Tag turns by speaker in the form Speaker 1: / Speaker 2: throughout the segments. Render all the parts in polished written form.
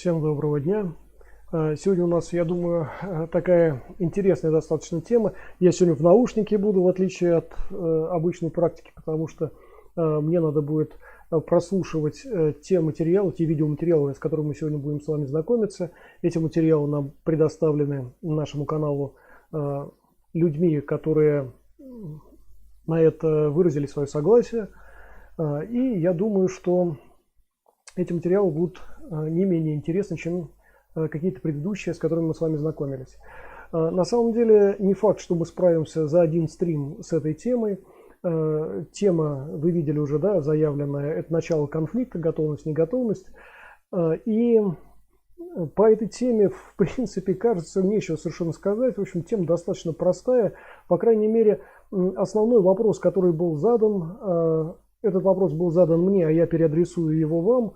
Speaker 1: Всем доброго дня. Сегодня у нас, я думаю, такая интересная достаточно тема. Я сегодня в наушнике буду, в отличие от обычной практики, потому что мне надо будет прослушивать те материалы, те видеоматериалы, с которыми мы сегодня будем с вами знакомиться. Эти материалы нам предоставлены нашему каналу людьми, которые на это выразили свое согласие. И я думаю, что эти материалы будут не менее интересны, чем какие-то предыдущие, с которыми мы с вами знакомились. На самом деле не факт, что мы справимся за один стрим с этой темой. Тема, вы видели уже, да, заявленная, это начало конфликта, готовность, неготовность. И по этой теме, в принципе, кажется, нечего совершенно сказать. В общем, тема достаточно простая. По крайней мере, основной вопрос, который был задан, этот вопрос был задан мне, а я переадресую его вам.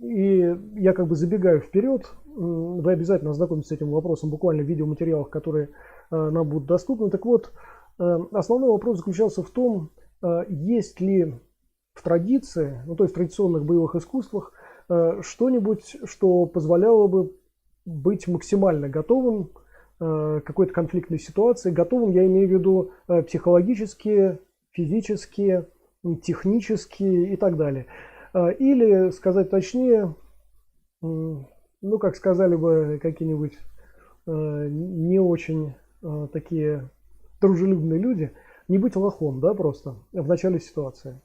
Speaker 1: И я как бы забегаю вперед. Вы обязательно ознакомитесь с этим вопросом буквально в видеоматериалах, которые нам будут доступны. Так вот, основной вопрос заключался в том, есть ли в традиции, ну то есть в традиционных боевых искусствах, что-нибудь, что позволяло бы быть максимально готовым к какой-то конфликтной ситуации. Готовым я имею в виду психологически, физически, технически и так далее. Или, сказать точнее, ну, как сказали бы какие-нибудь не очень такие дружелюбные люди, не быть лохом, да, просто в начале ситуации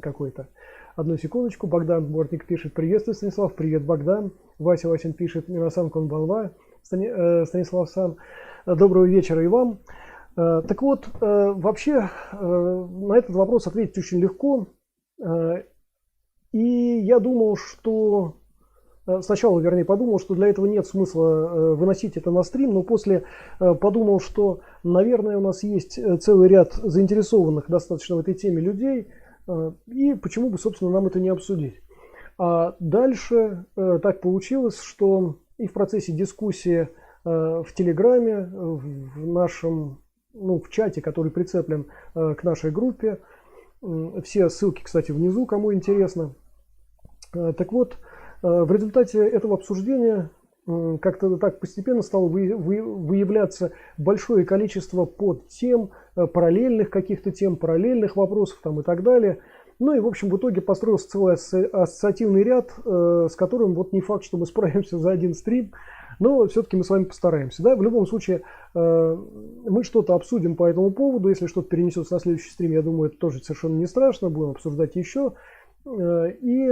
Speaker 1: какой-то. Одну секундочку, Богдан Бортник пишет: приветствую, Станислав, привет, Богдан. Вася Васин пишет: Мирасан Конбалва, Станислав Сан, доброго вечера и вам. Так вот, вообще на этот вопрос ответить очень легко. И я думал, что сначала, вернее, подумал, что для этого нет смысла выносить это на стрим, но после подумал, что, наверное, у нас есть целый ряд заинтересованных достаточно в этой теме людей, и почему бы, собственно, нам это не обсудить. А дальше так получилось, что и в процессе дискуссии в Телеграме, в нашем, ну, в чате, который прицеплен к нашей группе, все ссылки, кстати, внизу, кому интересно. Так вот, в результате этого обсуждения как-то так постепенно стало выявляться большое количество подтем, параллельных каких-то тем, параллельных вопросов там и так далее. Ну и, в общем, в итоге построился целый ассоциативный ряд, с которым вот не факт, что мы справимся за один стрим, но все-таки мы с вами постараемся. Да? В любом случае, мы что-то обсудим по этому поводу. Если что-то перенесется на следующий стрим, я думаю, это тоже совершенно не страшно. Будем обсуждать еще. И,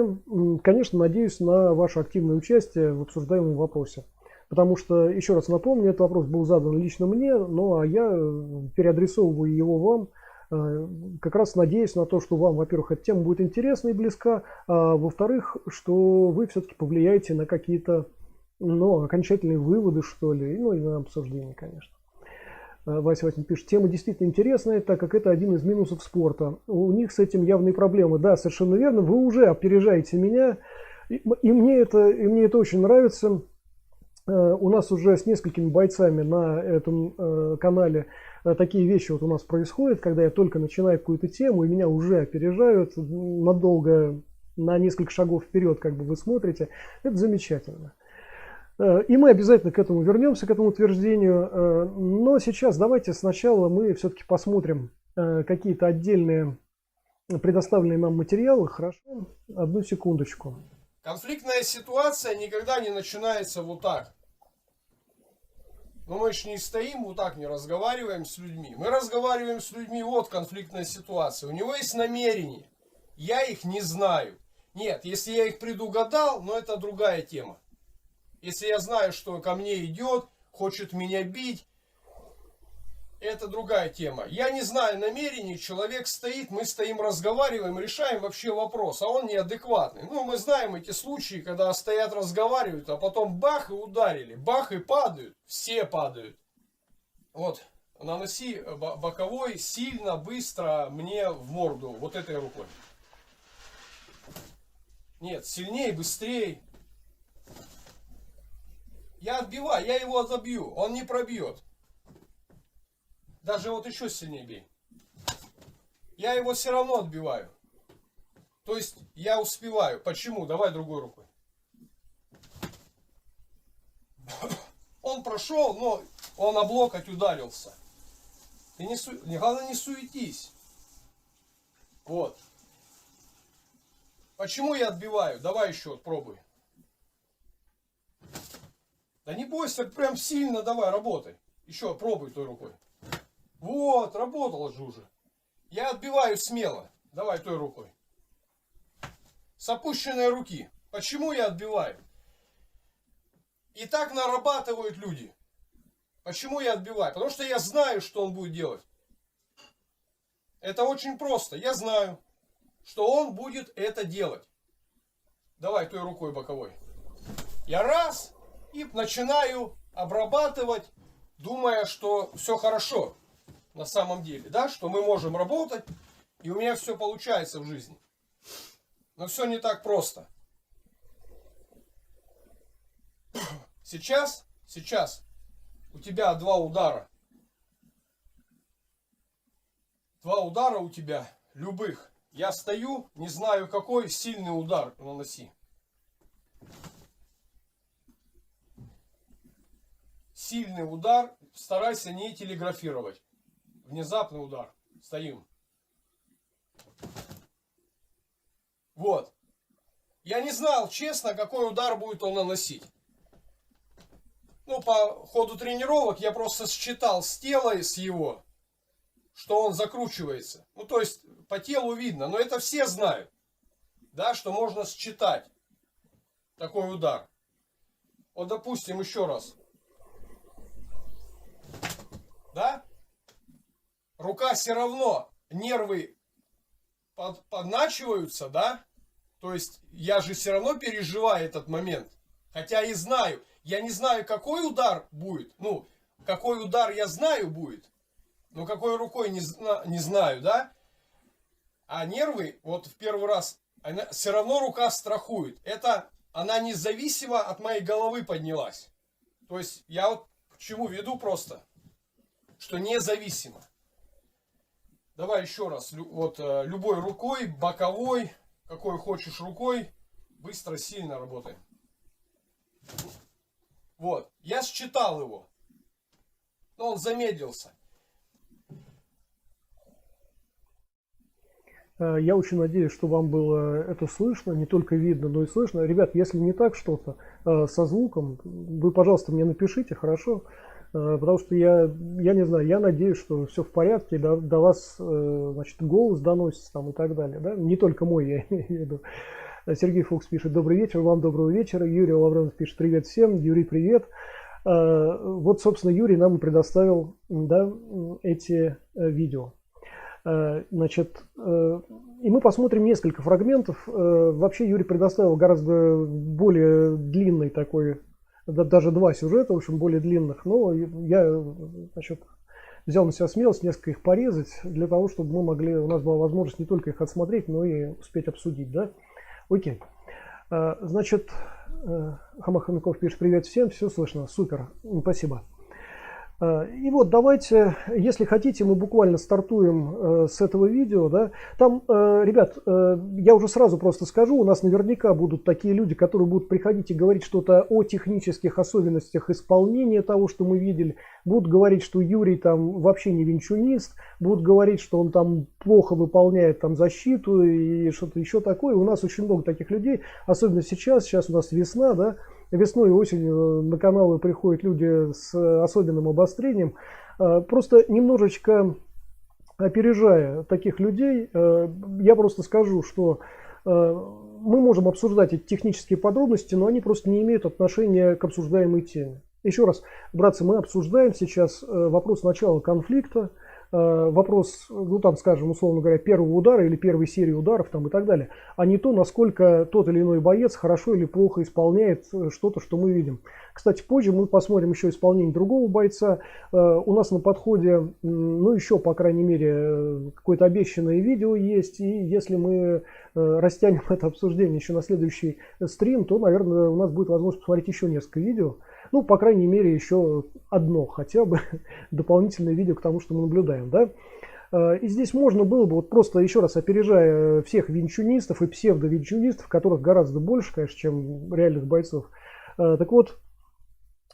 Speaker 1: конечно, надеюсь на ваше активное участие в обсуждаемом вопросе. Потому что, еще раз напомню, этот вопрос был задан лично мне, ну а я переадресовываю его вам. Как раз надеюсь на то, что вам, во-первых, эта тема будет интересна и близка, а во-вторых, что вы все-таки повлияете на какие-то, ну, окончательные выводы, что ли, ну и на обсуждение, конечно. Вася Васин пишет: тема действительно интересная, так как это один из минусов спорта. У них с этим явные проблемы. Да, совершенно верно. Вы уже опережаете меня. И мне это очень нравится. У нас уже с несколькими бойцами на этом канале такие вещи вот у нас происходят, когда я только начинаю какую-то тему, и меня уже опережают надолго, на несколько шагов вперед, как бы вы смотрите. Это замечательно. И мы обязательно к этому вернемся, к этому утверждению. Но сейчас давайте сначала мы все-таки посмотрим какие-то отдельные предоставленные нам материалы. Хорошо? Одну секундочку.
Speaker 2: Конфликтная ситуация никогда не начинается вот так. Но мы же не стоим вот так, не разговариваем с людьми. Мы разговариваем с людьми, вот конфликтная ситуация. У него есть намерения. Я их не знаю. Нет, если я их предугадал, но это другая тема. Если я знаю, что ко мне идет, хочет меня бить, это другая тема. Я не знаю намерений, человек стоит, мы стоим, разговариваем, решаем вообще вопрос, а он неадекватный. Ну, мы знаем эти случаи, когда стоят, разговаривают, а потом бах и ударили, бах и падают, все падают. Вот, наноси боковой сильно, быстро мне в морду, вот этой рукой. Нет, сильнее, быстрее. Я отбиваю, я его отобью, он не пробьет. Даже вот еще сильнее бей. Я его все равно отбиваю. То есть я успеваю. Почему? Давай другой рукой. Он прошел, но он об локоть ударился. Ты главное, не суетись. Вот. Почему я отбиваю? Давай еще пробуй. Да не бойся, прям сильно давай, работай. Еще пробуй той рукой. Вот, работало же уже. Я отбиваю смело. Давай той рукой. С опущенной руки. Почему я отбиваю? И так нарабатывают люди. Почему я отбиваю? Потому что я знаю, что он будет делать. Это очень просто. Я знаю, что он будет это делать. Давай той рукой боковой. Я раз и начинаю обрабатывать, думая, что все хорошо на самом деле. Да? Что мы можем работать, и у меня все получается в жизни. Но все не так просто. Сейчас у тебя два удара. Два удара у тебя, любых. Я стою, не знаю какой, сильный удар наноси. Сильный удар, старайся не телеграфировать. Внезапный удар. Стоим. Вот. Я не знал, честно, какой удар будет он наносить. Ну, по ходу тренировок я просто считал с тела, с его, что он закручивается. Ну, то есть, по телу видно. Но это все знают. Да, что можно считать такой удар. Вот, допустим, еще раз. Да? Рука все равно, нервы подначиваются, да? То есть, я же все равно переживаю этот момент. Хотя и знаю. Я не знаю, какой удар будет. Ну, какой удар я знаю будет. Но какой рукой не знаю, да? А нервы, вот в первый раз, все равно рука страхует. Это она независимо от моей головы поднялась. То есть, я вот к чему веду просто. Что независимо. Давай еще раз. Вот любой рукой, боковой, какой хочешь рукой. Быстро, сильно работаем. Вот. Я считал его. Но он замедлился.
Speaker 1: Я очень надеюсь, что вам было это слышно, не только видно, но и слышно. Ребят, если не так что-то со звуком, вы, пожалуйста, мне напишите, хорошо? Потому что я не знаю, я надеюсь, что все в порядке, до вас, значит, голос доносится там и так далее. Да? Не только мой, я имею в виду. Сергей Фокс пишет: добрый вечер, вам доброго вечера. Юрий Лавренов пишет: привет всем. Юрий, привет. Вот, собственно, Юрий нам предоставил, да, эти видео. Значит, и мы посмотрим несколько фрагментов. Вообще Юрий предоставил гораздо более длинный такой, даже два сюжета, в общем, более длинных. Но я, значит, взял на себя смелость несколько их порезать, для того, чтобы мы могли, у нас была возможность не только их отсмотреть, но и успеть обсудить, да? Окей. Значит, Хамах Хомяков пишет: привет всем, все слышно, супер, спасибо. И вот давайте, если хотите, мы буквально стартуем с этого видео, да. Там, ребят, я уже сразу просто скажу, у нас наверняка будут такие люди, которые будут приходить и говорить что-то о технических особенностях исполнения того, что мы видели, будут говорить, что Юрий там вообще не винчунист, будут говорить, что он там плохо выполняет там защиту и что-то еще такое. У нас очень много таких людей, особенно сейчас у нас весна, да. Весной и осенью на каналы приходят люди с особенным обострением. Просто немножечко опережая таких людей, я просто скажу, что мы можем обсуждать эти технические подробности, но они просто не имеют отношения к обсуждаемой теме. Еще раз, братцы, мы обсуждаем сейчас вопрос начала конфликта, вопрос, ну там, скажем, условно говоря, первого удара или первой серии ударов там и так далее, а не то, насколько тот или иной боец хорошо или плохо исполняет что-то, что мы видим. Кстати, позже мы посмотрим еще исполнение другого бойца. У нас на подходе, ну еще, по крайней мере, какое-то обещанное видео есть, и если мы растянем это обсуждение еще на следующий стрим, то, наверное, у нас будет возможность посмотреть еще несколько видео. Ну, по крайней мере, еще одно хотя бы дополнительное видео к тому, что мы наблюдаем, да. И здесь можно было бы, вот просто еще раз опережая всех винчунистов и псевдо-винчунистов, которых гораздо больше, конечно, чем реальных бойцов. Так вот,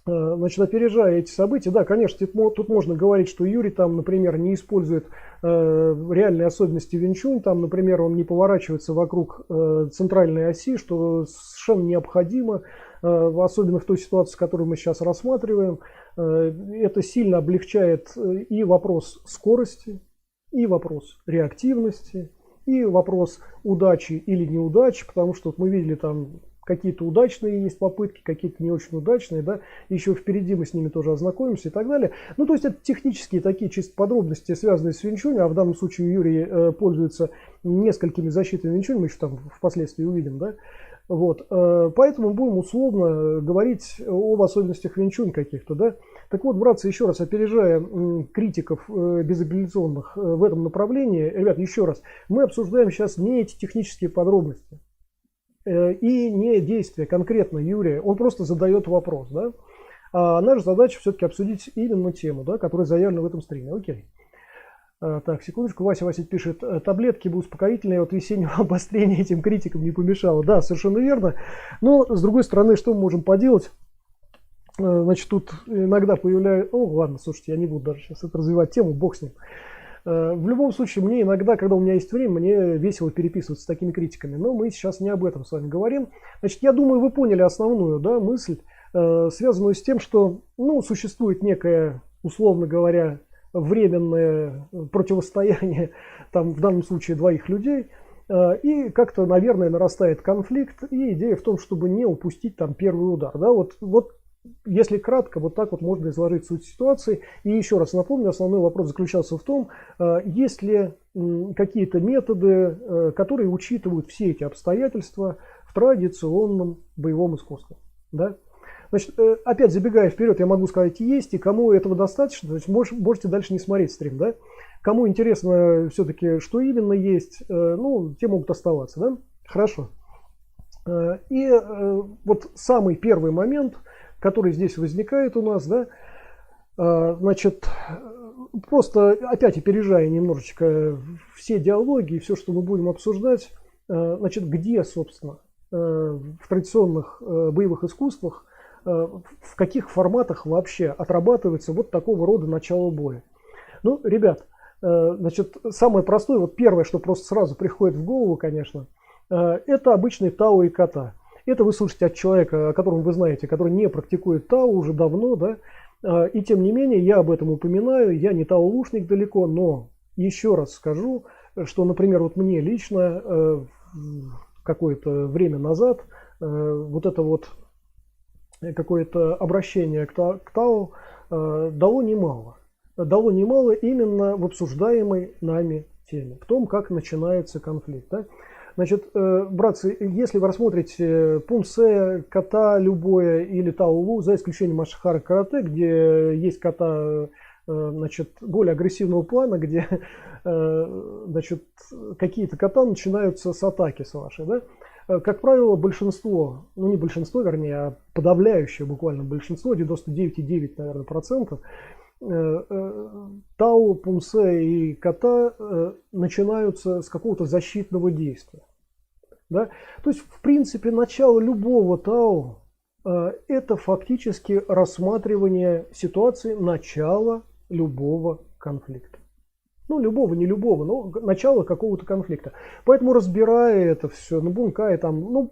Speaker 1: Значит, опережая эти события, да, конечно, тут можно говорить, что Юрий там, например, не использует реальные особенности Винчунь, там, например, он не поворачивается вокруг центральной оси, что совершенно необходимо, особенно в той ситуации, которую мы сейчас рассматриваем. Это сильно облегчает и вопрос скорости, и вопрос реактивности, и вопрос удачи или неудачи, потому что вот мы видели там какие-то удачные есть попытки, какие-то не очень удачные, да, еще впереди мы с ними тоже ознакомимся и так далее. Ну, то есть это технические такие чисто подробности, связанные с Винчунь, а в данном случае Юрий пользуется несколькими защитами Винчунь, мы еще там впоследствии увидим, да. Вот, поэтому будем условно говорить об особенностях Винчунь каких-то, да. Так вот, братцы, еще раз, опережая критиков безапелляционных в этом направлении, ребят, еще раз, мы обсуждаем сейчас не эти технические подробности и не действия конкретно Юрия, он просто задает вопрос, да. А наша задача все-таки обсудить именно тему, да, которая заявлена в этом стриме. Окей. Так, секундочку, Вася пишет, таблетки бы успокоительные от весеннего обострения этим критикам не помешало. Да, совершенно верно. Но, с другой стороны, что мы можем поделать? Значит, тут иногда появляются... О, ладно, слушайте, я не буду даже сейчас это развивать тему, бог с ним. В любом случае, мне иногда, когда у меня есть время, мне весело переписываться с такими критиками. Но мы сейчас не об этом с вами говорим. Значит, я думаю, вы поняли основную, да, мысль, связанную с тем, что, ну, существует некое, условно говоря, временное противостояние, там, в данном случае двоих людей, и как-то, наверное, нарастает конфликт, и идея в том, чтобы не упустить там первый удар. Да? Вот если кратко, вот так вот можно изложить суть ситуации. И еще раз напомню, основной вопрос заключался в том, есть ли какие-то методы, которые учитывают все эти обстоятельства в традиционном боевом искусстве. Да? Значит, опять забегая вперед, я могу сказать, есть, и кому этого достаточно, значит, можете дальше не смотреть стрим, да? Кому интересно все-таки, что именно есть, ну, те могут оставаться, да? Хорошо. И вот самый первый момент, который здесь возникает у нас, да, значит, просто опять опережая немножечко все диалоги и все, что мы будем обсуждать, значит, где, собственно, в традиционных боевых искусствах, в каких форматах вообще отрабатывается вот такого рода начало боя. Ну, ребят, значит, самое простое, вот первое, что просто сразу приходит в голову, конечно, это обычный тао и ката. Это вы слышите от человека, о котором вы знаете, который не практикует тао уже давно, да, и тем не менее я об этом упоминаю, я не тао-лушник далеко, но еще раз скажу, что, например, вот мне лично какое-то время назад вот это вот какое-то обращение к Тао дало немало. Дало немало именно в обсуждаемой нами теме, в том, как начинается конфликт. Да? Значит, братцы, если вы рассмотрите пунсе, ката любое или тао-лу, за исключением Ашихара карате, где есть ката, значит, более агрессивного плана, где, значит, какие-то ката начинаются с атаки с вашей, да? Как правило, большинство, ну не большинство, вернее, а подавляющее буквально большинство, 99,9, наверное, процентов, тао, пунсе и ката начинаются с какого-то защитного действия. Да? То есть, в принципе, начало любого тао это фактически рассматривание ситуации начала любого конфликта. Ну, любого, не любого, но начало какого-то конфликта. Поэтому, разбирая это все, ну, бункай там, ну,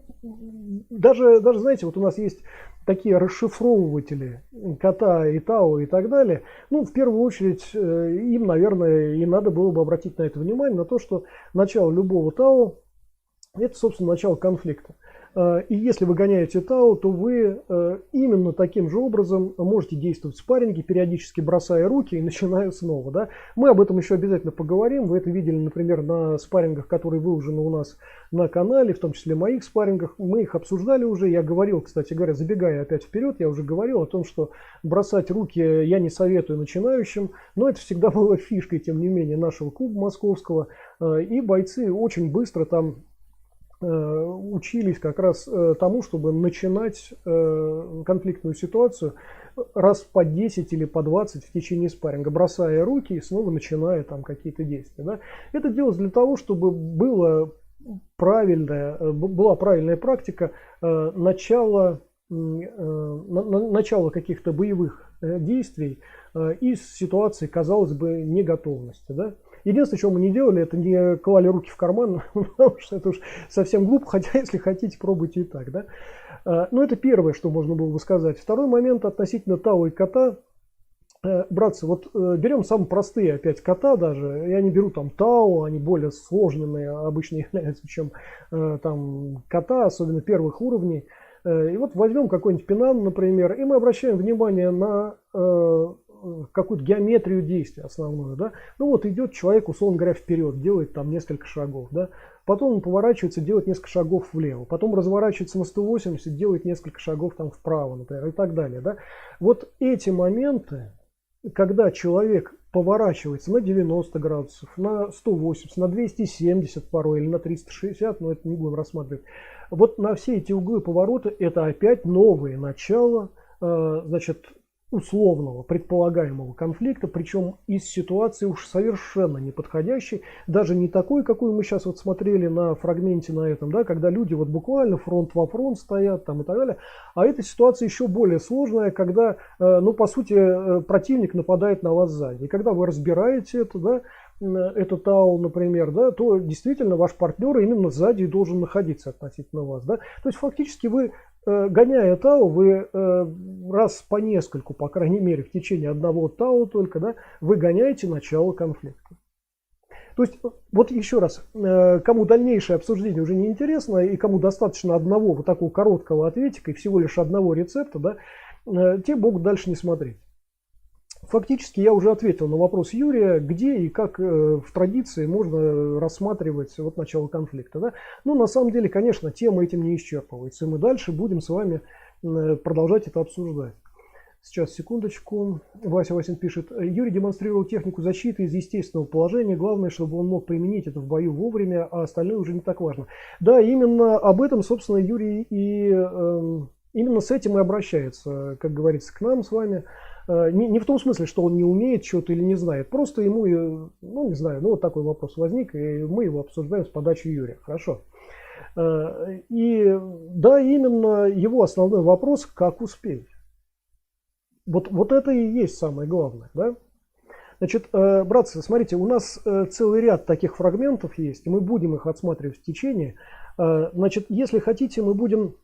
Speaker 1: даже, знаете, вот у нас есть такие расшифровыватели ката и тао и так далее. Ну, в первую очередь, им, наверное, и надо было бы обратить на это внимание, на то, что начало любого тао – это, собственно, начало конфликта. И если вы гоняете тао, то вы именно таким же образом можете действовать в спарринге, периодически бросая руки и начиная снова. Да? Мы об этом еще обязательно поговорим. Вы это видели, например, на спаррингах, которые выложены у нас на канале, в том числе моих спаррингах. Мы их обсуждали уже. Я говорил, кстати говоря, забегая опять вперед, я уже говорил о том, что бросать руки я не советую начинающим. Но это всегда было фишкой, тем не менее, нашего клуба московского. И бойцы очень быстро там учились как раз тому, чтобы начинать конфликтную ситуацию раз по 10 или по 20 в течение спарринга, бросая руки и снова начиная там какие-то действия. Да? Это делалось для того, чтобы была правильная практика начала начала каких-то боевых действий из ситуации, казалось бы, неготовности. Да? Единственное, что мы не делали, это не клали руки в карман, потому что это уж совсем глупо, хотя, если хотите, пробуйте и так. Да? Но это первое, что можно было бы сказать. Второй момент относительно Тао и Ката. Братцы, вот берем самые простые опять Ката даже, я не беру там Тао, они более сложными обычно являются, чем там Ката, особенно первых уровней. И вот возьмем какой-нибудь Пинан, например, и мы обращаем внимание на какую-то геометрию действия основную. Да? Ну вот идет человек, условно говоря, вперед, делает там несколько шагов. Да? Потом он поворачивается, делает несколько шагов влево. Потом разворачивается на 180, делает несколько шагов там вправо, например, и так далее. Да? Вот эти моменты, когда человек поворачивается на 90 градусов, на 180, на 270 порой или на 360, но это не будем рассматривать. Вот на все эти углы поворота это опять новое начало, значит, условного, предполагаемого конфликта, причем из ситуации уж совершенно неподходящей, даже не такой, какую мы сейчас вот смотрели на фрагменте на этом, да, когда люди вот буквально фронт во фронт стоят там и так далее, а эта ситуация еще более сложная, когда, ну, по сути, противник нападает на вас сзади. И когда вы разбираете это, да, это Тао, например, да, то действительно ваш партнер именно сзади должен находиться относительно вас. Да? То есть фактически вы, гоняя Тао, вы раз по нескольку, по крайней мере, в течение одного Тао только, да, вы гоняете начало конфликта. То есть, вот еще раз, кому дальнейшее обсуждение уже не интересно, и кому достаточно одного вот такого короткого ответика и всего лишь одного рецепта, да, те могут дальше не смотреть. Фактически я уже ответил на вопрос Юрия, где и как в традиции можно рассматривать вот начало конфликта. Да? Ну, на самом деле, конечно, тема этим не исчерпывается, и мы дальше будем с вами продолжать это обсуждать. Сейчас, секундочку. Вася Васин пишет. Юрий демонстрировал технику защиты из естественного положения. Главное, чтобы он мог применить это в бою вовремя, а остальное уже не так важно. Да, именно об этом, собственно, Юрий и именно с этим и обращается, как говорится, к нам с вами. Не в том смысле, что он не умеет что-то или не знает. Просто ему, ну не знаю, ну вот такой вопрос возник, и мы его обсуждаем с подачи Юрия. Хорошо. И да, именно его основной вопрос, как успеть. Вот это и есть самое главное. Да? Значит, братцы, смотрите, у нас целый ряд таких фрагментов есть, и мы будем их отсматривать в течение. Значит, если хотите, мы будем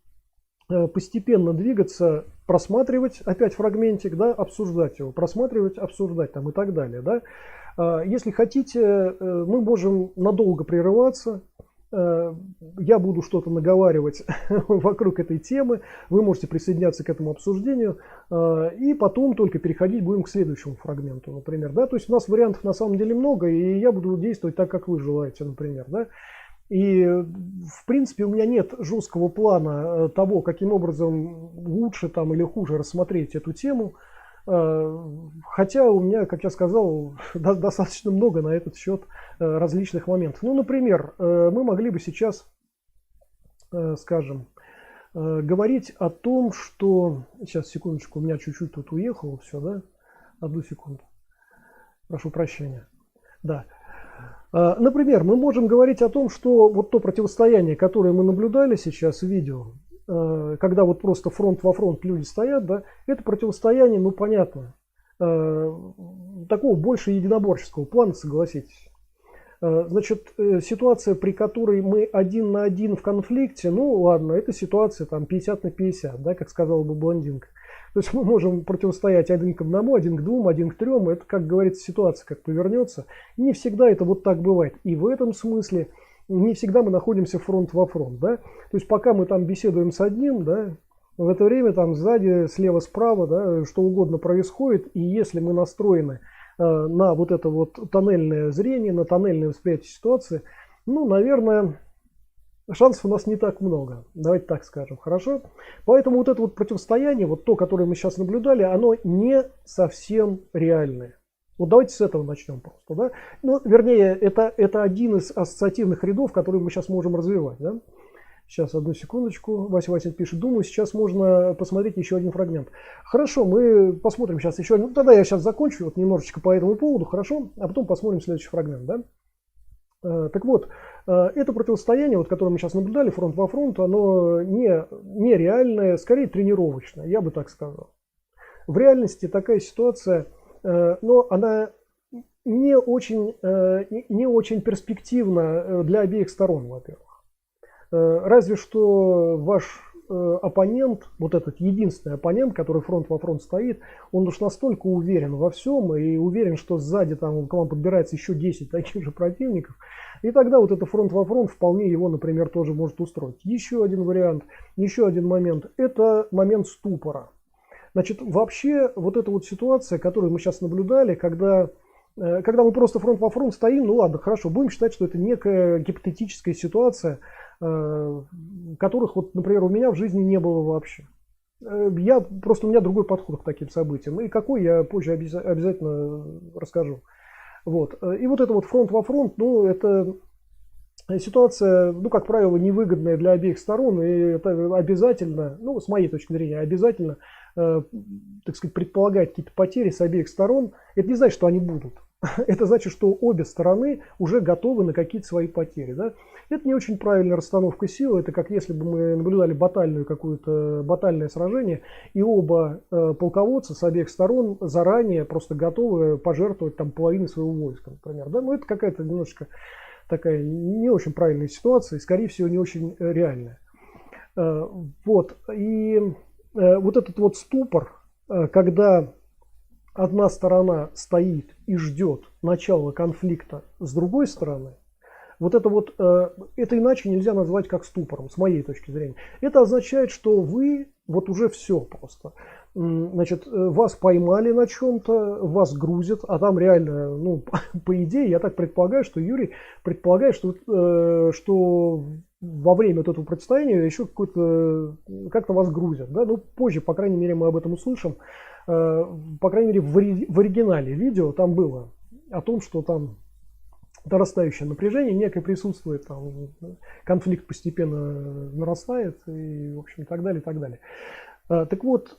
Speaker 1: постепенно двигаться, просматривать опять фрагментик, да, обсуждать его, просматривать, обсуждать там и так далее. Да. Если хотите, мы можем надолго прерываться, я буду что-то наговаривать вокруг этой темы, вы можете присоединяться к этому обсуждению, и потом только переходить будем к следующему фрагменту, например. Да. То есть у нас вариантов на самом деле много, и я буду действовать так, как вы желаете, например. Да. И, в принципе, у меня нет жесткого плана того, каким образом лучше там или хуже рассмотреть эту тему. Хотя у меня, как я сказал, достаточно много на этот счет различных моментов. Ну, например, мы могли бы сейчас, скажем, говорить о том, что... Сейчас, секундочку, у меня чуть-чуть тут уехало все, да? Одну секунду. Прошу прощения. Да. Например, мы можем говорить о том, что вот то противостояние, которое мы наблюдали сейчас в видео, когда вот просто фронт во фронт люди стоят, да, это противостояние, ну понятно, такого больше единоборческого плана, согласитесь. Значит, ситуация, при которой мы один на один в конфликте, ну ладно, это ситуация там 50 на 50, да, как сказала бы блондинка. То есть мы можем противостоять один к одному, один к двум, один к трем. Это, как говорится, ситуация как повернется. Не всегда это вот так бывает. И в этом смысле не всегда мы находимся фронт во фронт. Да? То есть пока мы там беседуем с одним, да, в это время там сзади, слева, справа, да, что угодно происходит. И если мы настроены на вот это вот тоннельное зрение, на тоннельное восприятие ситуации, ну, наверное... Шансов у нас не так много, давайте так скажем, хорошо? Поэтому вот это вот противостояние, вот то, которое мы сейчас наблюдали, оно не совсем реальное. Вот давайте с этого начнем просто, да? Ну, вернее, это один из ассоциативных рядов, которые мы сейчас можем развивать, да? Сейчас, одну секундочку, Вася Васин пишет, думаю, сейчас можно посмотреть еще один фрагмент. Хорошо, мы посмотрим сейчас еще один, ну, тогда я сейчас закончу вот немножечко по этому поводу, хорошо? А потом посмотрим следующий фрагмент, да? Так вот, это противостояние, вот, которое мы сейчас наблюдали, фронт во фронт, оно не реальное, скорее тренировочное, я бы так сказал. В реальности такая ситуация, но она не очень перспективна для обеих сторон, во-первых. Разве что ваш оппонент, вот этот единственный оппонент, который фронт во фронт стоит, он уж настолько уверен во всем и уверен, что сзади там к вам подбирается еще 10 таких же противников, и тогда вот это фронт во фронт вполне его, например, тоже может устроить. Еще один вариант, еще один момент, это момент ступора. Значит, вообще вот эта вот ситуация, которую мы сейчас наблюдали, когда мы просто фронт во фронт стоим, ну ладно, хорошо, будем считать, что это некая гипотетическая ситуация, которых, вот, например, у меня в жизни не было вообще. У меня другой подход к таким событиям. И какой, я позже обязательно расскажу. Вот. И вот это вот фронт во фронт, ну, это ситуация, ну, как правило, невыгодная для обеих сторон. И это обязательно, ну, с моей точки зрения, обязательно, так сказать, предполагать какие-то потери с обеих сторон. Это не значит, что они будут. Это значит, что обе стороны уже готовы на какие-то свои потери. Да? Это не очень правильная расстановка сил. Это как если бы мы наблюдали батальное сражение, и оба полководца с обеих сторон заранее просто готовы пожертвовать там половиной своего войска, например. Да? Но это какая-то немножечко такая не очень правильная ситуация, и, скорее всего, не очень реальная. Вот. И вот этот вот ступор, когда одна сторона стоит и ждет начала конфликта с другой стороны, это иначе нельзя назвать как ступором, с моей точки зрения. Это означает, что вы вот уже все просто. Значит, вас поймали на чем-то, вас грузят, а там реально, ну, по идее, я так предполагаю, что Юрий предполагает, что во время вот этого противостояния еще как-то вас грузят. Да? Ну, позже, по крайней мере, мы об этом услышим. По крайней мере, в оригинале видео там было о том, что там нарастающее напряжение некое присутствует, там, конфликт постепенно нарастает, и, в общем, так далее, и так далее. Так вот,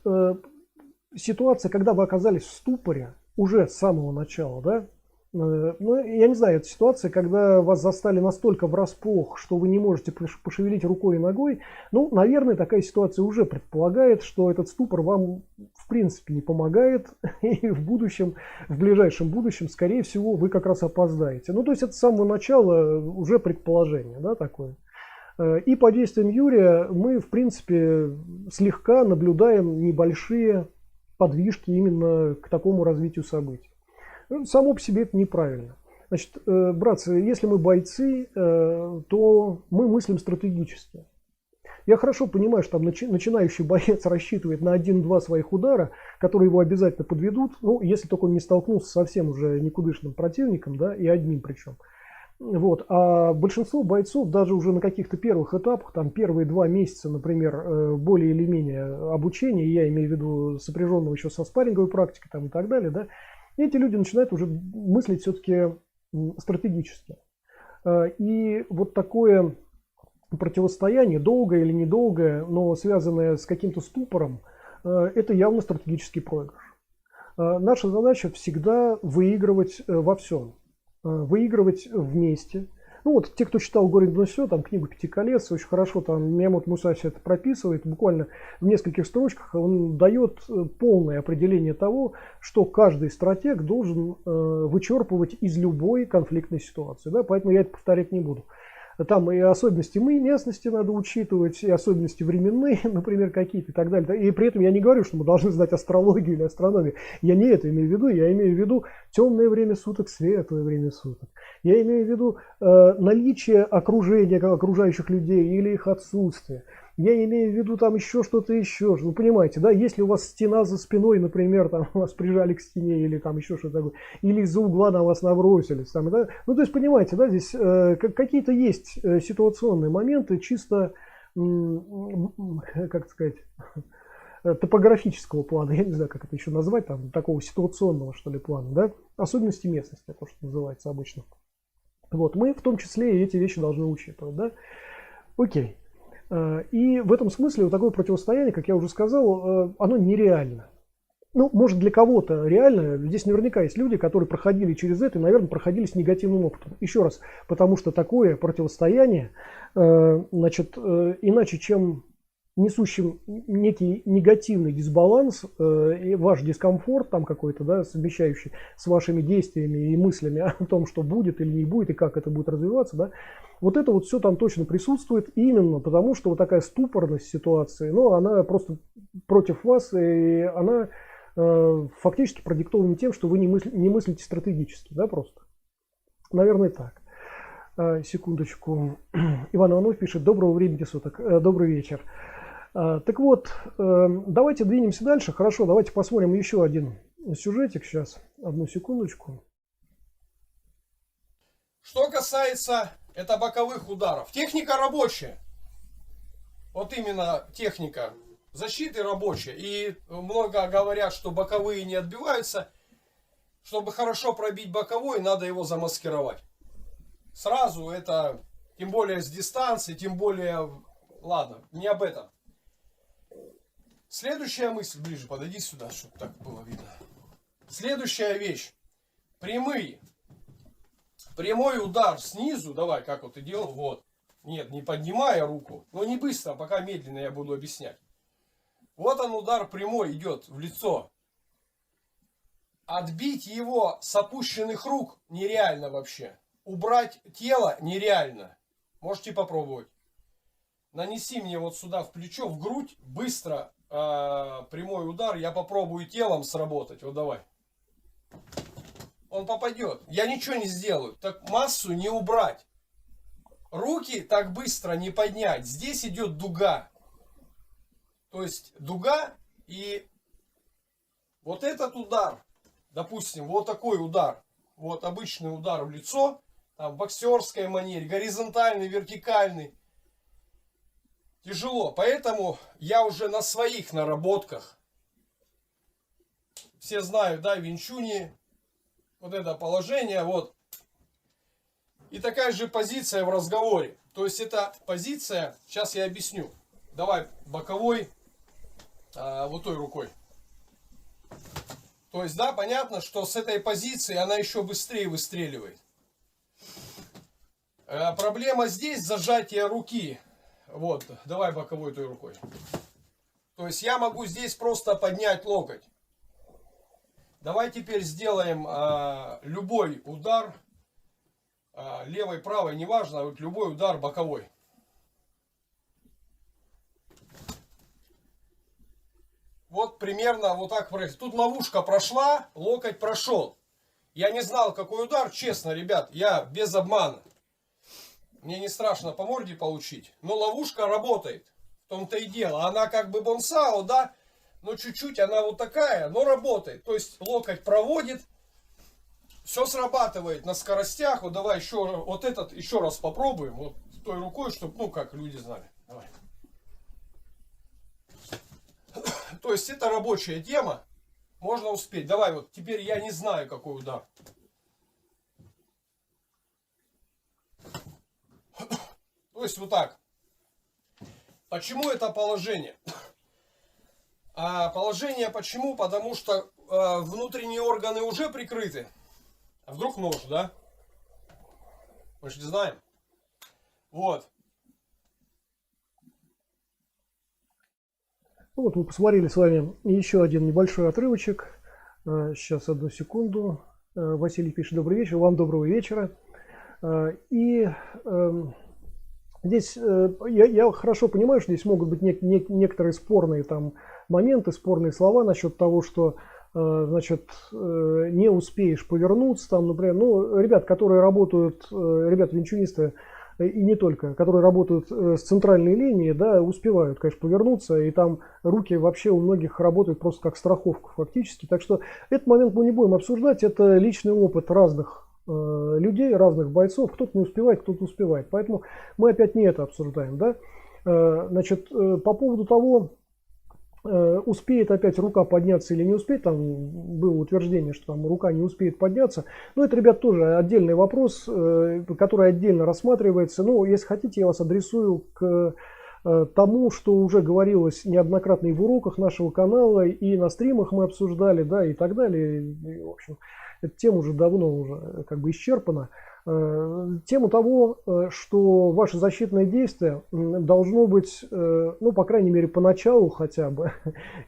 Speaker 1: ситуация, когда вы оказались в ступоре уже с самого начала, да, ну, я не знаю, это ситуация, когда вас застали настолько врасплох, что вы не можете пошевелить рукой и ногой. Ну, наверное, такая ситуация уже предполагает, что этот ступор вам в принципе не помогает, и в ближайшем будущем, скорее всего, вы как раз опоздаете. Ну, то есть это с самого начала уже предположение, да, такое. И по действиям Юрия мы, в принципе, слегка наблюдаем небольшие подвижки именно к такому развитию событий. Само по себе это неправильно. Значит, братцы, если мы бойцы, то мы мыслим стратегически. Я хорошо понимаю, что там начинающий боец рассчитывает на 1-2 своих удара, которые его обязательно подведут, ну, если только он не столкнулся с совсем уже никудышным противником, да, и одним причем. Вот. А большинство бойцов даже уже на каких-то первых этапах, там первые 2 месяца, например, более или менее обучения, я имею в виду сопряженного еще со спарринговой практикой там, и так далее, да, эти люди начинают уже мыслить все-таки стратегически. И вот такое противостояние, долгое или недолгое, но связанное с каким-то ступором, это явно стратегический проигрыш. Наша задача всегда выигрывать во всем. Выигрывать вместе. Ну вот, те, кто читал «Горе на все», там книгу «Пяти колец», очень хорошо там Миямото Мусаси это прописывает, буквально в нескольких строчках он дает полное определение того, что каждый стратег должен вычерпывать из любой конфликтной ситуации. Да? Поэтому я это повторять не буду. Там и особенности местности надо учитывать, и особенности временные, например, какие-то и так далее. И при этом я не говорю, что мы должны знать астрологию или астрономию. Я не это имею в виду. Я имею в виду темное время суток, светлое время суток. Я имею в виду наличие окружения, окружающих людей или их отсутствие. Я имею в виду там еще что-то еще. Вы понимаете, да, если у вас стена за спиной, например, там вас прижали к стене или там еще что-то такое, или из-за угла на вас набросились, там, да, ну то есть понимаете, да, здесь какие-то есть ситуационные моменты чисто, как сказать, топографического плана, я не знаю, как это еще назвать, там такого ситуационного что ли плана, да, особенности местности, то, что называется обычно. Вот, мы в том числе и эти вещи должны учитывать, да. Окей. И в этом смысле вот такое противостояние, как я уже сказал, оно нереально. Ну, может, для кого-то реально, здесь наверняка есть люди, которые проходили через это и, наверное, проходили с негативным опытом. Еще раз, потому что такое противостояние, значит, иначе, чем несущим некий негативный дисбаланс и ваш дискомфорт там какой-то, да, совмещающий с вашими действиями и мыслями о том, что будет или не будет и как это будет развиваться, да, вот это вот все там точно присутствует именно потому, что вот такая ступорность ситуации, ну, она просто против вас, и она фактически продиктовано тем, что вы не мыслите стратегически, да, просто. Наверное, так. Секундочку. Иван Иванов пишет: доброго времени суток, добрый вечер. Так вот, давайте двинемся дальше. Хорошо, давайте посмотрим еще один сюжетик сейчас. Одну секундочку.
Speaker 2: Что касается это боковых ударов. Техника рабочая. Вот именно техника защиты рабочая. И много говорят, что боковые не отбиваются. Чтобы хорошо пробить боковой, надо его замаскировать. Сразу это, тем более с дистанции, тем более... Ладно, не об этом. Следующая мысль. Ближе подойди сюда, чтобы так было видно. Следующая вещь. Прямые. Прямой удар снизу. Давай, как вот ты делал. Вот. Нет, не поднимая руку. Но не быстро, пока медленно я буду объяснять. Вот он, удар прямой идет в лицо. Отбить его с опущенных рук нереально вообще. Убрать тело нереально. Можете попробовать. Нанеси мне вот сюда в плечо, в грудь. Быстро прямой удар. Я попробую телом сработать. Вот давай. Он попадет. Я ничего не сделаю. Так массу не убрать. Руки так быстро не поднять. Здесь идет дуга. То есть дуга и вот этот удар. Допустим, вот такой удар. Вот обычный удар в лицо. Там в боксерской манере. Горизонтальный, вертикальный. Тяжело. Поэтому я уже на своих наработках. Все знают, да, Винчуни. Вот это положение. Вот. И такая же позиция в разговоре. То есть эта позиция, сейчас я объясню. Давай боковой, вот той рукой. То есть, да, понятно, что с этой позиции она еще быстрее выстреливает. Проблема здесь зажатие руки. Вот, давай боковой той рукой. То есть я могу здесь просто поднять локоть. Давай теперь сделаем любой удар. Левой, правой, неважно, вот любой удар боковой. Вот примерно вот так происходит. Тут ловушка прошла, локоть прошел. Я не знал, какой удар, честно, ребят, я без обмана. Мне не страшно по морде получить, но ловушка работает. В том-то и дело. Она как бы бонсао, да, но чуть-чуть она вот такая, но работает. То есть локоть проводит. Все срабатывает на скоростях. Вот давай еще вот этот еще раз попробуем. Вот той рукой, чтобы, ну, как люди знали. Давай. То есть это рабочая тема. Можно успеть. Давай вот теперь я не знаю, какой удар. То есть вот так. Почему это положение? Положение почему? Потому что внутренние органы уже прикрыты. А вдруг нож, да? Мы же не знаем. Вот.
Speaker 1: Вот мы посмотрели с вами еще один небольшой отрывочек. Сейчас, одну секунду. Василий пишет: добрый вечер. Вам доброго вечера. И здесь я хорошо понимаю, что здесь могут быть некоторые спорные там моменты, спорные слова насчет того, что значит, не успеешь повернуться, там, например, ну, ребят, которые работают, ребята-винчунисты, и не только, которые работают с центральной линии, да, успевают, конечно, повернуться, и там руки вообще у многих работают просто как страховка фактически, так что этот момент мы не будем обсуждать, это личный опыт разных людей, разных бойцов, кто-то не успевает, кто-то успевает, поэтому мы опять не это обсуждаем, да, значит, по поводу того, успеет опять рука подняться или не успеет, там было утверждение, что там рука не успеет подняться, но это, ребят, тоже отдельный вопрос, который отдельно рассматривается. Ну, если хотите, я вас адресую к тому, что уже говорилось неоднократно и в уроках нашего канала, и на стримах мы обсуждали, да, и так далее. И, в общем, эта тема уже давно уже как бы исчерпана. Тему того, что ваше защитное действие должно быть, ну, по крайней мере, поначалу хотя бы,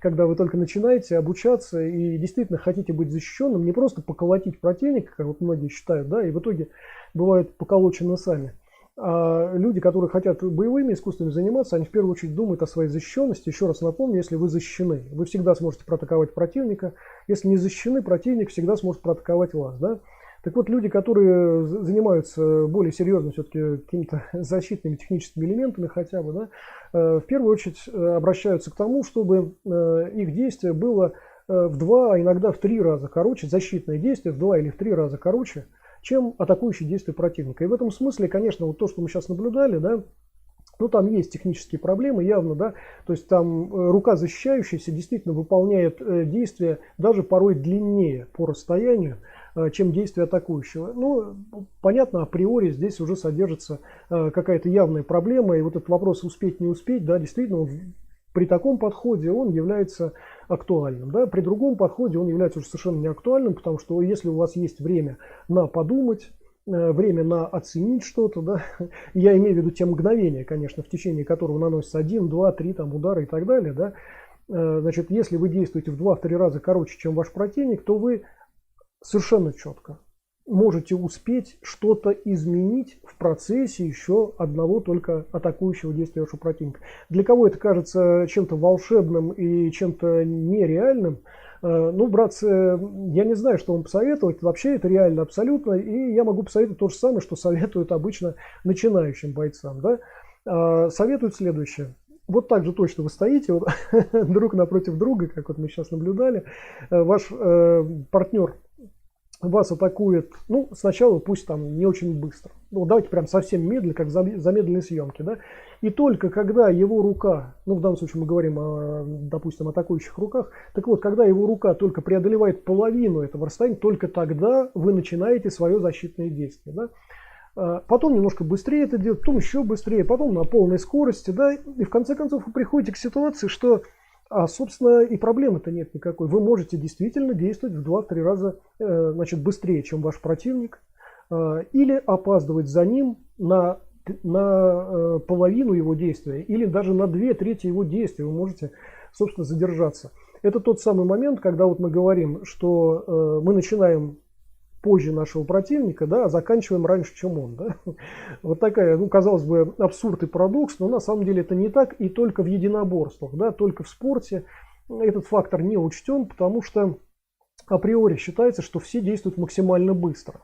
Speaker 1: когда вы только начинаете обучаться и действительно хотите быть защищенным, не просто поколотить противника, как вот многие считают, да, и в итоге бывают поколочены сами. А люди, которые хотят боевыми искусствами заниматься, они в первую очередь думают о своей защищенности. Еще раз напомню, если вы защищены, вы всегда сможете проатаковать противника. Если не защищены, противник всегда сможет проатаковать вас. Да? Так вот, люди, которые занимаются более серьезно все-таки какими-то защитными техническими элементами хотя бы, да, в первую очередь обращаются к тому, чтобы их действие было в 2, а иногда в 3 раза короче, защитное действие в 2 или в 3 раза короче, чем атакующие действия противника. И в этом смысле, конечно, вот то, что мы сейчас наблюдали, да, ну там есть технические проблемы явно, да, то есть там рука защищающаяся действительно выполняет действия даже порой длиннее по расстоянию, чем действие атакующего. Ну, понятно, априори здесь уже содержится какая-то явная проблема, и вот этот вопрос успеть не успеть, да, действительно, при таком подходе он является актуальным. Да? При другом подходе он является уже совершенно неактуальным, потому что если у вас есть время на подумать, время на оценить что-то, да, я имею в виду те мгновения, конечно, в течение которого наносится 1, 2, 3 там, удара и так далее, да, значит, если вы действуете в 2-3 раза короче, чем ваш противник, то вы совершенно четко можете успеть что-то изменить в процессе еще одного только атакующего действия вашего противника. Для кого это кажется чем-то волшебным и чем-то нереальным, ну, братцы, я не знаю, что вам посоветовать. Вообще это реально абсолютно. И я могу посоветовать то же самое, что советуют обычно начинающим бойцам. Да? Советуют следующее. Вот так же точно вы стоите вот, друг напротив друга, как вот мы сейчас наблюдали. Ваш партнер вас атакует, ну, сначала пусть там не очень быстро. Ну, давайте прям совсем медленно, как в замедленной съемке, да. И только когда его рука, ну, в данном случае мы говорим о, допустим, атакующих руках, так вот, когда его рука только преодолевает половину этого расстояния, только тогда вы начинаете свое защитное действие, да. Потом немножко быстрее это делать, потом еще быстрее, потом на полной скорости, да. И в конце концов вы приходите к ситуации, что... собственно, и проблемы-то нет никакой. Вы можете действительно действовать в 2-3 раза значит, быстрее, чем ваш противник, или опаздывать за ним на половину его действия, или даже на 2/3 его действия вы можете, собственно, задержаться. Это тот самый момент, когда вот мы говорим, что мы начинаем позже нашего противника, да, а заканчиваем раньше, чем он. Да? Вот такая, ну, казалось бы, абсурд и парадокс, но на самом деле это не так, и только в единоборствах, да, только в спорте этот фактор не учтен, потому что априори считается, что все действуют максимально быстро.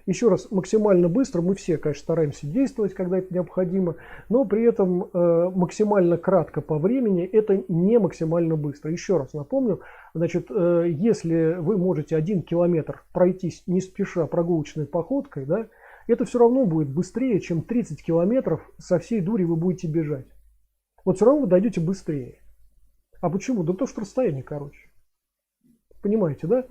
Speaker 1: Еще раз, максимально быстро мы все, конечно, стараемся действовать, когда это необходимо, но при этом максимально кратко по времени это не максимально быстро. Еще раз напомню, значит, если вы можете 1 километр пройтись не спеша прогулочной походкой, да, это все равно будет быстрее, чем 30 километров со всей дури вы будете бежать. Вот все равно вы дойдете быстрее. А почему? Да потому что расстояние короче. Понимаете, да?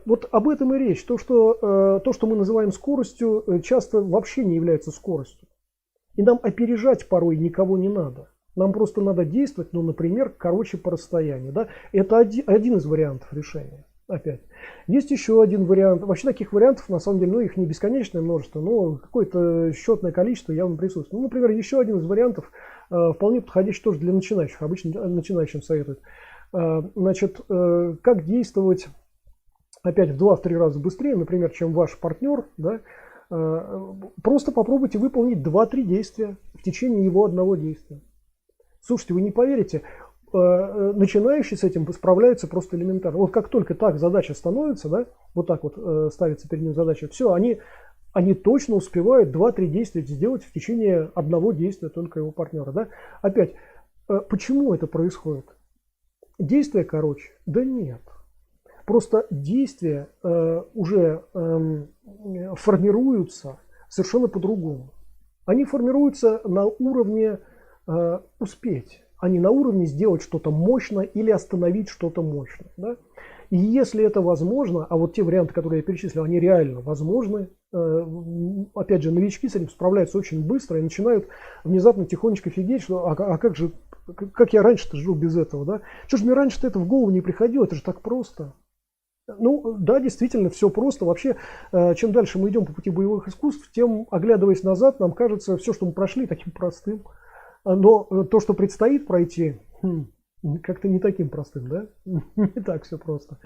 Speaker 1: Вот об этом и речь. То, что мы называем скоростью, часто вообще не является скоростью. И нам опережать порой никого не надо. Нам просто надо действовать, ну, например, короче по расстоянию. Да? Это один из вариантов решения. Опять. Есть еще один вариант. Вообще таких вариантов, на самом деле, ну, их не бесконечное множество, но какое-то счетное количество явно присутствует. Ну, например, еще один из вариантов, вполне подходящий тоже для начинающих. Обычно начинающим советуют. Значит, как действовать... опять в 2-3 раза быстрее, например, чем ваш партнер, да, просто попробуйте выполнить 2-3 действия в течение его одного действия. Слушайте, вы не поверите, начинающие с этим справляются просто элементарно. Вот как только так задача становится, да, вот так вот ставится перед ним задача, все, они точно успевают 2-3 действия сделать в течение одного действия только его партнера. Да. Опять, почему это происходит? Действие короче? Да нет. Просто действия уже формируются совершенно по-другому. Они формируются на уровне успеть, а не на уровне сделать что-то мощно или остановить что-то мощное. Да? И если это возможно, а вот те варианты, которые я перечислил, они реально возможны, опять же, новички с этим справляются очень быстро и начинают внезапно тихонечко офигеть, что как же, как я раньше-то жил без этого, да? Что же мне раньше-то это в голову не приходило, это же так просто. Ну, да, действительно, все просто. Вообще, чем дальше мы идем по пути боевых искусств, тем, оглядываясь назад, нам кажется все, что мы прошли, таким простым. Но то, что предстоит пройти, как-то не таким простым, да? Не так все просто.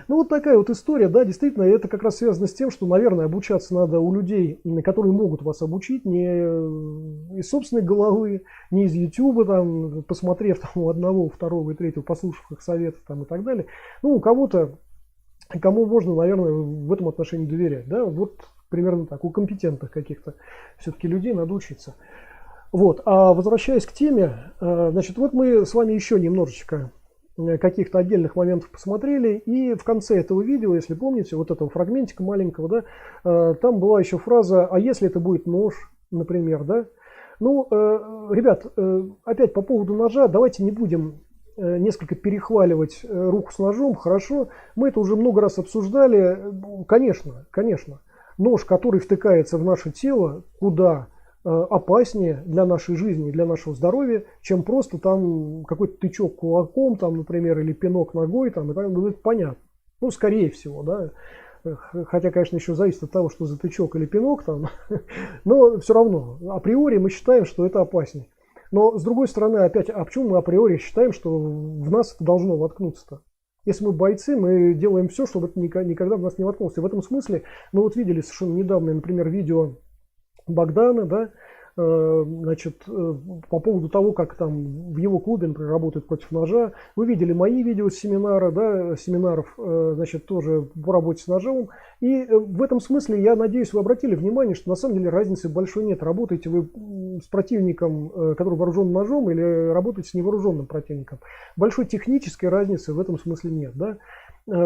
Speaker 1: Ну, вот такая вот история, да, действительно, это как раз связано с тем, что, наверное, обучаться надо у людей, которые могут вас обучить, не из собственной головы, не из Ютуба, там, посмотрев там, у одного, второго и третьего, послушав их советов там, и так далее. Ну, у кого-то, кому можно, наверное, в этом отношении доверять, да, вот примерно так, у компетентных каких-то все-таки людей надо учиться. Вот, а возвращаясь к теме, значит, вот мы с вами еще немножечко каких-то отдельных моментов посмотрели, и в конце этого видео, если помните, вот этого фрагментика маленького, да, там была еще фраза: а если это будет нож, например, да? Ну, ребят, опять по поводу ножа, давайте не будем несколько перехваливать руку с ножом, хорошо, мы это уже много раз обсуждали, конечно, нож, который втыкается в наше тело, куда опаснее для нашей жизни, для нашего здоровья, чем просто там какой-то тычок кулаком, там, например, или пинок ногой, там, и так, ну, это понятно. Ну, скорее всего, да. Хотя, конечно, еще зависит от того, что за тычок или пинок там, но все равно, априори мы считаем, что это опаснее. Но, с другой стороны, опять, а почему мы априори считаем, что в нас это должно воткнуться-то? Если мы бойцы, мы делаем все, чтобы это никогда в нас не воткнулось. И в этом смысле мы вот видели совершенно недавно, например, видео Богдана, да, значит, по поводу того, как там в его клубе, например, работают против ножа. Вы видели мои видео с семинара, да, семинаров, значит, тоже по работе с ножом. И в этом смысле, я надеюсь, вы обратили внимание, что на самом деле разницы большой нет. Работаете вы с противником, который вооружен ножом, или работаете с невооруженным противником. Большой технической разницы в этом смысле нет, да.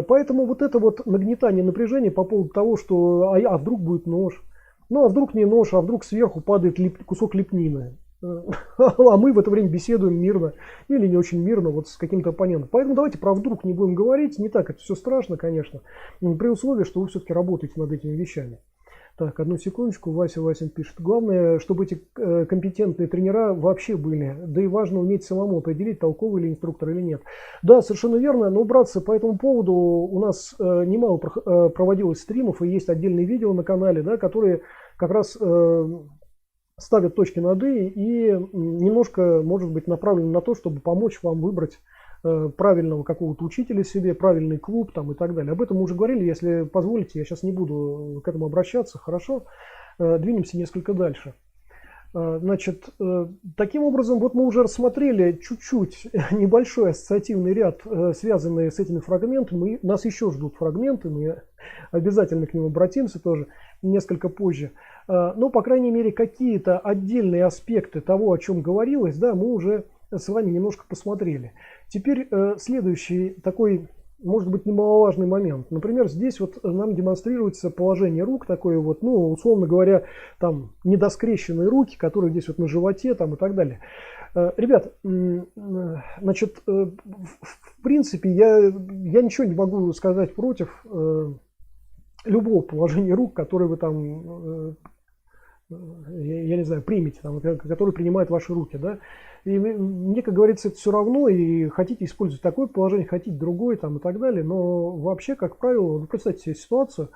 Speaker 1: Поэтому вот это вот нагнетание напряжения по поводу того, что а вдруг будет нож. Ну, а вдруг не нож, а вдруг сверху падает кусок лепнины. А мы в это время беседуем мирно или не очень мирно вот с каким-то оппонентом. Поэтому давайте про вдруг не будем говорить. Не так это все страшно, конечно. При условии, что вы все-таки работаете над этими вещами. Так, одну секундочку. Вася пишет. Главное, чтобы эти компетентные тренера вообще были. Да и важно уметь самому определить, толковый ли инструктор или нет. Да, совершенно верно. Но, братцы, по этому поводу у нас немало проводилось стримов, и есть отдельные видео на канале, да, которые как раз ставят точки над «и» и немножко, может быть, направлены на то, чтобы помочь вам выбрать правильного какого-то учителя себе, правильный клуб там и так далее. Об этом мы уже говорили, если позволите, я сейчас не буду к этому обращаться, хорошо? Двинемся несколько дальше. Значит, таким образом, вот мы уже рассмотрели чуть-чуть небольшой ассоциативный ряд, связанный с этими фрагментами. Нас еще ждут фрагменты, мы обязательно к ним обратимся тоже несколько позже. Но, по крайней мере, какие-то отдельные аспекты того, о чем говорилось, да, мы уже с вами немножко посмотрели. Теперь следующий такой, может быть, немаловажный момент. Например, здесь вот нам демонстрируется положение рук, такое вот, ну, условно говоря, там, недоскрещенные руки, которые здесь вот на животе, там, и так далее. Ребят, значит, в принципе, я ничего не могу сказать против любого положения рук, которое вы там, я не знаю, примете, там, который принимает ваши руки, да. И мне, как говорится, это все равно, и хотите использовать такое положение, хотите другое, там, и так далее. Но вообще, как правило, вы представьте себе ситуацию,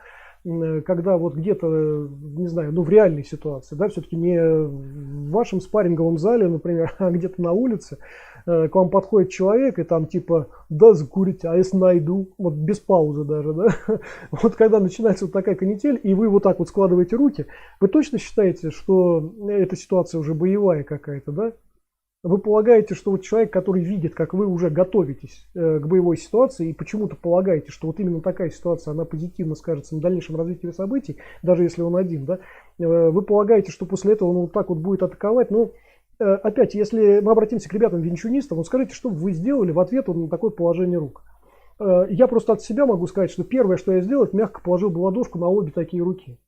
Speaker 1: когда вот где-то, не знаю, ну в реальной ситуации, да, все-таки не в вашем спарринговом зале, например, а где-то на улице, к вам подходит человек и там типа, да, закурите, а если найду, вот без паузы даже, да, вот когда начинается вот такая канитель, и вы вот так вот складываете руки, вы точно считаете, что эта ситуация уже боевая какая-то, да? Вы полагаете, что вот человек, который видит, как вы уже готовитесь к боевой ситуации, и почему-то полагаете, что вот именно такая ситуация, она позитивно скажется на дальнейшем развитии событий, даже если он один, да, вы полагаете, что после этого он вот так вот будет атаковать. Ну, опять, если мы обратимся к ребятам-винчунистам, вот скажите, что вы сделали в ответ на такое положение рук. Я просто от себя могу сказать, что первое, что я сделал, это мягко положил бы ладошку на обе такие руки.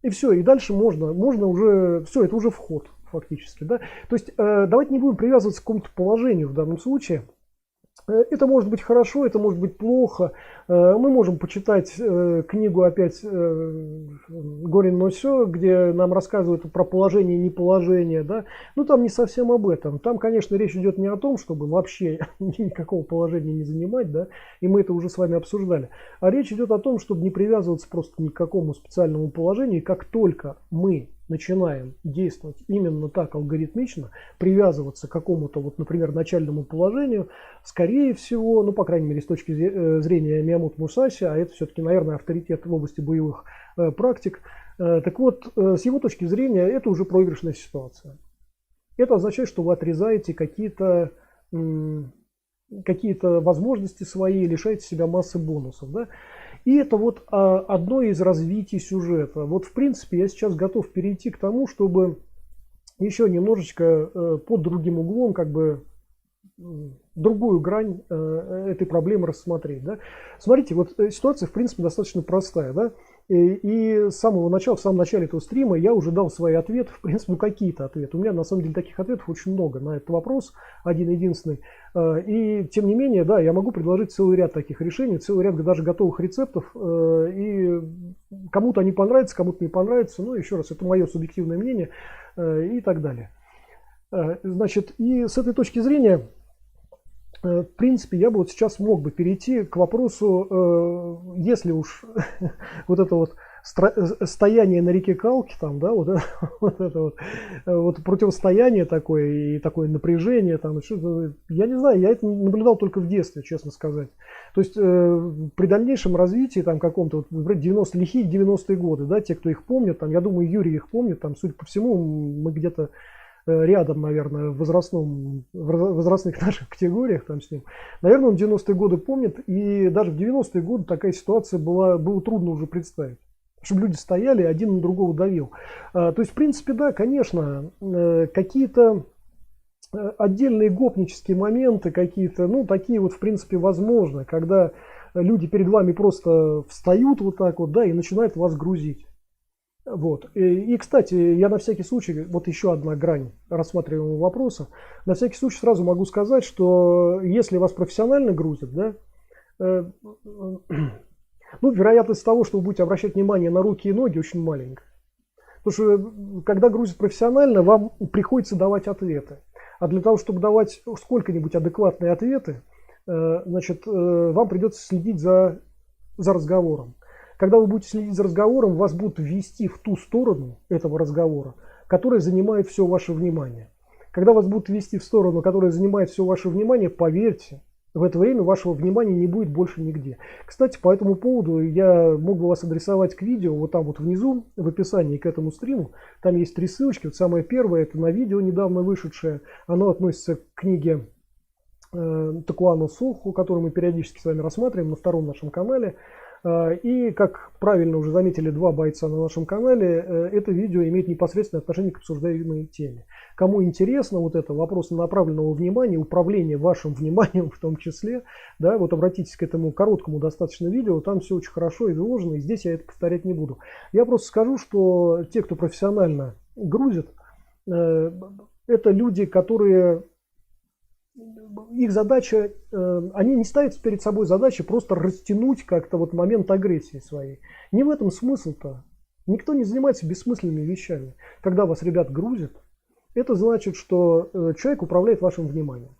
Speaker 1: И все, и дальше можно уже, все, это уже вход фактически, да. То есть давайте не будем привязываться к какому-то положению в данном случае. Это может быть хорошо, это может быть плохо. Мы можем почитать книгу опять «Горин но сё», где нам рассказывают про положение и неположение. Да? Но там не совсем об этом. Там, конечно, речь идет не о том, чтобы вообще никакого положения не занимать, да? И мы это уже с вами обсуждали. А речь идет о том, чтобы не привязываться просто ни к какому специальному положению. И как только мы начинаем действовать именно так алгоритмично, привязываться к какому-то, вот, например, начальному положению, скорее всего, ну, по крайней мере, с точки зрения Миямото Мусаси, а это все-таки, наверное, авторитет в области боевых практик, так вот, с его точки зрения, это уже проигрышная ситуация. Это означает, что вы отрезаете какие-то возможности свои, лишаете себя массы бонусов, да? И это вот одно из развитий сюжета. Вот, в принципе, я сейчас готов перейти к тому, чтобы еще немножечко под другим углом, как бы, другую грань этой проблемы рассмотреть. Да? Смотрите, вот ситуация, в принципе, достаточно простая. Да? И с самого начала, в самом начале этого стрима я уже дал свои ответы, в принципе, ну, какие-то ответы. У меня, на самом деле, таких ответов очень много на этот вопрос, один-единственный. И, тем не менее, да, я могу предложить целый ряд таких решений, целый ряд даже готовых рецептов. И кому-то они понравятся, кому-то не понравятся. Но, еще раз, это мое субъективное мнение и так далее. Значит, и с этой точки зрения, в принципе, я бы вот сейчас мог бы перейти к вопросу, если уж вот это вот стояние на реке Калки, там, да, вот это вот противостояние такое и такое напряжение, там, я не знаю, я это наблюдал только в детстве, честно сказать. То есть при дальнейшем развитии, там, каком-то, вот, лихие 90-е годы, да, те, кто их помнит, там, я думаю, Юрий их помнит, там, судя по всему, мы где-то рядом, наверное, в возрастных наших категориях там с ним. Наверное, он 90-е годы помнит, и даже в 90-е годы такая ситуация было трудно уже представить. Чтобы люди стояли, один на другого давил. То есть, в принципе, да, конечно, какие-то отдельные гопнические моменты, какие-то, ну, такие вот, в принципе, возможны, когда люди перед вами просто встают вот так вот, да, и начинают вас грузить. Вот. И, кстати, я на всякий случай, вот еще одна грань рассматриваемого вопроса, на всякий случай сразу могу сказать, что если вас профессионально грузят, да, ну, вероятность того, что вы будете обращать внимание на руки и ноги, очень маленькая. Потому что, когда грузят профессионально, вам приходится давать ответы. А для того, чтобы давать сколько-нибудь адекватные ответы, значит, вам придется следить за разговором. Когда вы будете следить за разговором, вас будут ввести в ту сторону этого разговора, которая занимает все ваше внимание. Когда вас будут ввести в сторону, которая занимает все ваше внимание, поверьте, в это время вашего внимания не будет больше нигде. Кстати, по этому поводу я мог бы вас адресовать к видео, вот там вот внизу, в описании к этому стриму. Там есть 3 ссылочки. Вот самое первое, это на видео недавно вышедшее. Оно относится к книге Такуано Соху, которую мы периодически с вами рассматриваем на втором нашем канале. И, как правильно уже заметили 2 бойца на нашем канале, это видео имеет непосредственное отношение к обсуждаемой теме. Кому интересно вот это вопрос направленного внимания, управления вашим вниманием в том числе, да, вот обратитесь к этому короткому достаточно видео, там все очень хорошо изложено, и здесь я это повторять не буду. Я просто скажу, что те, кто профессионально грузит, это люди, которые... Их задача, они не ставят перед собой задачу просто растянуть как-то вот момент агрессии своей. Не в этом смысл-то. Никто не занимается бессмысленными вещами. Когда вас ребят грузят, это значит, что человек управляет вашим вниманием.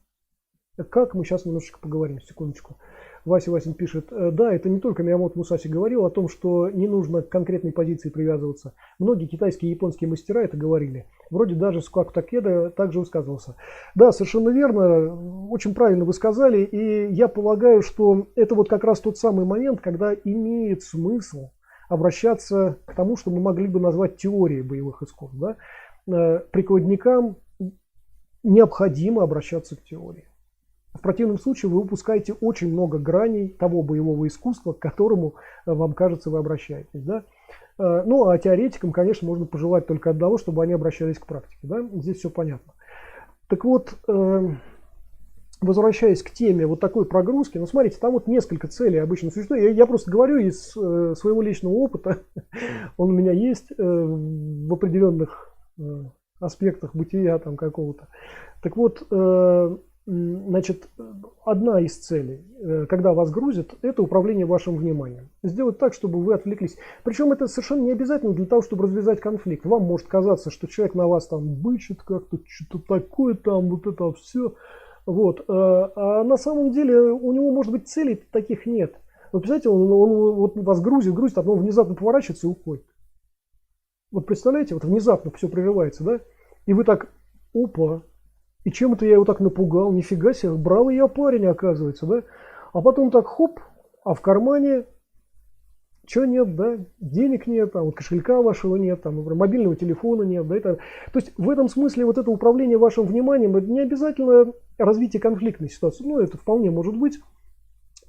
Speaker 1: Как, мы сейчас немножечко поговорим, секундочку. Вася Васин пишет, да, это не только Миямото Мусаси говорил о том, что не нужно к конкретной позиции привязываться. Многие китайские и японские мастера это говорили. Вроде даже Сукаку Такеда также высказывался. Да, совершенно верно, очень правильно вы сказали. И я полагаю, что это вот как раз тот самый момент, когда имеет смысл обращаться к тому, что мы могли бы назвать теорией боевых искусств. Да? Прикладникам необходимо обращаться к теории. В противном случае вы упускаете очень много граней того боевого искусства, к которому, вам кажется, вы обращаетесь. Да? Ну, а теоретикам, конечно, можно пожелать только одного, чтобы они обращались к практике. Да? Здесь все понятно. Так вот, возвращаясь к теме вот такой прогрузки, ну, смотрите, там вот несколько целей обычно существует. Я просто говорю из своего личного опыта, он у меня есть в определенных аспектах бытия там какого-то. Так вот, Значит, одна из целей, когда вас грузят, это управление вашим вниманием. Сделать так, чтобы вы отвлеклись. Причем это совершенно не обязательно для того, чтобы развязать конфликт. Вам может казаться, что человек на вас там бычит как-то, что-то такое там, вот это все. Вот. А на самом деле у него, может быть, целей таких нет. Вот представляете, он вот вас грузит, а потом внезапно поворачивается и уходит. Вот представляете, вот внезапно все прерывается, да? И вы так, опа, и чем это я его так напугал? Нифига себе, бравый я парень, оказывается, да? А потом так хоп, а в кармане что нет, да? Денег нет, там, вот кошелька вашего нет, там, мобильного телефона нет, да? То есть в этом смысле вот это управление вашим вниманием, это не обязательно развитие конфликтной ситуации. Ну, это вполне может быть.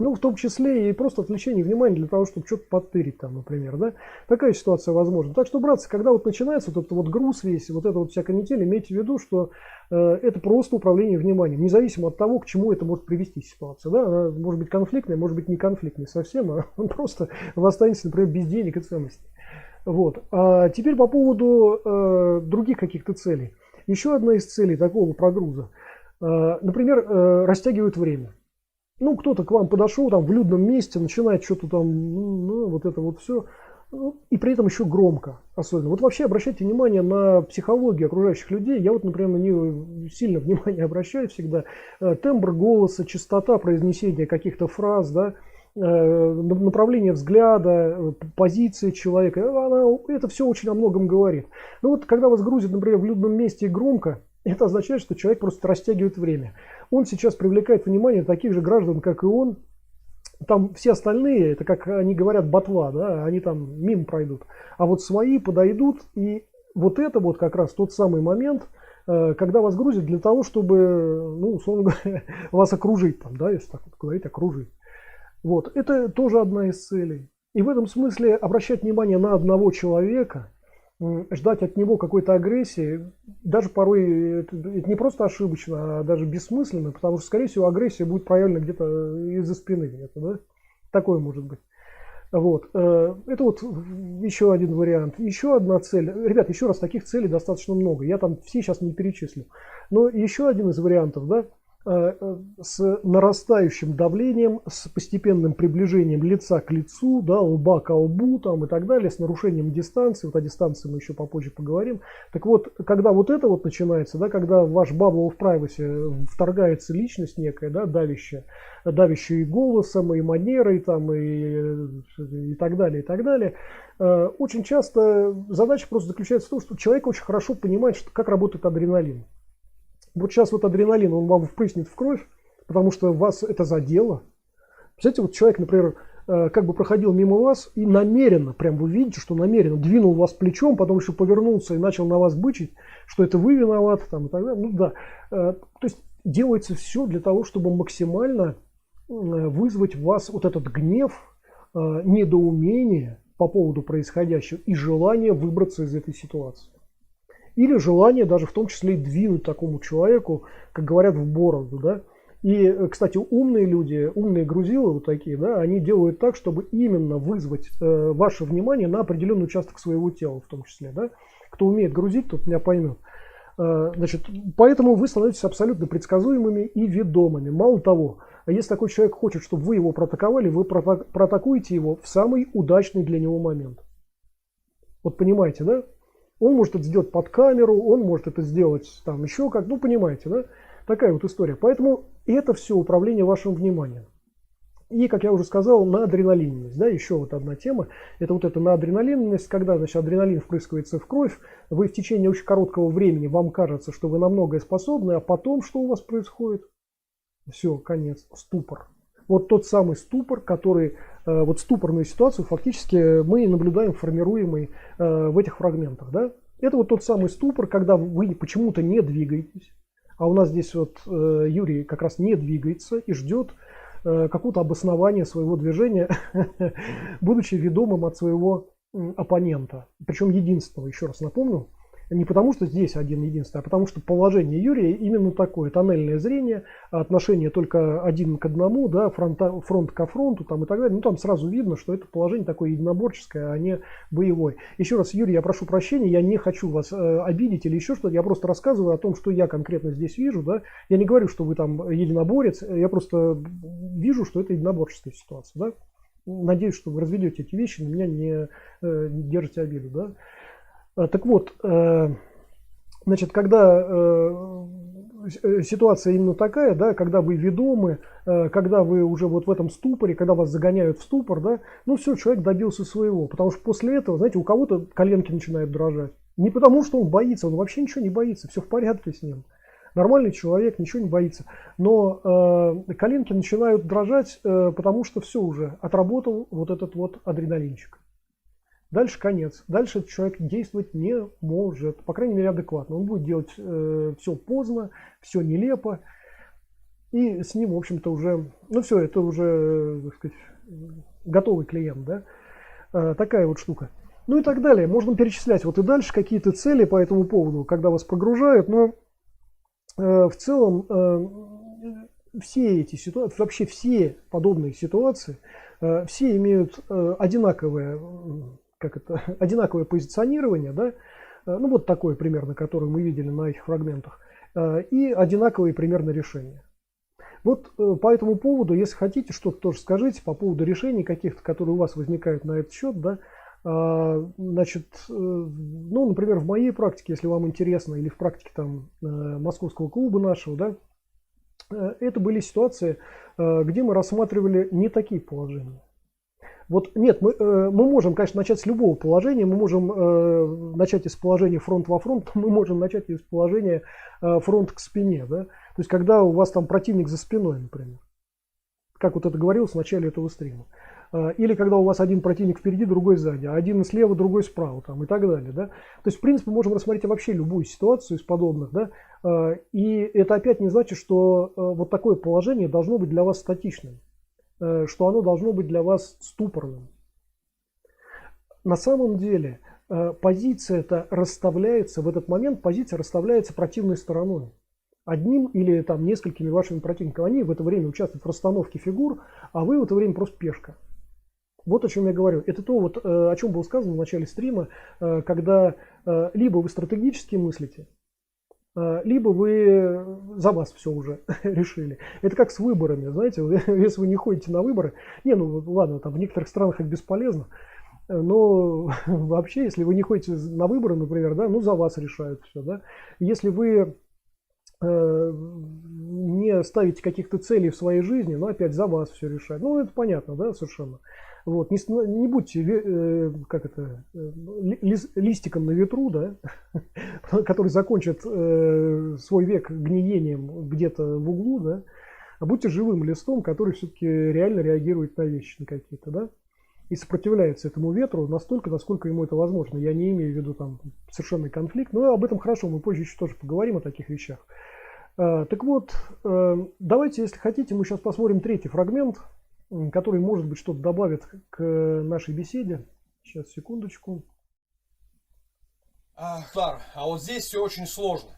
Speaker 1: Ну, в том числе и просто отвлечение внимания для того, чтобы что-то подтырить там, например, да. Такая ситуация возможна. Так что, братцы, когда вот начинается вот этот вот груз весь, вот эта вот вся канитель, имейте в виду, что это просто управление вниманием, независимо от того, к чему это может привести ситуация, да. Она может быть конфликтная, может быть не конфликтная совсем, а просто вы останетесь, например, без денег и ценностей. Вот. А теперь по поводу других каких-то целей. Еще одна из целей такого прогруза, например, растягивает время. Ну, кто-то к вам подошел там в людном месте, начинает что-то там, ну, вот это вот все, ну, и при этом еще громко особенно. Вот вообще обращайте внимание на психологию окружающих людей. Я вот, например, на нее сильно внимание обращаю всегда. Тембр голоса, частота произнесения каких-то фраз, да, направление взгляда, позиция человека, это все очень о многом говорит. Ну вот, когда вас грузят, например, в людном месте и громко, это означает, что человек просто растягивает время. Он сейчас привлекает внимание таких же граждан, как и он. Там все остальные, это как они говорят, ботва, да, они там мимо пройдут. А вот свои подойдут, и вот это вот как раз тот самый момент, когда вас грузят для того, чтобы, ну, условно говоря, вас окружить, там, да, если так вот говорить, окружить. Вот, это тоже одна из целей. И в этом смысле обращать внимание на одного человека, ждать от него какой-то агрессии, даже порой это не просто ошибочно, а даже бессмысленно, потому что, скорее всего, агрессия будет проявлена где-то из-за спины. Где-то, да? Такое может быть. Вот. Это вот еще один вариант. Еще одна цель. Ребят, еще раз, таких целей достаточно много. Я там все сейчас не перечислю. Но еще один из вариантов, да, с нарастающим давлением, с постепенным приближением лица к лицу, да, лба к лбу там, и так далее, с нарушением дистанции. Вот о дистанции мы еще попозже поговорим. Так вот, когда вот это вот начинается, да, когда в ваш bubble of privacy вторгается личность некая, да, давящая и голосом, и манерой, там, и так далее, и так далее, очень часто задача просто заключается в том, что человек очень хорошо понимает, как работает адреналин. Вот сейчас вот адреналин, он вам впрыснет в кровь, потому что вас это задело. Представляете, вот человек, например, как бы проходил мимо вас и намеренно, прям вы видите, что намеренно двинул вас плечом, потом еще повернулся и начал на вас бычить, что это вы виноваты, там, и так далее. Ну да, то есть делается все для того, чтобы максимально вызвать в вас вот этот гнев, недоумение по поводу происходящего и желание выбраться из этой ситуации. Или желание даже в том числе и двинуть такому человеку, как говорят, в бороду, да. И, кстати, умные люди, умные грузилы вот такие, да, они делают так, чтобы именно вызвать ваше внимание на определенный участок своего тела в том числе, да. Кто умеет грузить, тот меня поймет. Значит, поэтому вы становитесь абсолютно предсказуемыми и ведомыми. Мало того, если такой человек хочет, чтобы вы его проатаковали, вы проатакуете его в самый удачный для него момент. Вот понимаете, да? Он может это сделать под камеру, он может это сделать там еще как, ну понимаете, да? Такая вот история. Поэтому это все управление вашим вниманием. И, как я уже сказал, наадреналинность, да, еще вот одна тема, это вот эта наадреналинность, когда, значит, адреналин впрыскивается в кровь, вы в течение очень короткого времени, вам кажется, что вы на многое способны, а потом что у вас происходит? Все, конец, ступор. Вот тот самый ступор, который, вот ступорную ситуацию фактически мы наблюдаем, формируемый в этих фрагментах, да. Это вот тот самый ступор, когда вы почему-то не двигаетесь, а у нас здесь вот Юрий как раз не двигается и ждет какого-то обоснования своего движения, будучи ведомым от своего оппонента. Причем единственного, еще раз напомню, Не потому, что здесь один единственный, а потому что положение Юрия именно такое. Тоннельное зрение, отношение только один к одному, да, фронт ко фронту там, и так далее. Ну, там сразу видно, что это положение такое единоборческое, а не боевое. Еще раз, Юрий, я прошу прощения, я не хочу вас обидеть или еще что-то. Я просто рассказываю о том, что я конкретно здесь вижу. Да. Я не говорю, что вы там единоборец. Я просто вижу, что это единоборческая ситуация. Да. Надеюсь, что вы разведете эти вещи, на меня не держите обиду. Да. Так вот, значит, когда ситуация именно такая, да, когда вы ведомы, когда вы уже вот в этом ступоре, когда вас загоняют в ступор, да, ну все, человек добился своего. Потому что после этого, знаете, у кого-то коленки начинают дрожать. Не потому, что он боится, он вообще ничего не боится, все в порядке с ним. Нормальный человек, ничего не боится. Но коленки начинают дрожать, потому что все уже, отработал вот этот вот адреналинчик. Дальше конец. Дальше этот человек действовать не может. По крайней мере, адекватно. Он будет делать все поздно, все нелепо. И с ним, в общем-то, уже... Ну все, это уже, так сказать, готовый клиент, да? Такая вот штука. Ну и так далее. Можно перечислять вот и дальше какие-то цели по этому поводу, когда вас прогружают. Но в целом все эти ситуации, вообще все подобные ситуации, все имеют одинаковое позиционирование, да, ну вот такое примерно, которое мы видели на этих фрагментах, и одинаковые примерно решения. Вот по этому поводу, если хотите, что-то тоже скажите по поводу решений каких-то, которые у вас возникают на этот счет, да, значит, ну, например, в моей практике, если вам интересно, или в практике там московского клуба нашего, да, это были ситуации, где мы рассматривали не такие положения. Вот нет, мы можем, конечно, начать с любого положения, мы можем начать из положения фронт во фронт, мы можем начать из положения фронт к спине, да, то есть когда у вас там противник за спиной, например, как вот это говорилось в начале этого стрима, или когда у вас один противник впереди, другой сзади, а один слева, другой справа, там, и так далее, да, то есть в принципе можем рассмотреть вообще любую ситуацию из подобных, да, и это опять не значит, что вот такое положение должно быть для вас статичным, что оно должно быть для вас ступорным. На самом деле позиция-то расставляется, в этот момент позиция расставляется противной стороной. Одним или там несколькими вашими противниками. Они в это время участвуют в расстановке фигур, а вы в это время просто пешка. Вот о чем я говорю. Это то, вот, о чем было сказано в начале стрима, когда либо вы стратегически мыслите, либо вы за вас все уже решили. Это как с выборами, знаете, если вы не ходите на выборы, не, ну ладно, там в некоторых странах это бесполезно, но вообще, если вы не ходите на выборы, например, да, ну за вас решают все, да. Если вы не ставите каких-то целей в своей жизни, но опять за вас все решают. Ну, это понятно, да, совершенно. Вот. Не будьте листиком на ветру, да, который закончит свой век гниением где-то в углу, да, а будьте живым листом, который все-таки реально реагирует на вещи на какие-то, да, и сопротивляется этому ветру настолько, насколько ему это возможно. Я не имею в виду там совершенный конфликт, но об этом хорошо, мы позже еще тоже поговорим о таких вещах. Так вот, давайте, если хотите, мы сейчас посмотрим третий фрагмент, который, может быть, что-то добавит к нашей беседе. Сейчас, секундочку.
Speaker 2: Клар, а вот здесь все очень сложно.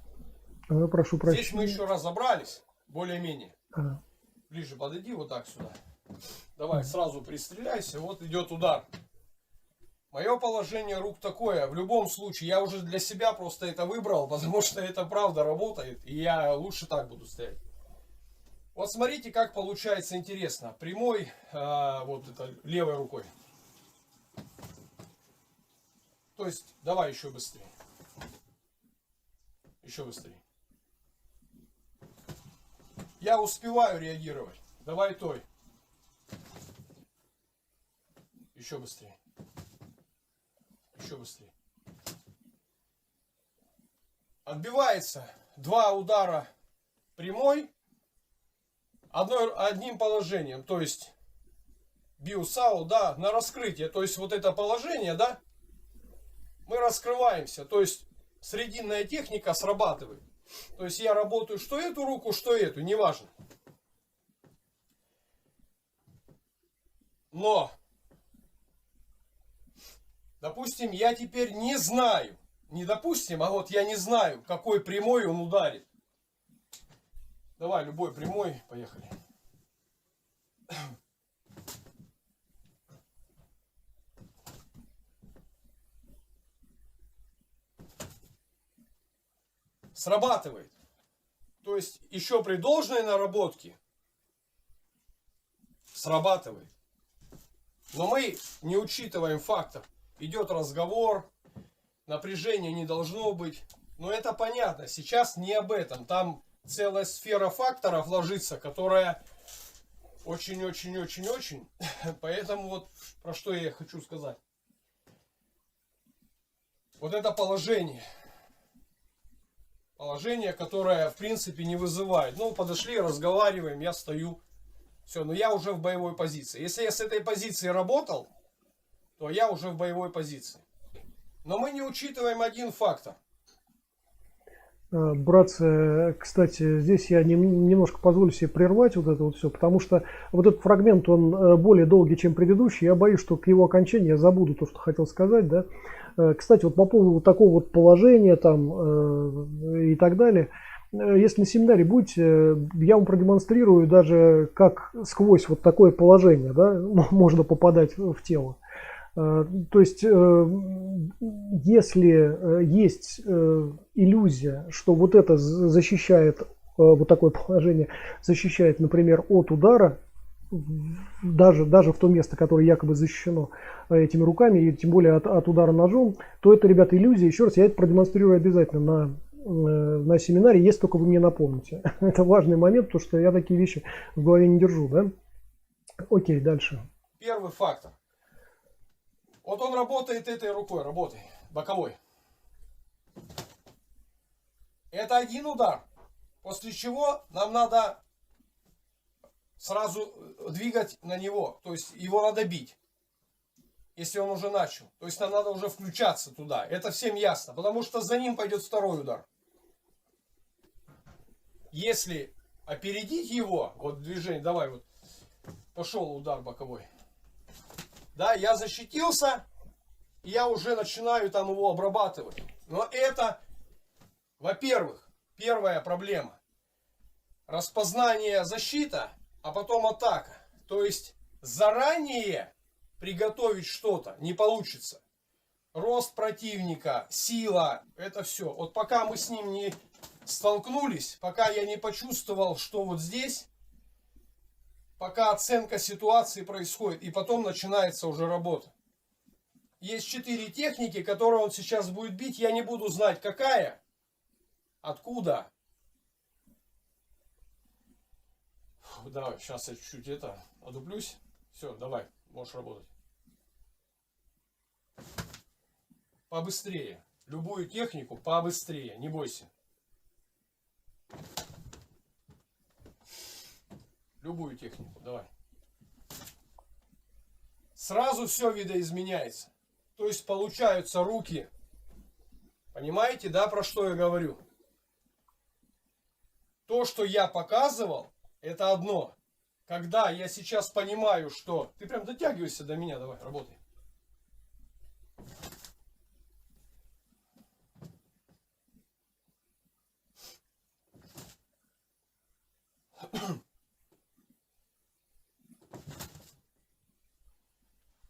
Speaker 1: Прошу прощения.
Speaker 2: Здесь мы еще разобрались, более-менее. Ближе подойди вот так сюда. Давай, сразу пристреляйся. Вот идет удар. Мое положение рук такое. В любом случае, я уже для себя просто это выбрал, потому что это правда работает. И я лучше так буду стоять. Вот смотрите, как получается интересно. Прямой, вот это левой рукой. То есть, давай еще быстрее. Еще быстрее. Я успеваю реагировать. Давай той. Еще быстрее. Еще быстрее. Отбивается 2 удара прямой одним положением. То есть биусау, да, на раскрытие. То есть вот это положение, да, мы раскрываемся. То есть срединная техника срабатывает. То есть я работаю что эту руку, что эту, неважно. Но, допустим, я теперь не знаю, не допустим, а вот я не знаю, какой прямой он ударит. Давай, любой прямой, поехали. Срабатывает. То есть еще при должной наработке срабатывает. Но мы не учитываем фактор. Идет разговор, напряжения не должно быть. Но это понятно. Сейчас не об этом. Там целая сфера факторов ложится, которая очень-очень-очень-очень. Поэтому вот про что я хочу сказать. Вот это положение. Положение, которое в принципе не вызывает. Ну, подошли, разговариваем, я стою. Все, но я уже в боевой позиции. Если я с этой позиции работал, то я уже в боевой позиции. Но мы не учитываем один фактор.
Speaker 1: Братцы, кстати, здесь я немножко позволю себе прервать вот это вот все, потому что вот этот фрагмент, он более долгий, чем предыдущий. Я боюсь, что к его окончанию я забуду то, что хотел сказать, да. Кстати, вот по поводу вот такого вот положения там и так далее. Если на семинаре будете, я вам продемонстрирую даже, как сквозь вот такое положение, да, можно попадать в тело. То есть, если есть иллюзия, что вот это защищает, вот такое положение защищает, например, от удара, даже в то место, которое якобы защищено этими руками, и тем более от удара ножом, то это, ребята, иллюзия. Еще раз, я это продемонстрирую обязательно на семинаре, если только вы мне напомните. Это важный момент, потому что я такие вещи в голове не держу, да? Окей, дальше.
Speaker 2: Первый фактор. Вот он работает этой рукой, работает, боковой. Это один удар, после чего нам надо сразу двигать на него, то есть его надо бить, если он уже начал. То есть нам надо уже включаться туда, это всем ясно, потому что за ним пойдет второй удар. Если опередить его, вот движение, давай вот, пошел удар боковой. Да, я защитился, и я уже начинаю там его обрабатывать. Но это, во-первых, первая проблема. Распознание защита, а потом атака. То есть заранее приготовить что-то не получится. Рост противника, сила, это все. Вот пока мы с ним не столкнулись, пока я не почувствовал, что вот здесь, пока оценка ситуации происходит, и потом начинается уже работа. Есть 4 техники, которые он сейчас будет бить. Я не буду знать, какая, откуда. Давай, сейчас я чуть-чуть это одуплюсь. Все, давай, можешь работать. Побыстрее. Любую технику побыстрее, не бойся. Любую технику, давай. Сразу все видоизменяется. То есть получаются руки. Понимаете, да, про что я говорю? То, что я показывал, это одно. Когда я сейчас понимаю, что... Ты прям дотягивайся до меня, давай, работай.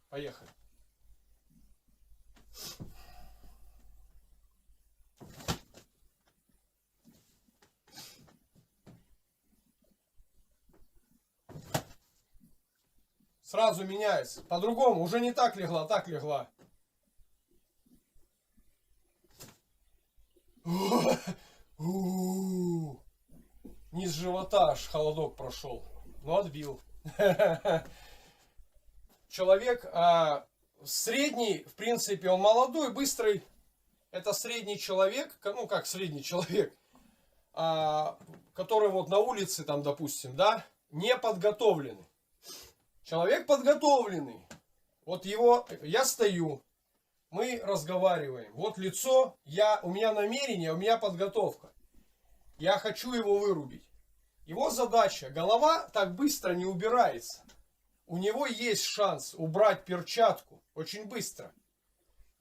Speaker 2: Поехали. Сразу меняется. По-другому. Уже не так легла, так легла. Низ живота аж холодок прошел. Но отбил. Человек средний, в принципе, он молодой, быстрый. Это средний человек, ну как средний человек, который вот на улице, там, допустим, да, не подготовленный. Человек подготовленный. Вот его, я стою, мы разговариваем. Вот лицо, у меня намерение, у меня подготовка. Я хочу его вырубить. Его задача, голова так быстро не убирается. У него есть шанс убрать перчатку очень быстро.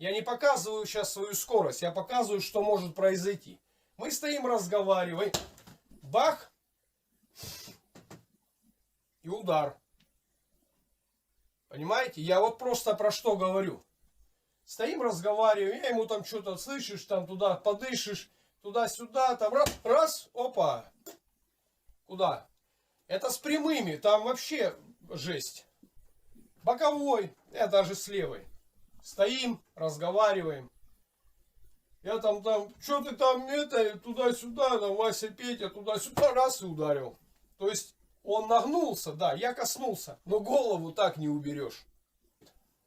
Speaker 2: Я не показываю сейчас свою скорость, я показываю, что может произойти. Мы стоим, разговариваем. Бах! И удар. Понимаете? Я вот просто про что говорю. Стоим, разговариваем, я ему там что-то слышишь, там туда подышишь, туда-сюда, там раз, раз, опа. Куда? Это с прямыми, там вообще жесть. Боковой, я даже с левой. Стоим, разговариваем. Я там, что ты там, это, туда-сюда, там, Вася, Петя, туда-сюда, раз и ударил. То есть, он нагнулся, да, я коснулся, но голову так не уберешь.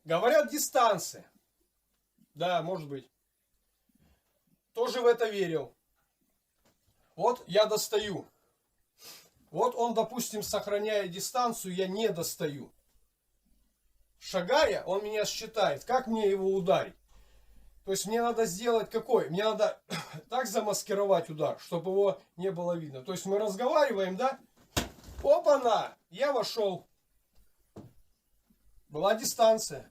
Speaker 2: Говорят, дистанция. Да, может быть. Тоже в это верил. Вот я достаю. Вот он, допустим, сохраняя дистанцию, я не достаю. Шагая, он меня считает. Как мне его ударить? То есть мне надо сделать какой? Мне надо так замаскировать удар, чтобы его не было видно. То есть мы разговариваем, да? Опа-на! Я вошел. Была дистанция.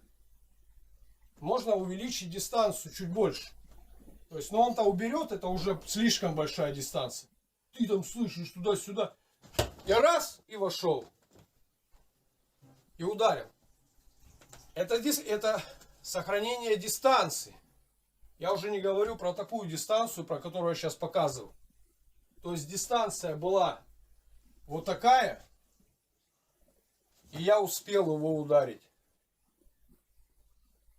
Speaker 2: Можно увеличить дистанцию чуть больше. То есть, но он-то уберет, это уже слишком большая дистанция. Ты там слышишь туда-сюда. Я раз и вошел. И ударил. Это сохранение дистанции. Я уже не говорю про такую дистанцию, про которую я сейчас показывал. То есть дистанция была вот такая. И я успел его ударить.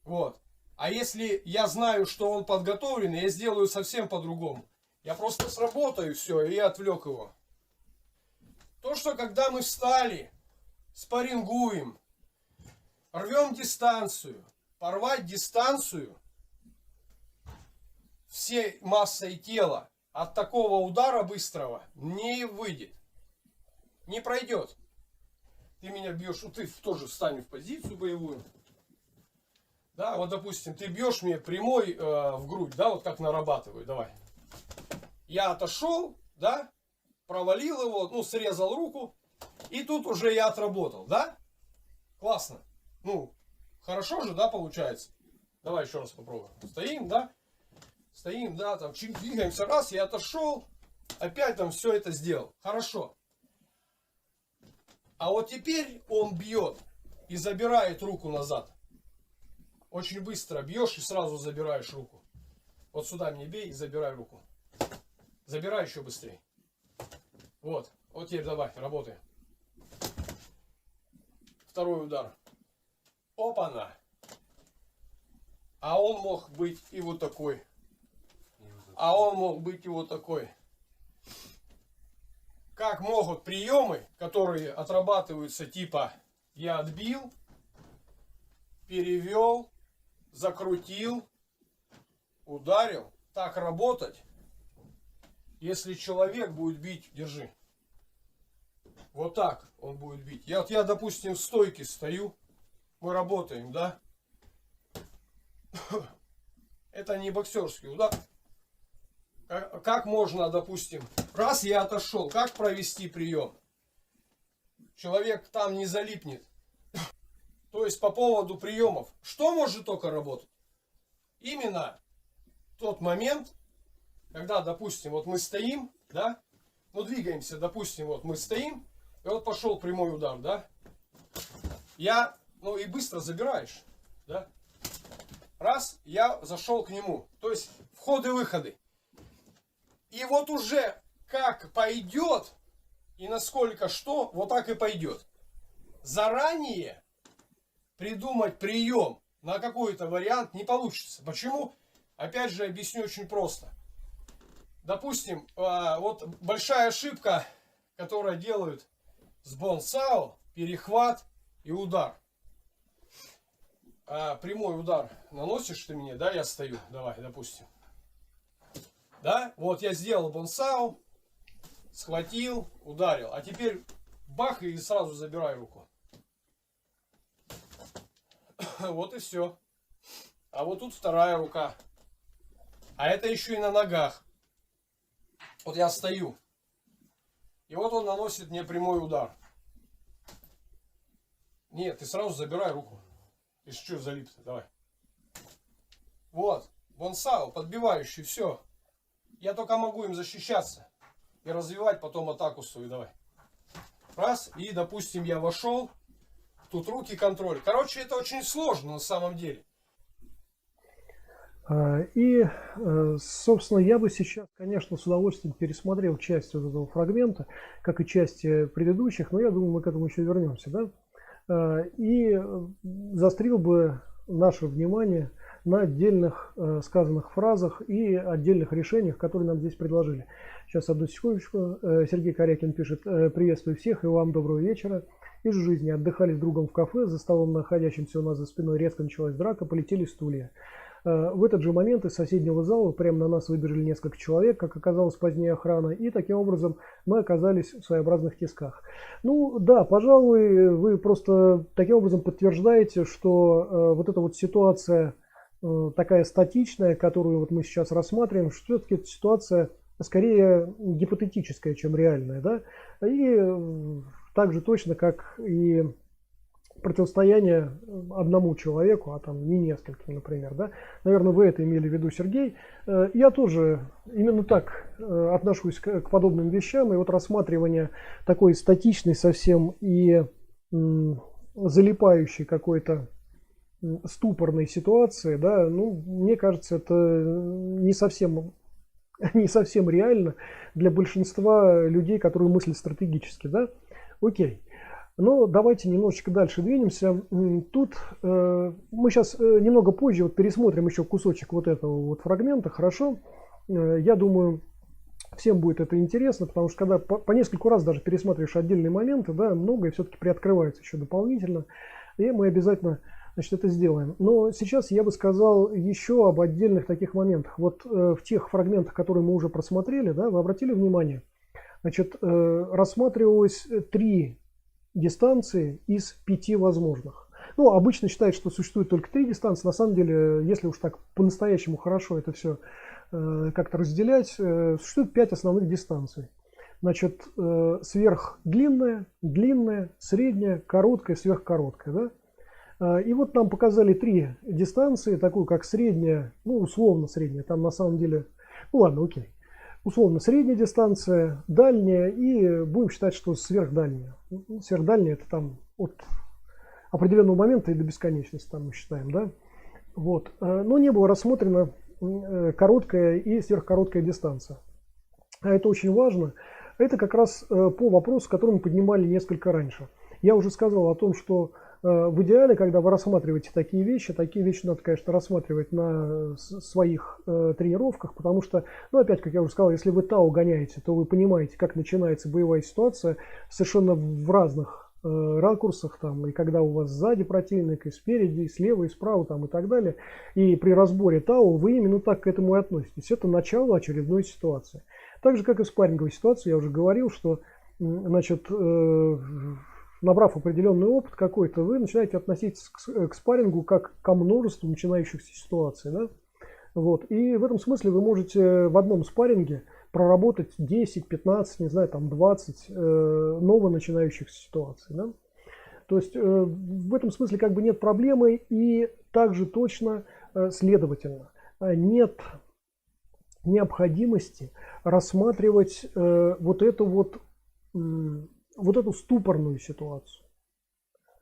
Speaker 2: Вот. А если я знаю, что он подготовлен, я сделаю совсем по-другому. Я просто сработаю все, и я отвлек его. То, что когда мы встали, спаррингуем, рвем дистанцию, порвать дистанцию всей массой тела от такого удара быстрого не выйдет. Не пройдет. Ты меня бьешь, ты тоже встань в позицию боевую. Да, вот допустим, ты бьешь мне прямой в грудь, да, вот как нарабатываю, давай. Я отошел, да, провалил его, ну, срезал руку, и тут уже я отработал, да? Классно. Ну, хорошо же, да, получается? Давай еще раз попробуем. Стоим, да? Стоим, да, там, двигаемся, раз, я отошел, опять там все это сделал. Хорошо. А вот теперь он бьет и забирает руку назад. Очень быстро бьешь и сразу забираешь руку. Вот сюда мне бей и забирай руку. Забирай еще быстрее. Вот. Вот теперь давай, работай. Второй удар. Опа-на. А он мог быть и вот такой. А он мог быть и вот такой. Как могут приемы, которые отрабатываются типа я отбил, перевел, закрутил, ударил, так работать, если человек будет бить, держи. Вот так он будет бить. Я, допустим, в стойке стою, мы работаем, да? Это не боксерский удар. Как можно, допустим, раз я отошел, как провести прием? Человек там не залипнет. То есть по поводу приемов, что может только работать? Именно тот момент, когда, допустим, вот мы стоим, да, ну двигаемся, допустим, вот мы стоим, и вот пошел прямой удар, да, ну и быстро забираешь, да, раз, я зашел к нему, то есть входы-выходы. И вот уже как пойдет, и насколько что, вот так и пойдет. Заранее придумать прием на какой-то вариант не получится. Почему? Опять же, объясню очень просто. Допустим, вот большая ошибка, которую делают с бонсао, перехват и удар. Прямой удар наносишь ты мне, да, я стою, давай, допустим. Да, вот я сделал бонсао, схватил, ударил. А теперь бах и сразу забирай руку. Вот и все. А вот тут вторая рука. А это еще и на ногах. Вот я стою. И вот он наносит мне прямой удар. Нет, ты сразу забирай руку. Ты что залип-то? Давай. Вот, бонсау, подбивающий, все. Я только могу им защищаться и развивать потом атаку свою. Давай. Раз, и, допустим, я вошел. Тут руки контроль. Короче, это очень сложно на самом деле.
Speaker 1: И, собственно, я бы сейчас, конечно, с удовольствием пересмотрел часть вот этого фрагмента, как и части предыдущих, но я думаю, мы к этому еще вернемся, да? И заострил бы наше внимание на отдельных сказанных фразах и отдельных решениях, которые нам здесь предложили. Сейчас, одну секундочку. Сергей Корякин пишет: приветствую всех и вам доброго вечера. Из жизни отдыхали с другом в кафе, за столом, находящимся у нас за спиной, резко началась драка, полетели стулья. В этот же момент из соседнего зала прямо на нас выбежали несколько человек, как оказалось позднее охрана, и таким образом мы оказались в своеобразных тисках. Ну да, пожалуй, вы просто таким образом подтверждаете, что вот эта вот ситуация такая статичная, которую вот мы сейчас рассматриваем, что все-таки эта ситуация скорее гипотетическая, чем реальная, да, и так же точно, как и противостояние одному человеку, а там не нескольким, например, да. Наверное, вы это имели в виду, Сергей. Я тоже именно так отношусь к подобным вещам, и вот рассматривание такой статичной совсем и залипающей какой-то ступорной ситуации, да, ну, мне кажется, это не совсем реально для большинства людей, которые мыслят стратегически, да. Окей. Но давайте немножечко дальше двинемся. Тут мы сейчас немного позже вот пересмотрим еще кусочек вот этого вот фрагмента, хорошо? Я думаю, всем будет это интересно, потому что когда по нескольку раз даже пересматриваешь отдельные моменты, да, многое все-таки приоткрывается еще дополнительно, и мы обязательно, значит, это сделаем. Но сейчас я бы сказал еще об отдельных таких моментах. Вот в тех фрагментах, которые мы уже просмотрели, да, вы обратили внимание, значит, рассматривалось 3 дистанции из 5 возможных. Ну, обычно считают, что существует только 3 дистанции. На самом деле, если уж так по-настоящему хорошо это все как-то разделять, существует 5 основных дистанций. Значит, сверхдлинная, длинная, средняя, короткая, сверхкороткая, да? И вот нам показали 3 дистанции, такую как средняя, ну, условно средняя, там на самом деле, ну ладно, окей. Условно средняя дистанция, дальняя и будем считать, что сверхдальняя. Сверхдальняя это там от определенного момента и до бесконечности, там мы считаем, да. Вот. Но не было рассмотрена короткая и сверхкороткая дистанция. А это очень важно. Это как раз по вопросу, который мы поднимали несколько раньше. Я уже сказал о том, что в идеале, когда вы рассматриваете такие вещи надо, конечно, рассматривать на своих тренировках, потому что, ну, опять, как я уже сказал, если вы ТАО гоняете, то вы понимаете, как начинается боевая ситуация совершенно в разных ракурсах, там, и когда у вас сзади противник, и спереди, и слева, и справа, там, и так далее. И при разборе ТАО вы именно так к этому и относитесь. Это начало очередной ситуации. Так же, как и в спарринговой ситуации, я уже говорил, что, значит, набрав определенный опыт какой-то, вы начинаете относиться к спаррингу как ко множеству начинающихся ситуаций. Да? Вот. И в этом смысле вы можете в одном спарринге проработать 10, 15, не знаю, там 20 новоначинающихся ситуаций. Да? То есть в этом смысле как бы нет проблемы, и также точно, следовательно, нет необходимости рассматривать вот эту ступорную ситуацию.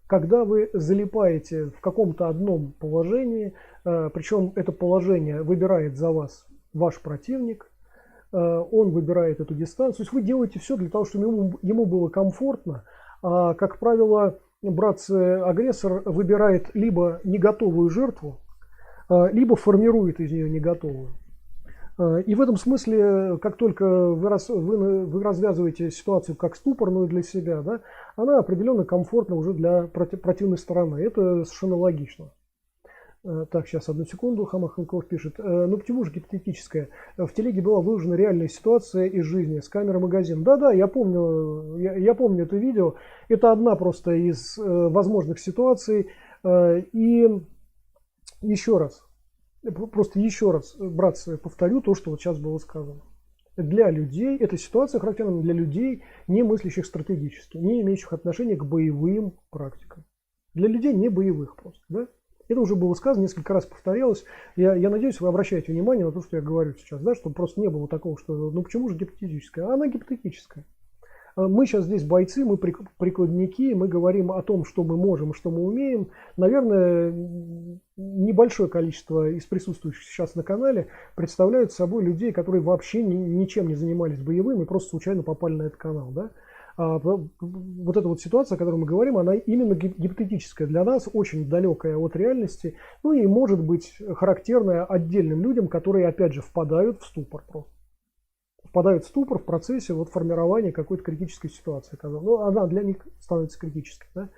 Speaker 1: Когда вы залипаете в каком-то одном положении, причем это положение выбирает за вас ваш противник, он выбирает эту дистанцию, то есть вы делаете все для того, чтобы ему было комфортно. А, как правило, братцы-агрессор выбирает либо не готовую жертву, либо формирует из нее не готовую. И в этом смысле, как только вы развязываете ситуацию как ступорную для себя, да, она определенно комфортна уже для противной стороны. Это совершенно логично. Так, сейчас, одну секунду, Хамаханков пишет. Ну почему же гипотетическая? В телеге была выложена реальная ситуация из жизни с камеры магазин. Да-да, я помню это видео. Это одна просто из возможных ситуаций. И еще раз, братцы, повторю то, что вот сейчас было сказано. Для людей, эта ситуация характерна для людей, не мыслящих стратегически, не имеющих отношения к боевым практикам. Для людей не боевых просто, да? Это уже было сказано, несколько раз повторялось. Я надеюсь, вы обращаете внимание на то, что я говорю сейчас, да, чтобы просто не было такого, что ну почему же гипотетическая? Она гипотетическая. Мы сейчас здесь бойцы, мы прикладники, мы говорим о том, что мы можем и что мы умеем. Наверное, небольшое количество из присутствующих сейчас на канале представляют собой людей, которые вообще ничем не занимались боевым и просто случайно попали на этот канал. Да? Вот эта вот ситуация, о которой мы говорим, она именно гипотетическая для нас, очень далекая от реальности, ну и может быть характерная отдельным людям, которые опять же впадают в ступор просто. Впадают в ступор в процессе вот формирования какой-то критической ситуации. Ну, она для них становится критической. Да?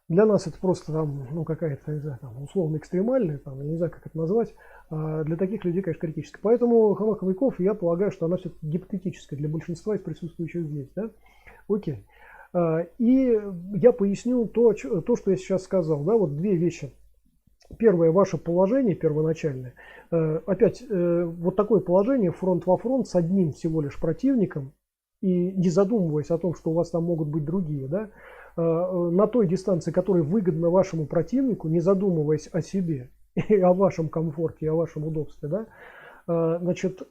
Speaker 1: Для нас это просто там, ну, какая-то, не знаю, там, условно экстремальная, там, я не знаю, как это назвать. А для таких людей, конечно, критическая. Поэтому хама хомяков, я полагаю, что она все-таки гипотетическая для большинства из присутствующих здесь. Да? Окей. И я поясню то, что я сейчас сказал. Да? Вот две вещи. Первое, ваше положение первоначальное. Опять, вот такое положение фронт во фронт с одним всего лишь противником, и не задумываясь о том, что у вас там могут быть другие, да, на той дистанции, которая выгодна вашему противнику, не задумываясь о себе, и о вашем комфорте, и о вашем удобстве, да, значит,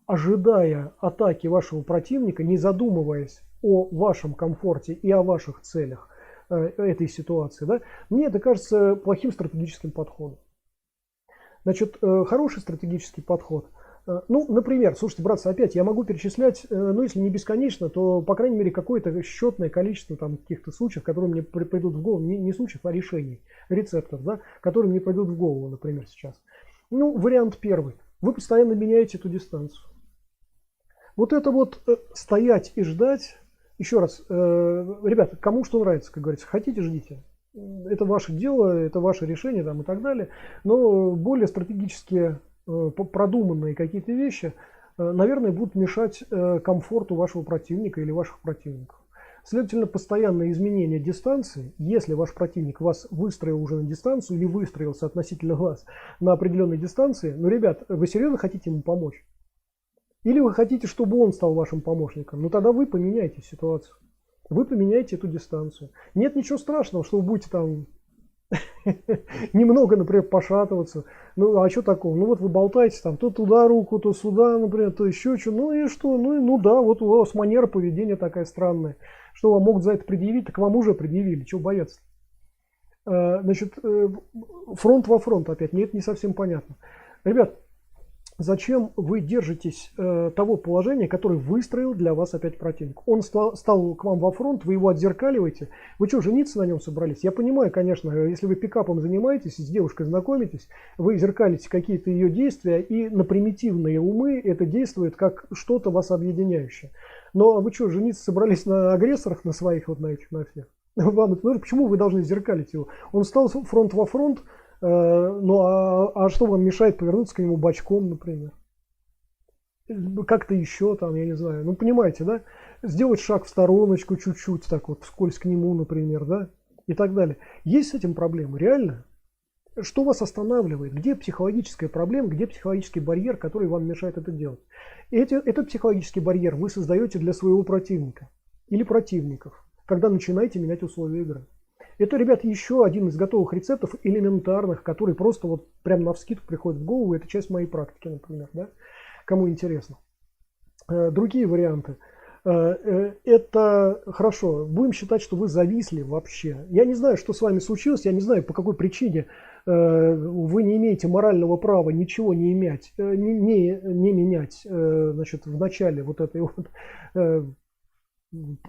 Speaker 1: ожидая атаки вашего противника, не задумываясь о вашем комфорте и о ваших целях, этой ситуации, да, мне это кажется плохим стратегическим подходом. Значит, хороший стратегический подход. Ну, например, слушайте, братцы, опять я могу перечислять, ну, если не бесконечно, то, по крайней мере, какое-то счетное количество там каких-то случаев, которые мне придут в голову, не случаев, а решений, рецептов, да, которые мне придут в голову, например, сейчас. Ну, вариант первый. Вы постоянно меняете эту дистанцию. Вот это вот стоять и ждать. Еще раз, ребята, кому что нравится, как говорится, хотите, ждите. Это ваше дело, это ваше решение там, и так далее. Но более стратегически продуманные какие-то вещи, наверное, будут мешать комфорту вашего противника или ваших противников. Следовательно, постоянное изменение дистанции, если ваш противник вас выстроил уже на дистанцию или выстроился относительно вас на определенной дистанции, ну, ребят, вы серьезно хотите ему помочь? Или вы хотите, чтобы он стал вашим помощником? Ну тогда вы поменяете ситуацию. Вы поменяете эту дистанцию. Нет ничего страшного, что вы будете там немного, например, пошатываться. Ну а что такого? Ну вот вы болтаете там то туда руку, то сюда, например, то еще что. Ну и что? Ну да, вот у вас манера поведения такая странная. Что вам могут за это предъявить? Так вам уже предъявили. Чего бояться? Значит, фронт во фронт опять. Мне это не совсем понятно. Ребят, зачем вы держитесь того положения, которое выстроил для вас опять противник? Он стал к вам во фронт, вы его отзеркаливаете. Вы что, жениться на нем собрались? Я понимаю, конечно, если вы пикапом занимаетесь, с девушкой знакомитесь, вы зеркалите какие-то ее действия, и на примитивные умы это действует как что-то вас объединяющее. Но вы что, жениться собрались на агрессорах, на своих, вот на этих, на всех? Вам это нужно? Почему вы должны зеркалить его? Он стал фронт во фронт. Ну, а что вам мешает повернуться к нему бочком, например? Как-то еще там, я не знаю. Ну, понимаете, да? Сделать шаг в стороночку чуть-чуть, так вот, вскользь к нему, например, да? И так далее. Есть с этим проблемы? Реально? Что вас останавливает? Где психологическая проблема, где психологический барьер, который вам мешает это делать? Этот психологический барьер вы создаете для своего противника или противников, когда начинаете менять условия игры. Это, ребят, еще один из готовых рецептов элементарных, который просто вот прям навскидку приходит в голову. Это часть моей практики, например, да? Кому интересно. Другие варианты. Это хорошо. Будем считать, что вы зависли вообще. Я не знаю, что с вами случилось. Я не знаю, по какой причине вы не имеете морального права ничего не иметь, не менять, значит, в начале вот этой вот...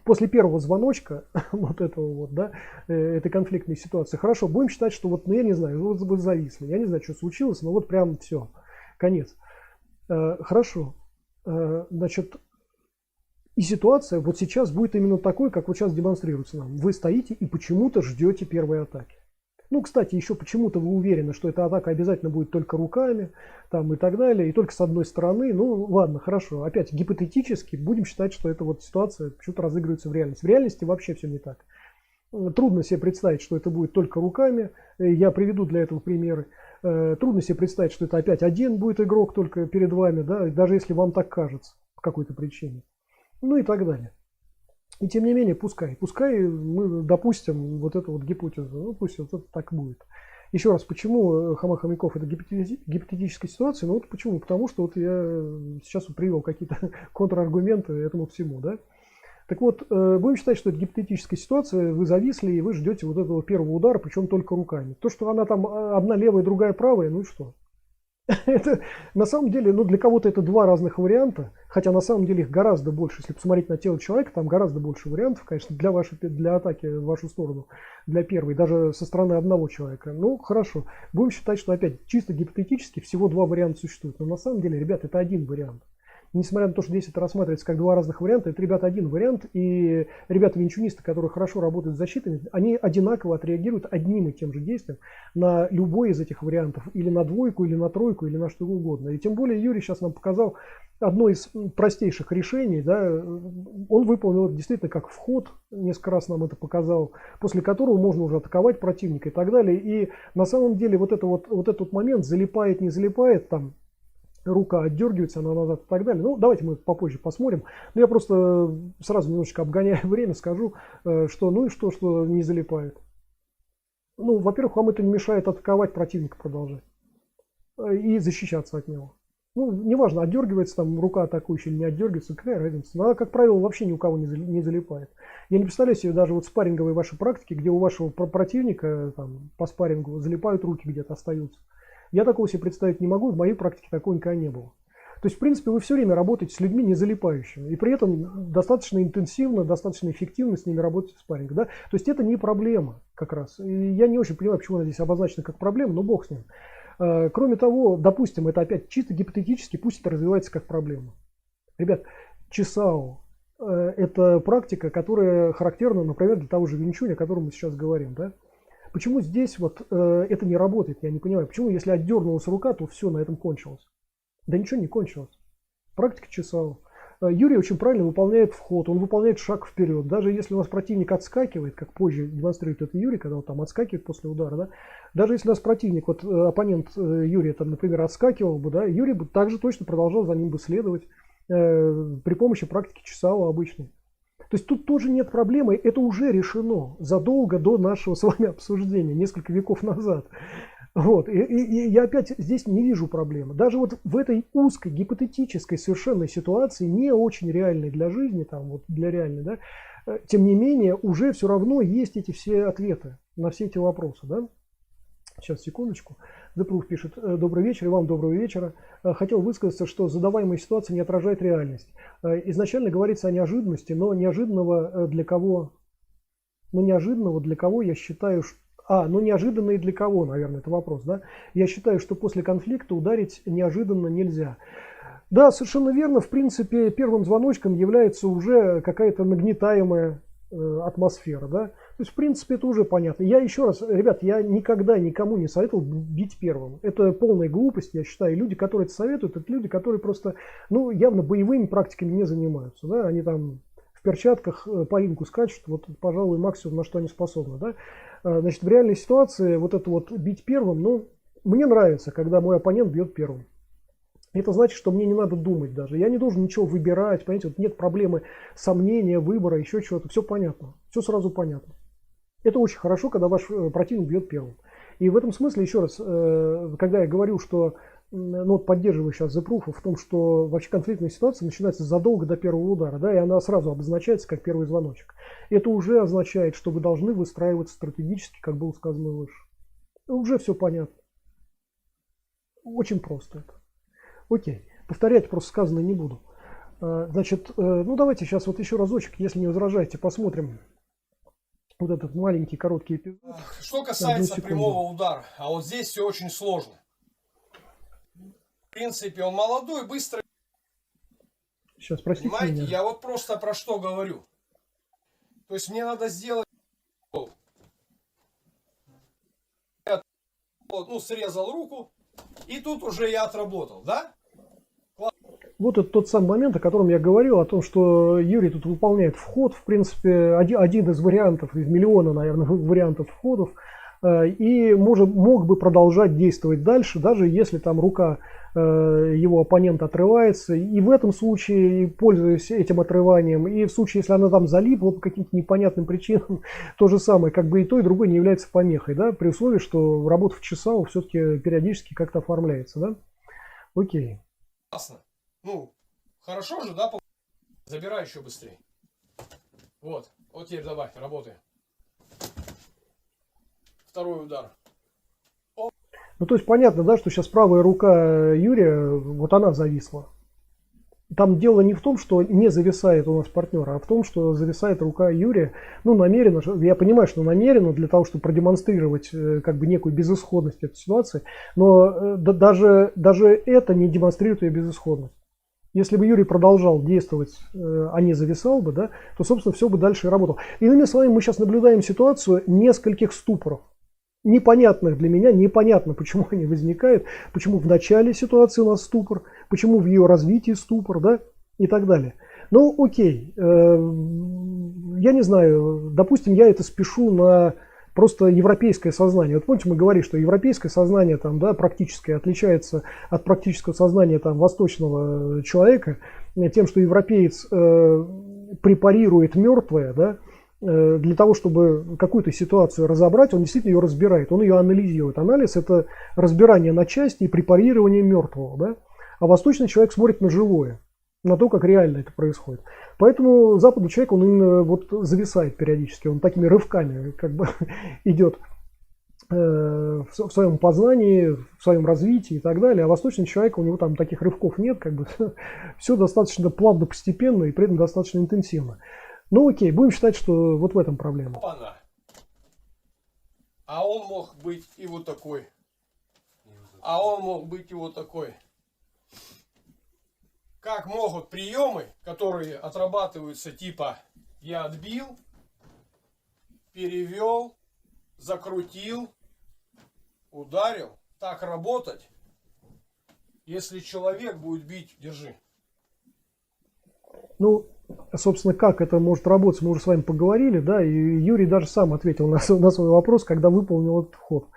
Speaker 1: После первого звоночка вот этого вот, да, этой конфликтной ситуации. Хорошо, будем считать, что вот, ну я не знаю, вы зависли. Я не знаю, что случилось, но вот прям все, конец. Хорошо. Значит, и ситуация вот сейчас будет именно такой, как вот сейчас демонстрируется нам. Вы стоите и почему-то ждете первой атаки. Ну, кстати, еще почему-то вы уверены, что эта атака обязательно будет только руками, там и так далее, и только с одной стороны. Ну, ладно, хорошо. Опять гипотетически будем считать, что эта вот ситуация почему-то разыгрывается в реальности. В реальности вообще все не так. Трудно себе представить, что это будет только руками. Я приведу для этого примеры. Трудно себе представить, что это опять один будет игрок только перед вами, да, даже если вам так кажется по какой-то причине. Ну и так далее. И тем не менее, пускай мы допустим вот эту вот гипотезу, ну пусть вот это так будет. Еще раз, почему Хамах Хомяков это гипотетическая ситуация? Ну вот почему? Потому что вот я сейчас привел какие-то контраргументы этому всему, да? Так вот, будем считать, что это гипотетическая ситуация, вы зависли и вы ждете вот этого первого удара, причем только руками. То, что она там одна левая, другая правая, ну и что? Это на самом деле, ну для кого-то это два разных варианта, хотя на самом деле их гораздо больше. Если посмотреть на тело человека, там гораздо больше вариантов, конечно, для атаки в вашу сторону, для первой, даже со стороны одного человека. Ну хорошо, будем считать, что опять чисто гипотетически всего два варианта существуют. Но на самом деле, ребят, это один вариант. Несмотря на то, что здесь это рассматривается как два разных варианта, это, ребята, один вариант. И ребята-винчунисты, которые хорошо работают с защитой, они одинаково отреагируют одним и тем же действием на любой из этих вариантов. Или на двойку, или на тройку, или на что угодно. И тем более Юрий сейчас нам показал одно из простейших решений. Да, он выполнил это действительно как вход, несколько раз нам это показал, после которого можно уже атаковать противника и так далее. И на самом деле вот этот момент, залипает, не залипает, там, рука отдергивается, она назад и так далее. Ну, давайте мы попозже посмотрим. Но я просто сразу немножечко обгоняя время, скажу, что ну и что не залипает. Ну, во-первых, вам это не мешает атаковать противника, продолжать. И защищаться от него. Ну, неважно, отдергивается там рука атакующая или не отдергивается, какая разница. Но она, как правило, вообще ни у кого не залипает. Я не представляю себе даже вот спарринговые ваши практики, где у вашего противника там, по спаррингу залипают руки, где-то остаются. Я такого себе представить не могу, в моей практике такого никогда не было. То есть, в принципе, вы все время работаете с людьми не залипающими. И при этом достаточно интенсивно, достаточно эффективно с ними работаете в спарринге. Да? То есть, это не проблема как раз. И я не очень понимаю, почему она здесь обозначена как проблема, но бог с ним. Кроме того, допустим, это опять чисто гипотетически, пусть это развивается как проблема. Ребят, Чисао – это практика, которая характерна, например, для того же Винчунь, о котором мы сейчас говорим. Да? Почему здесь вот это не работает, я не понимаю. Почему, если отдернулась рука, то все, на этом кончилось? Да ничего не кончилось. Практика Чисао. Юрий очень правильно выполняет вход, он выполняет шаг вперед. Даже если у нас противник отскакивает, как позже демонстрирует это Юрий, когда он там отскакивает после удара, да, даже если у нас противник, вот оппонент Юрия, там, например, отскакивал бы, да, Юрий бы также точно продолжал за ним бы следовать при помощи практики Чисао обычной. То есть тут тоже нет проблемы, это уже решено задолго до нашего с вами обсуждения, несколько веков назад. Вот. И я опять здесь не вижу проблемы. Даже вот в этой узкой, гипотетической совершенно ситуации, не очень реальной для жизни, там, вот для реальной, да, тем не менее, уже все равно есть эти все ответы на все эти вопросы. Да? Сейчас, секундочку. Запрух пишет: добрый вечер, и вам доброго вечера. Хотел высказаться, что задаваемая ситуация не отражает реальность. Изначально говорится о неожиданности, но неожиданного для кого? Но неожиданного для кого, я считаю, что... ну неожиданно и для кого, наверное, это вопрос, да? Я считаю, что после конфликта ударить неожиданно нельзя. Да, совершенно верно. В принципе, первым звоночком является уже какая-то нагнетаемая атмосфера, да? То есть, в принципе, это уже понятно. Я еще раз, ребят, я никогда никому не советовал бить первым. Это полная глупость, я считаю. Люди, которые это советуют, это люди, которые просто, ну, явно боевыми практиками не занимаются, да? Они там в перчатках по ринку скачут, вот, пожалуй, максимум, на что они способны, да? Значит, в реальной ситуации вот это вот бить первым, ну, мне нравится, когда мой оппонент бьет первым. Это значит, что мне не надо думать даже. Я не должен ничего выбирать, понимаете, вот нет проблемы сомнения, выбора, еще чего-то. Все понятно, все сразу понятно. Это очень хорошо, когда ваш противник бьет первым. И в этом смысле, еще раз, когда я говорю, что, ну, вот поддерживаю сейчас The Proof в том, что вообще конфликтная ситуация начинается задолго до первого удара, да, и она сразу обозначается как первый звоночек. Это уже означает, что вы должны выстраиваться стратегически, как было сказано выше. Уже все понятно. Очень просто это. Окей, повторять просто сказанное не буду. Значит, ну давайте сейчас вот еще разочек, если не возражаете, посмотрим вот этот маленький короткий эпизод.
Speaker 2: Что касается прямого удара, а вот здесь все очень сложно. В принципе, он молодой, быстро.
Speaker 1: Сейчас, простите
Speaker 2: понимаете,
Speaker 1: меня.
Speaker 2: Я вот просто про что говорю. То есть мне надо сделать... Ну, срезал руку, и тут уже я отработал, да?
Speaker 1: Вот это тот самый момент, о котором я говорил, о том, что Юрий тут выполняет вход, в принципе, один из вариантов, из миллиона, наверное, вариантов входов. и мог бы продолжать действовать дальше, даже если там рука его оппонента отрывается. И в этом случае, пользуясь этим отрыванием, и в случае, если она там залипла по каким-то непонятным причинам, то же самое, как бы и то, и другое не является помехой, да, при условии, что работа в ЧСАУ все-таки периодически как-то оформляется, да. Окей.
Speaker 2: Классно. Ну, хорошо же, да? Забирай еще быстрее. Вот. Вот теперь давай, работаем. Второй удар.
Speaker 1: Ну, то есть понятно, да, что сейчас правая рука Юрия, вот она зависла. Там дело не в том, что не зависает у нас партнер, а в том, что зависает рука Юрия, ну, намеренно, я понимаю, что намеренно, для того, чтобы продемонстрировать как бы некую безысходность этой ситуации, но даже это не демонстрирует ее безысходность. Если бы Юрий продолжал действовать, а не зависал бы, да, то, собственно, все бы дальше и работало. Иными словами, мы сейчас наблюдаем ситуацию нескольких ступоров. Непонятных для меня, непонятно, почему они возникают, почему в начале ситуации у нас ступор, почему в ее развитии ступор, да, и так далее. Ну, окей, я не знаю, допустим, я это спешу на просто европейское сознание. Вот помните, мы говорили, что европейское сознание там, да, практическое отличается от практического сознания там, восточного человека тем, что европеец препарирует мертвое, да, для того, чтобы какую-то ситуацию разобрать, он действительно ее разбирает, он ее анализирует. Анализ – это разбирание на части и препарирование мертвого. Да? А восточный человек смотрит на живое, на то, как реально это происходит. Поэтому западный человек, он именно вот зависает периодически, он такими рывками как бы идет в своем познании, в своем развитии и так далее. А восточный человек, у него там таких рывков нет, как бы все достаточно плавно, постепенно и при этом достаточно интенсивно. Ну окей, будем считать, что вот в этом проблема.
Speaker 2: Опа-на. А он мог быть и вот такой. А он мог быть и вот такой. Как могут приемы, которые отрабатываются типа я отбил, перевел, закрутил, ударил, так работать, если человек будет бить, держи.
Speaker 1: Ну, собственно, как это может работать, мы уже с вами поговорили, да, и Юрий даже сам ответил на свой вопрос, когда выполнил этот ход.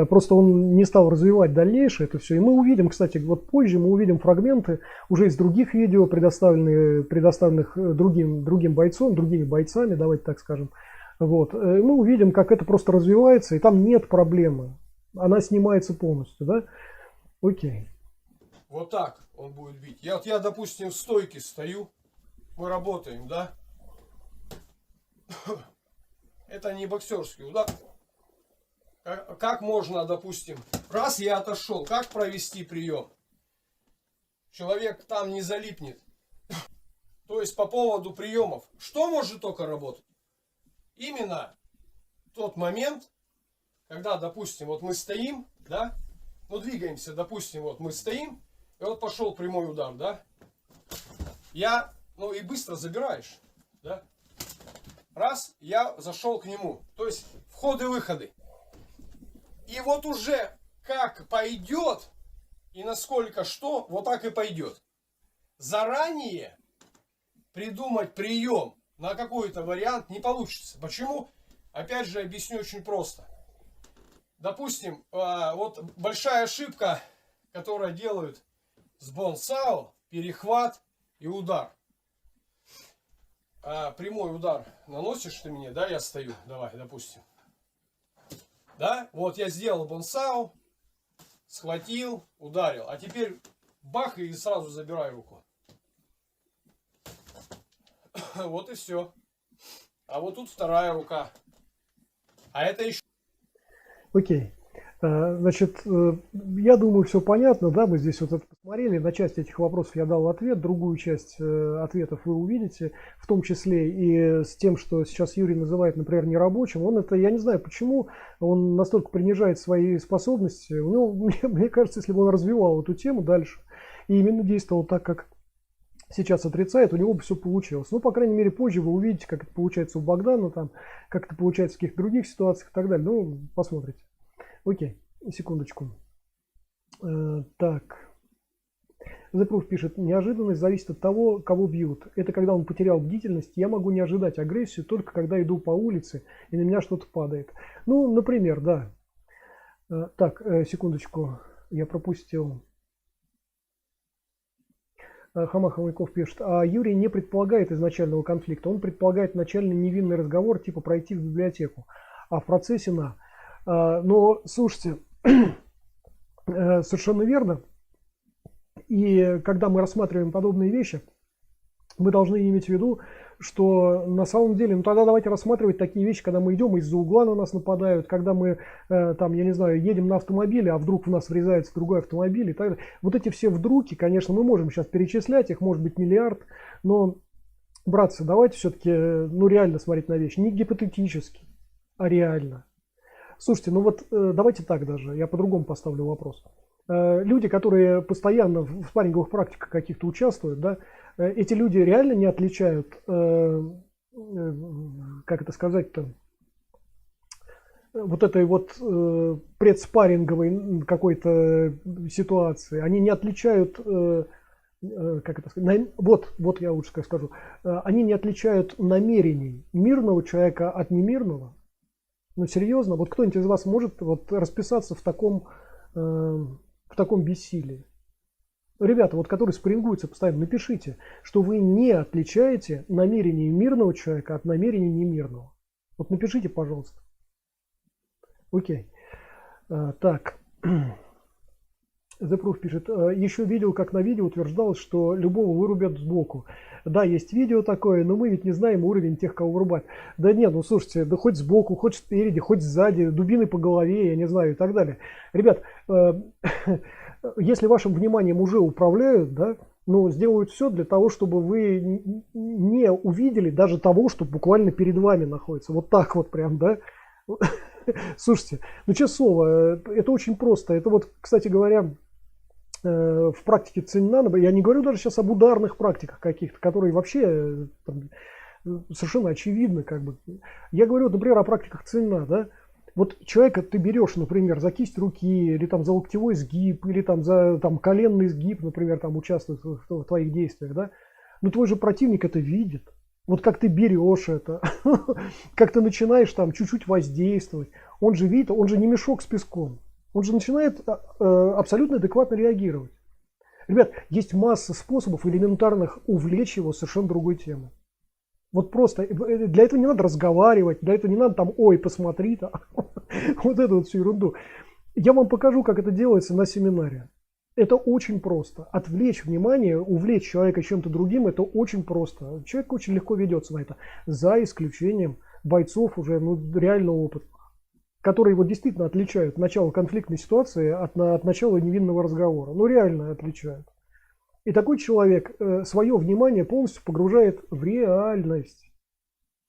Speaker 1: Просто он не стал развивать дальнейшее это все. И мы увидим, кстати, вот позже мы увидим фрагменты уже из других видео, предоставленных другим бойцом, другими бойцами, давайте так скажем. Вот. Мы увидим, как это просто развивается, и там нет проблемы. Она снимается полностью, да? Окей.
Speaker 2: Вот так он будет бить. Я, допустим, в стойке стою. Мы работаем, да? Это не боксерский удар. Как можно, допустим, раз я отошел, как провести прием? Человек там не залипнет. То есть по поводу приемов. Что может только работать? Именно тот момент, когда, допустим, вот мы стоим, да? Ну, двигаемся, допустим, вот мы стоим, и вот пошел прямой удар, да? Ну и быстро забираешь, да? Раз, я зашел к нему. То есть входы-выходы. И вот уже как пойдет и насколько что, вот так и пойдет. Заранее придумать прием на какой-то вариант не получится. Почему? Опять же, объясню очень просто. Допустим, вот большая ошибка, которую делают с бонсао, перехват и удар. Прямой удар наносишь ты мне, да, я стою, давай, допустим. Да, вот я сделал бонсао, схватил, ударил. А теперь бах и сразу забирай руку. Вот и все. А вот тут вторая рука. А это еще...
Speaker 1: Окей. Значит, я думаю, все понятно, да, мы здесь вот это посмотрели, на часть этих вопросов я дал ответ, другую часть ответов вы увидите, в том числе и с тем, что сейчас Юрий называет, например, нерабочим, он это, я не знаю, почему он настолько принижает свои способности, у него, мне кажется, если бы он развивал эту тему дальше и именно действовал так, как сейчас отрицает, у него бы все получилось. Ну, по крайней мере, позже вы увидите, как это получается у Богдана, там, как это получается в каких-то других ситуациях и так далее, ну, посмотрите. Окей, секундочку. Так. The Proof пишет, неожиданность зависит от того, кого бьют. Это когда он потерял бдительность. Я могу не ожидать агрессию только когда иду по улице и на меня что-то падает. Ну, например, да. Так, секундочку, я пропустил. Хама Хомяков пишет, а Юрий не предполагает изначального конфликта, он предполагает начальный невинный разговор, типа пройти в библиотеку, а в процессе на. Но, слушайте, совершенно верно, и когда мы рассматриваем подобные вещи, мы должны иметь в виду, что на самом деле, ну тогда давайте рассматривать такие вещи, когда мы идем, из-за угла на нас нападают, когда мы, там, я не знаю, едем на автомобиле, а вдруг в нас врезается другой автомобиль и так далее. Вот эти все вдруги, конечно, мы можем сейчас перечислять, их может быть миллиард, но, братцы, давайте все-таки, ну, реально смотреть на вещи, не гипотетически, а реально. Слушайте, ну вот давайте так даже, я по-другому поставлю вопрос. Люди, которые постоянно в спарринговых практиках каких-то участвуют, да, эти люди реально не отличают, как это сказать-то, вот этой вот предспарринговой какой-то ситуации, они не отличают, как это сказать, вот я лучше как скажу, они не отличают намерений мирного человека от немирного. Ну серьезно, вот кто-нибудь из вас может вот расписаться в таком бессилии? Ребята, вот которые спаррингуются постоянно, напишите, что вы не отличаете намерение мирного человека от намерения немирного. Вот напишите, пожалуйста. Окей. Так. The Proof пишет, еще видел, как на видео утверждалось, что любого вырубят сбоку. Да, есть видео такое, но мы ведь не знаем уровень тех, кого вырубать. Да нет, ну слушайте, да хоть сбоку, хоть спереди, хоть сзади, дубиной по голове, я не знаю, и так далее. Ребят, если вашим вниманием уже управляют, да, ну, сделают все для того, чтобы вы не увидели даже того, что буквально перед вами находится. Вот так вот прям, да. Слушайте, ну честное слово, это очень просто. Это вот, кстати говоря, в практике Циннана, я не говорю даже сейчас об ударных практиках каких-то, которые вообще там, совершенно очевидны, как бы. Я говорю, например, о практиках Цинна, да. Вот человека ты берешь, например, за кисть руки, или там за локтевой сгиб, или там за там, коленный сгиб, например, там участвует в твоих действиях, да. Но твой же противник это видит. Вот как ты берешь это, как ты начинаешь там чуть-чуть воздействовать. Он же видит, он же не мешок с песком. Он же начинает абсолютно адекватно реагировать. Ребят, есть масса способов элементарных увлечь его совершенно другой темой. Вот просто, для этого не надо разговаривать, для этого не надо там, ой, посмотри-то, вот эту вот всю ерунду. Я вам покажу, как это делается на семинаре. Это очень просто. Отвлечь внимание, увлечь человека чем-то другим, это очень просто. Человек очень легко ведется на это, за исключением бойцов уже реально опытных, которые вот действительно отличают начало конфликтной ситуации от начала невинного разговора. Ну реально отличают. И такой человек свое внимание полностью погружает в реальность,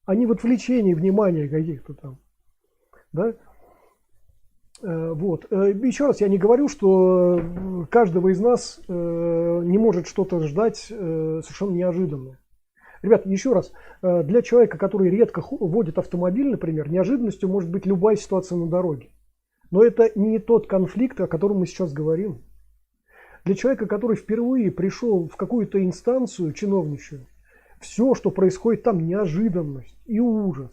Speaker 1: а не в отвлечение внимания каких-то там. Да? Вот. Еще раз, я не говорю, что каждого из нас не может что-то ждать совершенно неожиданное. Ребят, еще раз, для человека, который редко водит автомобиль, например, неожиданностью может быть любая ситуация на дороге. Но это не тот конфликт, о котором мы сейчас говорим. Для человека, который впервые пришел в какую-то инстанцию чиновничью, все, что происходит там, неожиданность и ужас.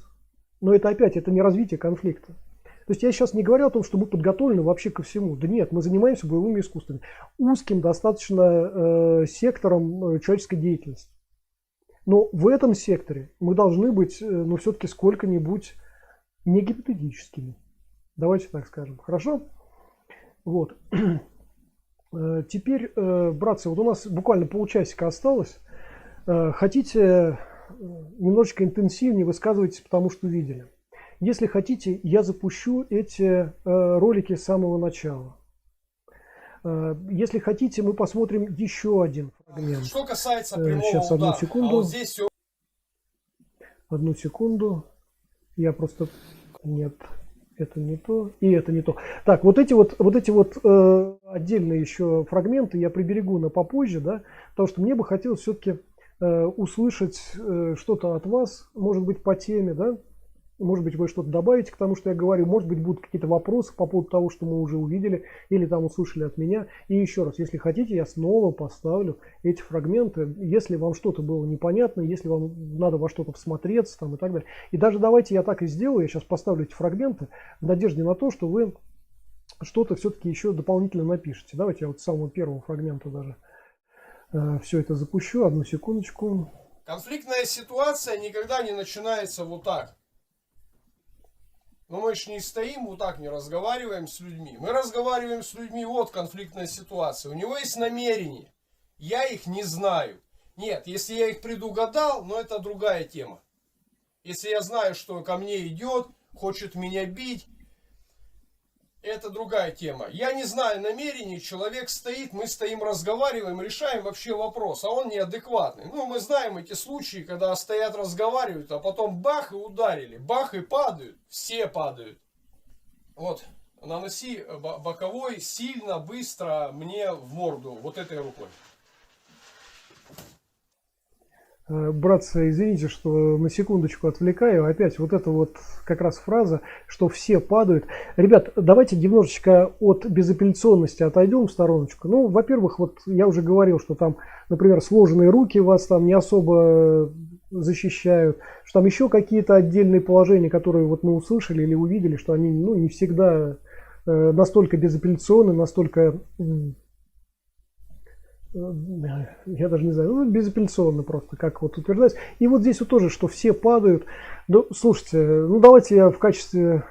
Speaker 1: Но это опять, это не развитие конфликта. То есть я сейчас не говорю о том, что мы подготовлены вообще ко всему. Да нет, мы занимаемся боевыми искусствами. Узким достаточно сектором человеческой деятельности. Но в этом секторе мы должны быть, ну, все-таки сколько-нибудь не гипотетическими. Давайте так скажем. Хорошо? Вот. Теперь, братцы, вот у нас буквально полчасика осталось. Хотите немножечко интенсивнее, высказывайтесь, потому что видели. Если хотите, я запущу эти ролики с самого начала. Если хотите, мы посмотрим еще один фрагмент.
Speaker 2: Что касается прямого
Speaker 1: сейчас,
Speaker 2: удара,
Speaker 1: одну секунду.
Speaker 2: а вот здесь все...
Speaker 1: Одну секунду. Я просто... Нет, это не то. И это не то. Так, вот эти вот отдельные еще фрагменты я приберегу на попозже, да, потому что мне бы хотелось все-таки услышать что-то от вас, может быть, по теме, да. Может быть, вы что-то добавите к тому, что я говорю. Может быть, будут какие-то вопросы по поводу того, что мы уже увидели или там услышали от меня. И еще раз, если хотите, я снова поставлю эти фрагменты. Если вам что-то было непонятно, если вам надо во что-то всмотреться там, и так далее. И даже давайте я так и сделаю. Я сейчас поставлю эти фрагменты в надежде на то, что вы что-то все-таки еще дополнительно напишите. Давайте я вот с самого первого фрагмента даже все это запущу. Одну секундочку.
Speaker 2: Конфликтная ситуация никогда не начинается вот так. Но мы же не стоим вот так, не разговариваем с людьми. Мы разговариваем с людьми, вот конфликтная ситуация. У него есть намерения. Я их не знаю. Нет, если я их предугадал, но это другая тема. Если я знаю, что ко мне идет, хочет меня бить, это другая тема. Я не знаю намерений, человек стоит, мы стоим, разговариваем, решаем вообще вопрос, а он неадекватный. Ну, мы знаем эти случаи, когда стоят, разговаривают, а потом бах и ударили, бах и падают, все падают. Вот, наноси боковой сильно, быстро мне в морду, вот этой рукой.
Speaker 1: Братцы, извините, что на секундочку отвлекаю. Опять вот эта вот как раз фраза, что все падают. Ребят, давайте немножечко от безапелляционности отойдем в стороночку. Ну, во-первых, вот я уже говорил, что там, например, сложенные руки вас там не особо защищают, что там еще какие-то отдельные положения, которые вот мы услышали или увидели, что они, ну, не всегда настолько безапелляционны, настолько... я даже не знаю, ну, безапелляционно просто, как вот утверждать. И вот здесь вот тоже, что все падают. Ну, слушайте, ну давайте я в качестве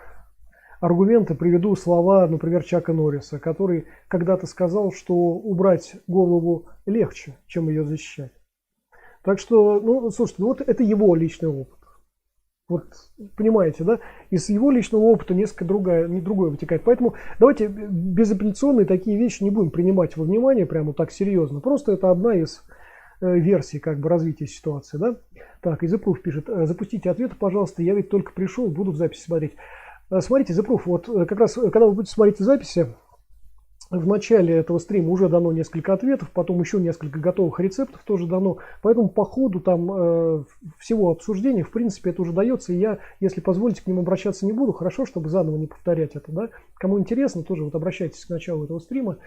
Speaker 1: аргумента приведу слова, например, Чака Норриса, который когда-то сказал, что убрать голову легче, чем ее защищать. Так что, ну, слушайте, ну, вот это его личный опыт. Вот понимаете, да? Из его личного опыта несколько другое вытекает. Поэтому давайте безапелляционные такие вещи не будем принимать во внимание прямо так серьезно. Просто это одна из версий как бы развития ситуации, да? Так, Изепруф пишет: запустите ответы, пожалуйста, я ведь только пришел, буду в записи смотреть. Смотрите, Изепруф, вот как раз когда вы будете смотреть в записи, в начале этого стрима уже дано несколько ответов, потом еще несколько готовых рецептов тоже дано. Поэтому по ходу там всего обсуждения, в принципе, это уже дается. И я, если позволите, к ним обращаться не буду. Хорошо, чтобы заново не повторять это. Да? Кому интересно, тоже вот обращайтесь к началу этого стрима.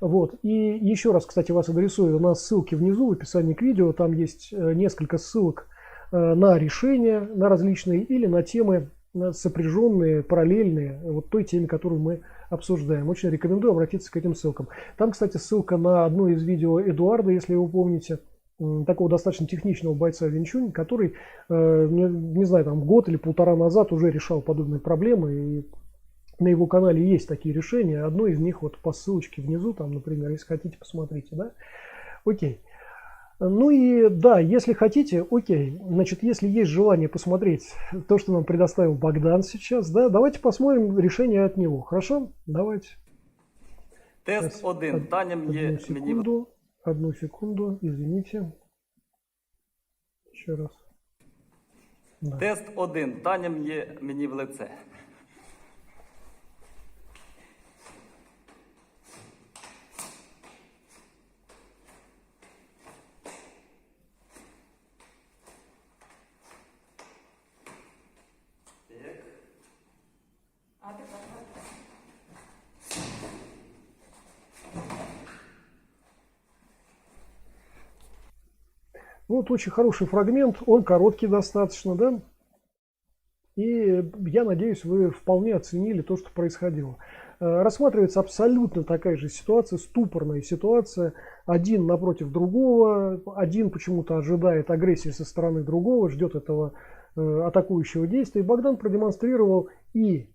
Speaker 1: Вот. И еще раз, кстати, вас адресую. У нас ссылки внизу в описании к видео. Там есть несколько ссылок на решения, на различные или на темы сопряженные, параллельные вот той теме, которую мы обсуждаем. Очень рекомендую обратиться к этим ссылкам. Там, кстати, ссылка на одно из видео Эдуарда, если вы помните, такого достаточно техничного бойца Винчунь, который, не знаю, там год или полтора назад уже решал подобные проблемы. И на его канале есть такие решения. Одно из них вот по ссылочке внизу, там, например, если хотите, посмотрите. Да? Окей. Ну и да, если хотите, окей, значит, если есть желание посмотреть то, что нам предоставил Богдан сейчас, да, давайте посмотрим решение от него. Хорошо? Давайте.
Speaker 3: Тест 1. Таня мне...
Speaker 1: Одну секунду, извините. Ще раз. Да.
Speaker 3: Тест 1. Таня мені в лице.
Speaker 1: Вот очень хороший фрагмент, он короткий достаточно, да? И я надеюсь, вы вполне оценили то, что происходило. Рассматривается абсолютно такая же ситуация, ступорная ситуация. Один напротив другого, один почему-то ожидает агрессии со стороны другого, ждет этого атакующего действия. И Богдан продемонстрировал и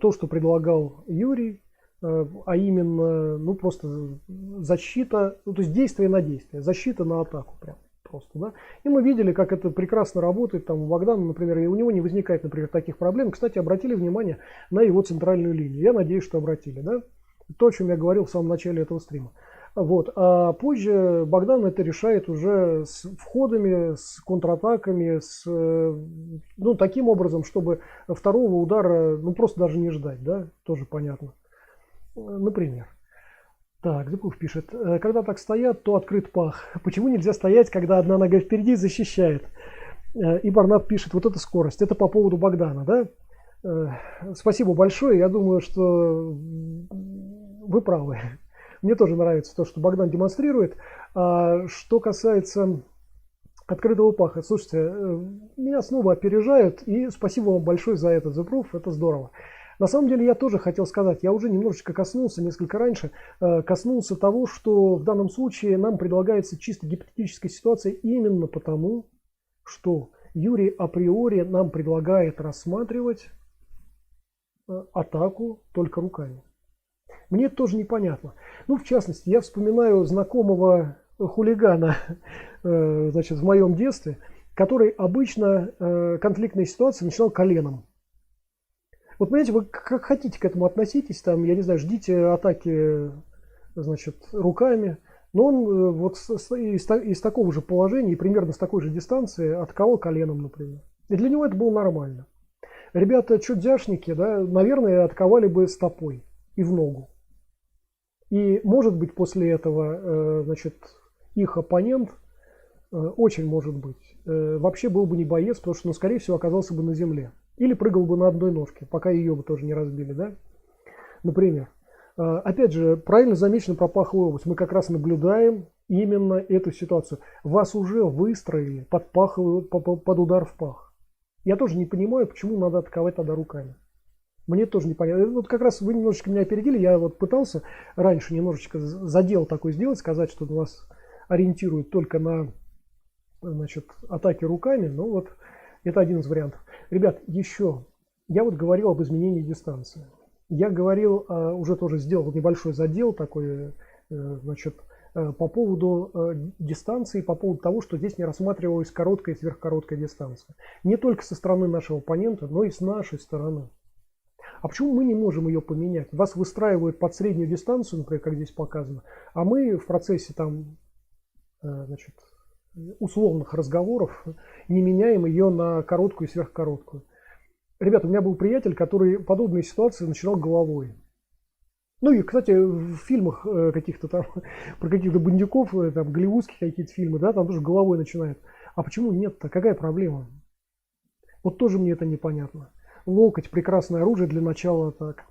Speaker 1: то, что предлагал Юрий, а именно, ну, просто защита, ну, то есть действие на действие, защита на атаку прям. Просто, да? И мы видели, как это прекрасно работает там у Богдана, например, и у него не возникает, например, таких проблем. Кстати, обратили внимание на его центральную линию. Я надеюсь, что обратили, да? То, о чем я говорил в самом начале этого стрима. Вот. А позже Богдан это решает уже с входами, с контратаками, ну, таким образом, чтобы второго удара, ну, просто даже не ждать, да? Тоже понятно. Например. Так, Зыков пишет: когда так стоят, то открыт пах. Почему нельзя стоять, когда одна нога впереди защищает? И Барнат пишет, вот эта скорость, это по поводу Богдана, да? Спасибо большое, я думаю, что вы правы. Мне тоже нравится то, что Богдан демонстрирует. А что касается открытого паха, слушайте, меня снова опережают, и спасибо вам большое за этот The Proof, это здорово. На самом деле я тоже хотел сказать, я уже немножечко коснулся, несколько раньше, коснулся того, что в данном случае нам предлагается чисто гипотетическая ситуация именно потому, что Юрий априори нам предлагает рассматривать атаку только руками. Мне это тоже непонятно. Ну, в частности, я вспоминаю знакомого хулигана, значит, в моем детстве, который обычно конфликтные ситуации начинал коленом. Вот, понимаете, вы как хотите к этому относитесь, там, я не знаю, ждите атаки, значит, руками, но он вот из такого же положения и примерно с такой же дистанции атаковал коленом, например. И для него это было нормально. Ребята чудяшники, да, наверное, атаковали бы стопой и в ногу. И, может быть, после этого, значит, их оппонент, очень может быть, вообще был бы не боец, потому что, ну, скорее всего, оказался бы на земле. Или прыгал бы на одной ножке, пока ее бы тоже не разбили, да? Например. Опять же, правильно замечено про паховую область. Мы как раз наблюдаем именно эту ситуацию. Вас уже выстроили под паховую, под удар в пах. Я тоже не понимаю, почему надо атаковать тогда руками. Мне тоже непонятно. Вот как раз вы немножечко меня опередили. Я вот пытался раньше немножечко задел такой сделать, сказать, что вас ориентируют только на, значит, атаки руками. Ну вот, это один из вариантов. Ребят, еще. Я вот говорил об изменении дистанции. Я говорил, уже тоже сделал небольшой задел такой, значит, по поводу дистанции, по поводу того, что здесь не рассматривалась короткая и сверхкороткая дистанция. Не только со стороны нашего оппонента, но и с нашей стороны. А почему мы не можем ее поменять? Вас выстраивают под среднюю дистанцию, например, как здесь показано, а мы в процессе там, значит, условных разговоров не меняем ее на короткую и сверхкороткую. Ребята, у меня был приятель, который подобные ситуации начинал головой. Ну и, кстати, в фильмах каких-то там, про каких-то бандюков, там, голливудских какие-то фильмы, да, там тоже головой начинают. А почему нет-то? Какая проблема? Вот тоже мне это непонятно. Локоть – прекрасное оружие для начала атак.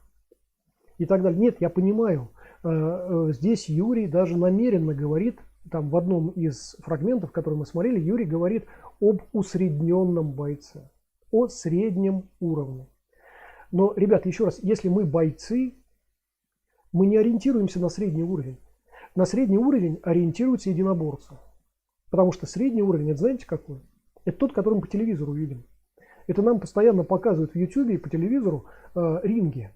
Speaker 1: И так далее. Нет, я понимаю. Здесь Юрий даже намеренно говорит, там в одном из фрагментов, который мы смотрели, Юрий говорит об усредненном бойце. О среднем уровне. Но, ребят, еще раз, если мы бойцы, мы не ориентируемся на средний уровень. На средний уровень ориентируются единоборцы. Потому что средний уровень, это знаете какой? Это тот, который мы по телевизору видим. Это нам постоянно показывают в YouTube и по телевизору ринги.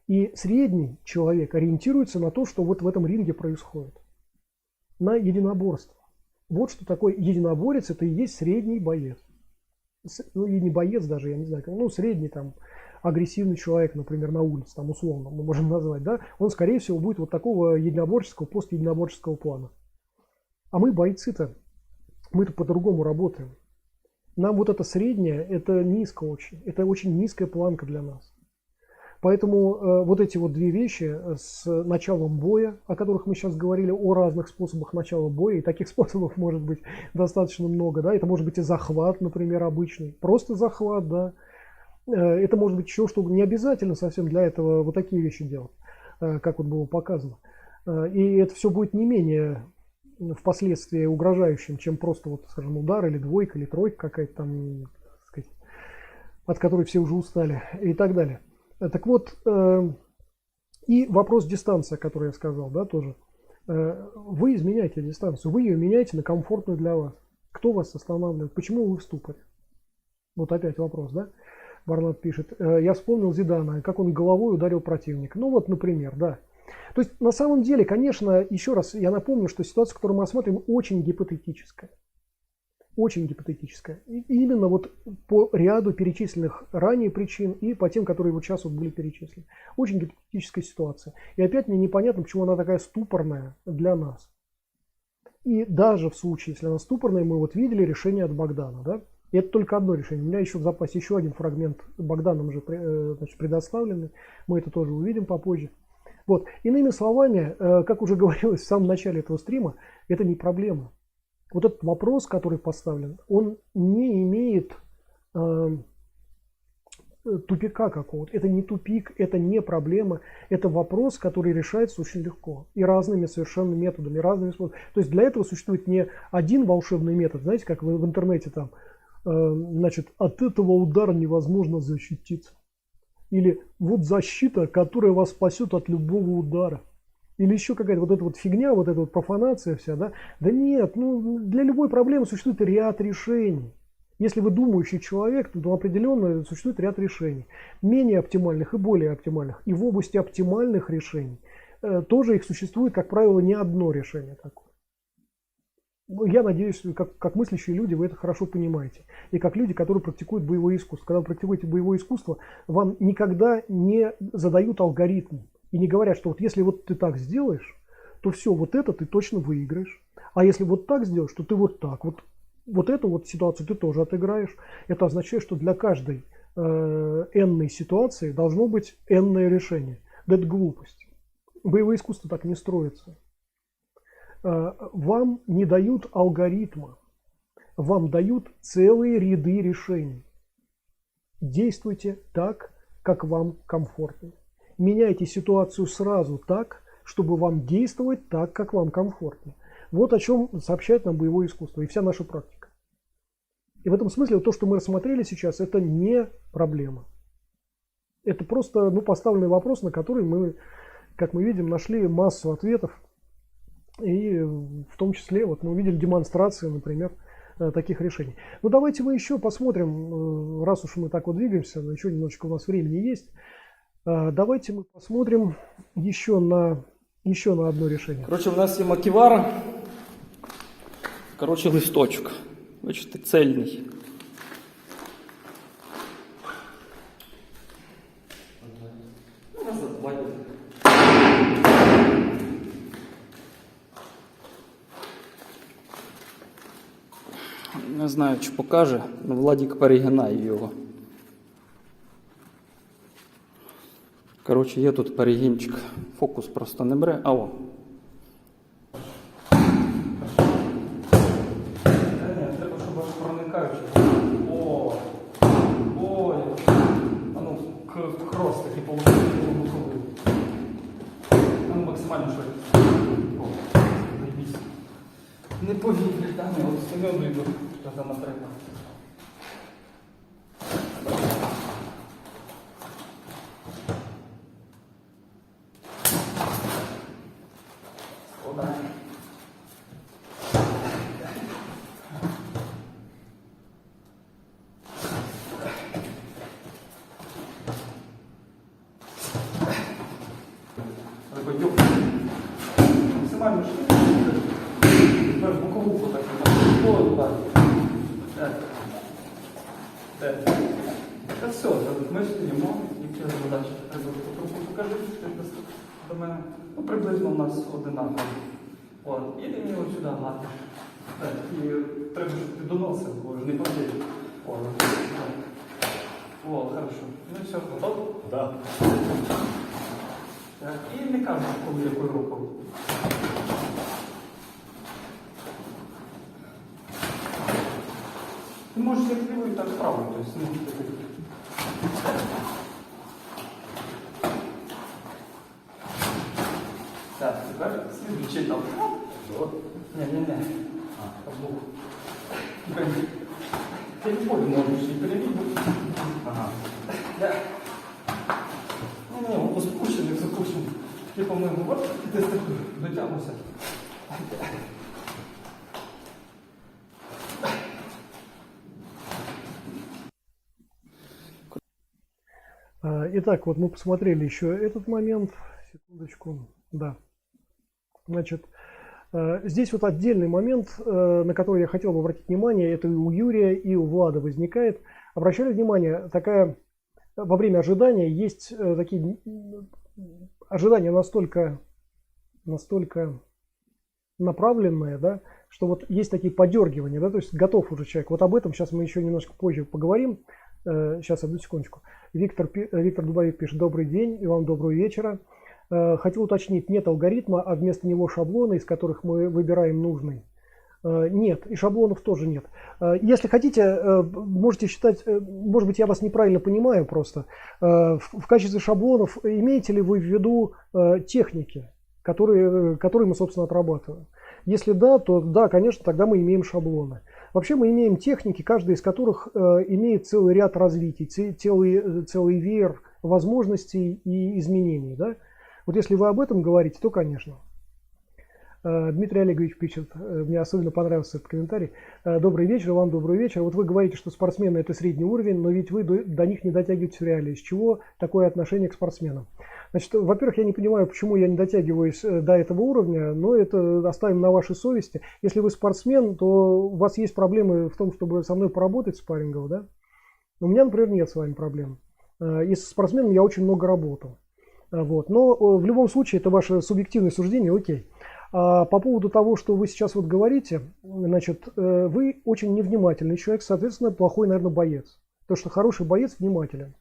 Speaker 1: И средний человек ориентируется на то, что вот в этом ринге происходит. На единоборство. Вот что такое единоборец, это и есть средний боец. Ну и не боец даже, я не знаю, ну средний там агрессивный человек, например, на улице, там условно мы можем назвать, да, он скорее всего будет вот такого единоборческого, постединоборческого плана. А мы бойцы-то, мы-то по-другому работаем. Нам вот это среднее, это низко очень, это очень низкая планка для нас. Поэтому вот эти вот две вещи с началом боя, о которых мы сейчас говорили, о разных способах начала боя, и таких способов может быть достаточно много, да, это может быть и захват, например, обычный, просто захват, да, это может быть еще что-то, не обязательно совсем для этого вот такие вещи делать, как вот было показано, и это все будет не менее впоследствии угрожающим, чем просто вот, скажем, удар или двойка или тройка какая-то там, так сказать, от которой все уже устали и так далее. Так вот, и вопрос дистанции, о которой я сказал, да, тоже. Вы изменяете дистанцию, вы ее меняете на комфортную для вас. Кто вас останавливает? Почему вы в ступоре? Вот опять вопрос, да? Барнат пишет. Я вспомнил Зидана, как он головой ударил противника. Ну вот, например, да. То есть, на самом деле, конечно, еще раз я напомню, что ситуация, которую мы осмотрим, очень гипотетическая. Очень гипотетическая. И именно вот по ряду перечисленных ранее причин и по тем, которые вот сейчас вот были перечислены. Очень гипотетическая ситуация. И опять мне непонятно, почему она такая ступорная для нас. И даже в случае, если она ступорная, мы вот видели решение от Богдана. Да? И это только одно решение. У меня еще в запасе еще один фрагмент Богданом же, значит, предоставленный. Мы это тоже увидим попозже. Вот. Иными словами, как уже говорилось в самом начале этого стрима, это не проблема. вот этот вопрос, который поставлен, он не имеет тупика какого-то. Это не тупик, это не проблема, это вопрос, который решается очень легко и разными совершенно методами, разными способами. То есть для этого существует не один волшебный метод, знаете, как в интернете там, значит, от этого удара невозможно защититься. Или вот защита, которая вас спасет от любого удара. Или еще какая-то вот эта вот фигня, вот эта вот профанация вся, да? Да нет, ну для любой проблемы существует ряд решений. Если вы думающий человек, то определенно существует ряд решений. Менее оптимальных и более оптимальных. И в области оптимальных решений тоже их существует, как правило, не одно решение такое. Я надеюсь, как мыслящие люди, вы это хорошо понимаете. И как люди, которые практикуют боевое искусство. Когда вы практикуете боевое искусство, вам никогда не задают алгоритм. И не говорят, что вот если вот ты так сделаешь, то все, вот это ты точно выиграешь. А если вот так сделаешь, то ты вот так. Вот эту вот ситуацию ты тоже отыграешь. Это означает, что для каждой энной ситуации должно быть энное решение. Да это глупость. Боевое искусство так не строится. Вам не дают алгоритма. Вам дают целые ряды решений. Действуйте так, как вам комфортно. Меняйте ситуацию сразу так, чтобы вам действовать так, как вам комфортно. Вот о чем сообщает нам боевое искусство и вся наша практика. И в этом смысле то, что мы рассмотрели сейчас, это не проблема. Это просто поставленный вопрос, на который мы, как мы видим, нашли массу ответов. И в том числе вот мы увидели демонстрации, например, таких решений. Ну давайте мы еще посмотрим, раз уж мы так вот двигаемся, еще немножечко у нас времени есть. Давайте мы посмотрим еще на одно решение.
Speaker 4: Коротше, в нас є маківара. Коротше, листочок. Бачите, цельний. Не знаю, чи покаже, але Владик перегинає його. Коротше, є тут перегінчик. Фокус просто не бере. О. Треба, щоб аж проникаючи. О. Ой. А ну, хрост такий получився. А ну, максимально швидко. О, заєбісь. Не повітря, там я от Семену йду. Що там наприклад. Максимально швидко. Тепер боковуху так. Так. Та все, ми стоїмо, які задачі треба. Покажи, що до мене. Ну, приблизно у нас одинаково. От, і ти мені от сюди гладиш. Так, і треба, щоб ти доносив, бо ж не повіриш. О, хорошо. Ну все, готово?
Speaker 5: Да.
Speaker 4: Так, і не кажеш, коли якою рукою. Ти можеш як лівою, так правою, тобто, ну, такий. Так, тепер слідуючий там. Не. Таблук. Ти любой можеш і перевідати.
Speaker 5: Ага.
Speaker 4: Да. Ну, спущений, запущений. Типу ми говоримо, і ти дотягнувся.
Speaker 1: Итак, вот мы посмотрели еще этот момент. Секундочку. Да. Значит, здесь вот отдельный момент, на который я хотел бы обратить внимание, это и у Юрия, и у Влада возникает. Обращали внимание, такая во время ожидания есть такие ожидания настолько направленные, да, что вот есть такие подергивания, да, то есть готов уже человек. Вот об этом сейчас мы еще немножко позже поговорим. Сейчас, одну секундочку. Виктор Дубовик пишет: добрый день и вам доброго вечера. Хотел уточнить, нет алгоритма, а вместо него шаблоны, из которых мы выбираем нужный. Нет, и шаблонов тоже нет. Если хотите, можете считать, может быть, я вас неправильно понимаю просто. В качестве шаблонов имеете ли вы в виду техники, которые мы, собственно, отрабатываем? Если да, то да, конечно, тогда мы имеем шаблоны. Вообще мы имеем техники, каждая из которых имеет целый ряд развитий, целый веер возможностей и изменений. Да? Вот если вы об этом говорите, то конечно. Дмитрий Олегович пишет, мне особенно понравился этот комментарий. Добрый вечер, вам добрый вечер. Вот вы говорите, что спортсмены это средний уровень, но ведь вы до них не дотягиваете в реалии. С чего такое отношение к спортсменам? Значит, во-первых, я не понимаю, почему я не дотягиваюсь до этого уровня, но это оставим на вашей совести. Если вы спортсмен, то у вас есть проблемы в том, чтобы со мной поработать спаррингово, да? У меня, например, нет с вами проблем. И с спортсменом я очень много работал. Вот. Но в любом случае, это ваше субъективное суждение, окей. А по поводу того, что вы сейчас вот говорите, значит, вы очень невнимательный человек, соответственно, плохой, наверное, боец. Потому что хороший боец внимателен.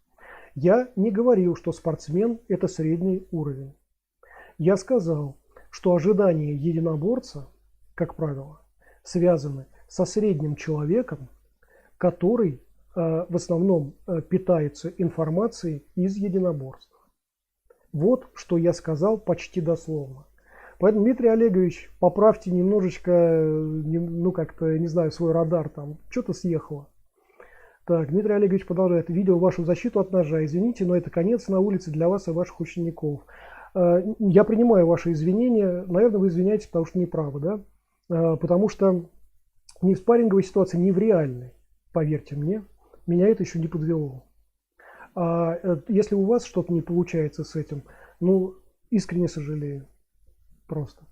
Speaker 1: Я не говорил, что спортсмен – это средний уровень. Я сказал, что ожидания единоборца, как правило, связаны со средним человеком, который в основном питается информацией из единоборств. Вот что я сказал почти дословно. Поэтому, Дмитрий Олегович, поправьте немножечко, ну как-то, не знаю, свой радар там, что-то съехало. Так, Дмитрий Олегович продолжает. Видел вашу защиту от ножа. Извините, но это конец на улице для вас и ваших учеников. Я принимаю ваши извинения. Наверное, вы извиняетесь, потому что не правы, да? Потому что ни в спарринговой ситуации, ни в реальной, поверьте мне, меня это еще не подвело. А если у вас что-то не получается с этим, ну, искренне сожалею. Просто.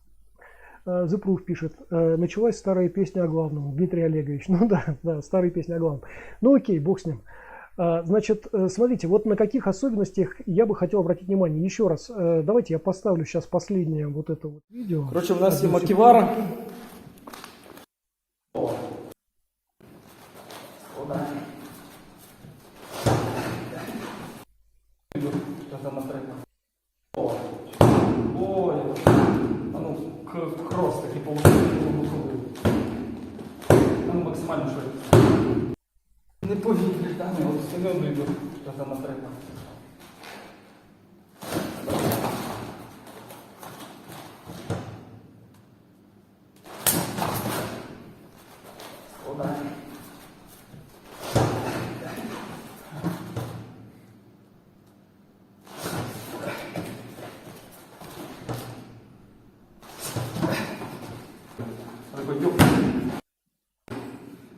Speaker 1: The Proof пишет, началась старая песня о главном. Дмитрий Олегович. Ну да, старая песня о главном. Ну окей, бог с ним. Значит, смотрите, вот на каких особенностях я бы хотел обратить внимание. Еще раз, давайте я поставлю сейчас последнее вот это вот видео.
Speaker 4: Короче, у нас є маківара. Кросс такий полуглуховий. Ну, максимально швидко. Не повітря, там, от спиною йду, що там наприклад. Складаємо.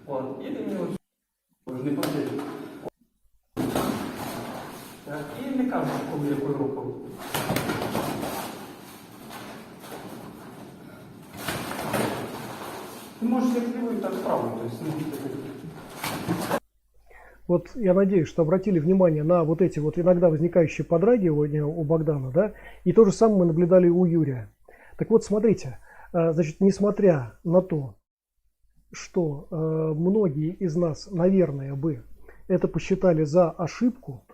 Speaker 4: От, і ти мені от не потрібно. Так, і не кажу, коли якою рукою. Ти можеш як лівою, так правою, то есть,
Speaker 1: Вот я надеюсь, что обратили внимание на вот эти вот иногда возникающие подрагивания у Богдана, да, и то же самое мы наблюдали у Юрия. Так вот, смотрите, значит, несмотря на то, что многие из нас, наверное, бы это посчитали за ошибку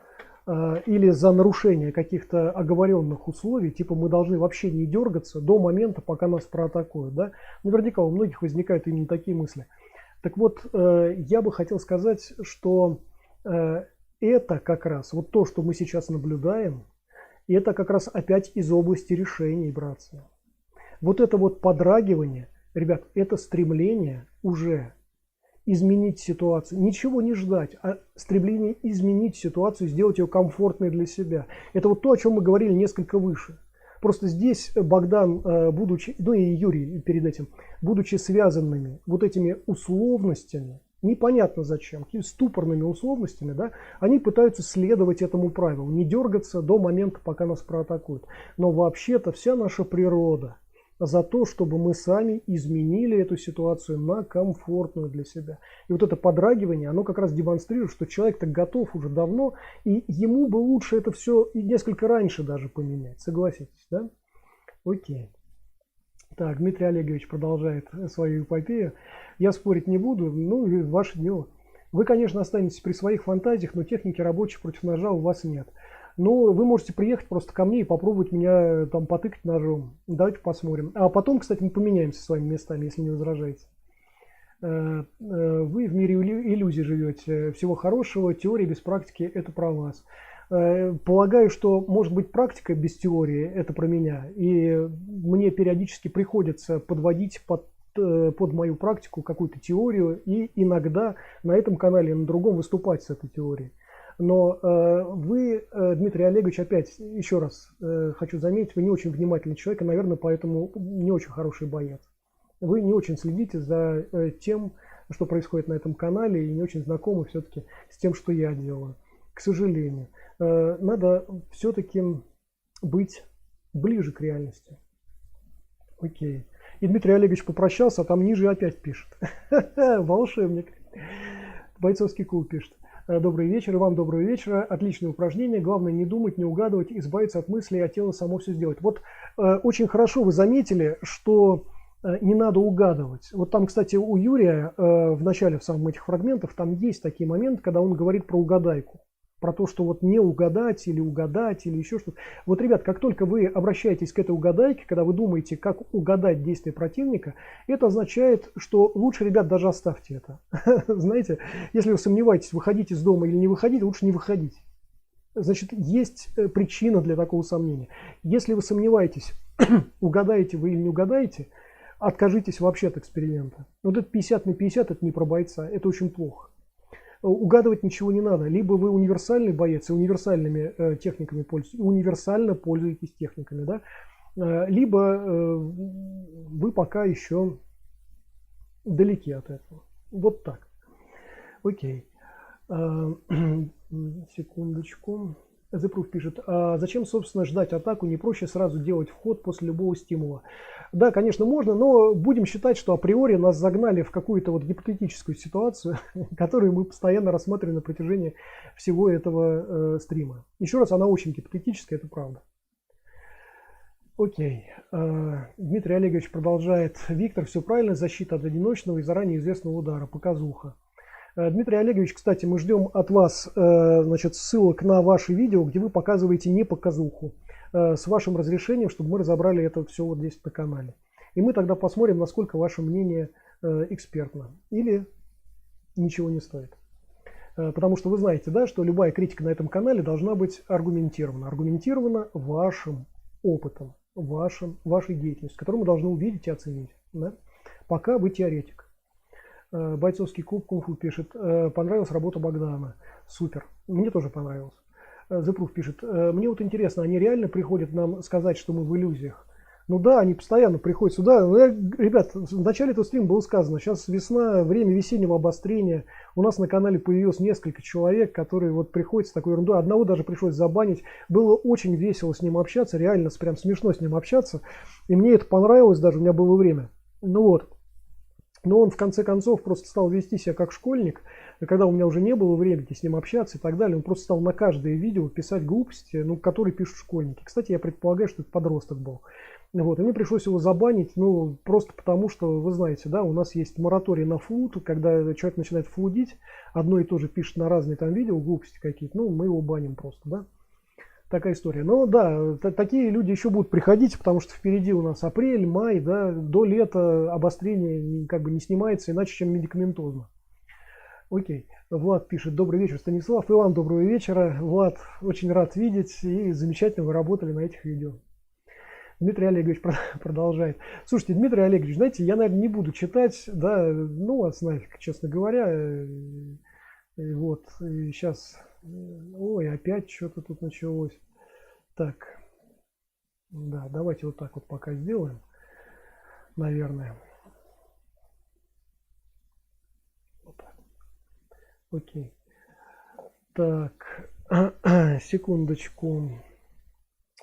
Speaker 1: или за нарушение каких-то оговоренных условий, типа мы должны вообще не дергаться до момента, пока нас проатакуют, да, наверняка у многих возникают именно такие мысли. Так вот, я бы хотел сказать, что это как раз, вот то, что мы сейчас наблюдаем, это как раз опять из области решений, братцы. Вот это вот подрагивание, ребят, это стремление уже изменить ситуацию. Ничего не ждать, а стремление изменить ситуацию, сделать ее комфортной для себя. Это вот то, о чем мы говорили несколько выше. Просто здесь Богдан, будучи, ну и Юрий перед этим, будучи связанными вот этими условностями, непонятно зачем, какими ступорными условностями, да, они пытаются следовать этому правилу, не дергаться до момента, пока нас проатакуют. Но вообще-то вся наша природа за то, чтобы мы сами изменили эту ситуацию на комфортную для себя. И вот это подрагивание, оно как раз демонстрирует, что человек-то готов уже давно, и ему бы лучше это все и несколько раньше даже поменять. Согласитесь, да? Окей. Так, Дмитрий Олегович продолжает свою эпопею. Я спорить не буду, ну и ваше дело. Вы, конечно, останетесь при своих фантазиях, но техники рабочей против ножа у вас нет. Но вы можете приехать просто ко мне и попробовать меня там потыкать ножом. Давайте посмотрим. А потом, кстати, мы поменяемся с вами местами, если не возражаете. Вы в мире иллюзий живете. Всего хорошего. Теория без практики – это про вас. Полагаю, что может быть практика без теории – это про меня. И мне периодически приходится подводить под мою практику какую-то теорию и иногда на этом канале и на другом выступать с этой теорией. Но вы, Дмитрий Олегович, опять еще раз хочу заметить, вы не очень внимательный человек, и, наверное, поэтому не очень хороший боец. Вы не очень следите за тем, что происходит на этом канале, и не очень знакомы все-таки с тем, что я делаю. К сожалению. Надо все-таки быть ближе к реальности. Окей. И Дмитрий Олегович попрощался, а там ниже опять пишет. Волшебник. Бойцовский клуб пишет. Добрый вечер, и вам доброго вечера. Отличное упражнение. Главное не думать, не угадывать, избавиться от мыслей, а тело само все сделает. Вот очень хорошо вы заметили, что не надо угадывать. Вот там, кстати, у Юрия в начале, в самом этих фрагментах, там есть такие моменты, когда он говорит про угадайку. Про то, что вот не угадать или еще что-то. Вот, ребят, как только вы обращаетесь к этой угадайке, когда вы думаете, как угадать действия противника, это означает, что лучше, ребят, даже оставьте это. Знаете, если вы сомневаетесь, выходить из дома или не выходить, лучше не выходить. Значит, есть причина для такого сомнения. Если вы сомневаетесь, угадаете вы или не угадаете, откажитесь вообще от эксперимента. Вот это 50 на 50, это не про бойца, это очень плохо. Угадывать ничего не надо. Либо вы универсальный боец и универсальными техниками пользуетесь, универсально пользуетесь техниками, да? Либо вы пока еще далеки от этого. Вот так. Окей. Секундочку. Зепруф пишет, а зачем, собственно, ждать атаку? Не проще сразу делать вход после любого стимула? Да, конечно, можно, но будем считать, что априори нас загнали в какую-то вот гипотетическую ситуацию, которую мы постоянно рассматриваем на протяжении всего этого стрима. Еще раз, она очень гипотетическая, это правда. Окей. Дмитрий Олегович продолжает. Виктор, все правильно, защита от одиночного и заранее известного удара. Показуха. Дмитрий Олегович, кстати, мы ждем от вас ссылок на ваши видео, где вы показываете не показуху, с вашим разрешением, чтобы мы разобрали это все вот здесь на канале. И мы тогда посмотрим, насколько ваше мнение экспертно или ничего не стоит. Потому что вы знаете, да, что любая критика на этом канале должна быть аргументирована. Аргументирована вашим опытом, вашей деятельностью, которую мы должны увидеть и оценить. Да? Пока вы теоретик. Бойцовский клуб Кунг-фу пишет, понравилась работа Богдана. Супер. Мне тоже понравилось. Зепруф пишет, мне вот интересно, они реально приходят нам сказать, что мы в иллюзиях? Ну да, они постоянно приходят сюда. Ребят, в начале этого стрима было сказано, сейчас весна, время весеннего обострения. У нас на канале появилось несколько человек, которые вот приходят с такой ерундой. Одного даже пришлось забанить. Было очень весело с ним общаться, реально прям смешно с ним общаться. И мне это понравилось даже, у меня было время. Ну вот. Но он в конце концов просто стал вести себя как школьник, когда у меня уже не было времени с ним общаться и так далее. Он просто стал на каждое видео писать глупости, ну, которые пишут школьники. Кстати, я предполагаю, что это подросток был. Вот, и мне пришлось его забанить, ну, просто потому что, вы знаете, да, у нас есть мораторий на флуд, когда человек начинает флудить, одно и то же пишет на разные там видео, глупости какие-то, ну, мы его баним просто, да. Такая история. Но да, такие люди еще будут приходить, потому что впереди у нас апрель, май, да, до лета обострение как бы не снимается, иначе чем медикаментозно. Окей. Влад пишет, добрый вечер, Станислав. И вам доброго вечера. Влад, очень рад видеть, и замечательно вы работали на этих видео. Дмитрий Олегович продолжает. Слушайте, Дмитрий Олегович, знаете, я, наверное, не буду читать, да, ну, вас нафиг, честно говоря. И вот, и сейчас... Ой, опять что-то тут началось. Так, да, давайте вот так вот пока сделаем, наверное. Вот так. Окей. Так, секундочку.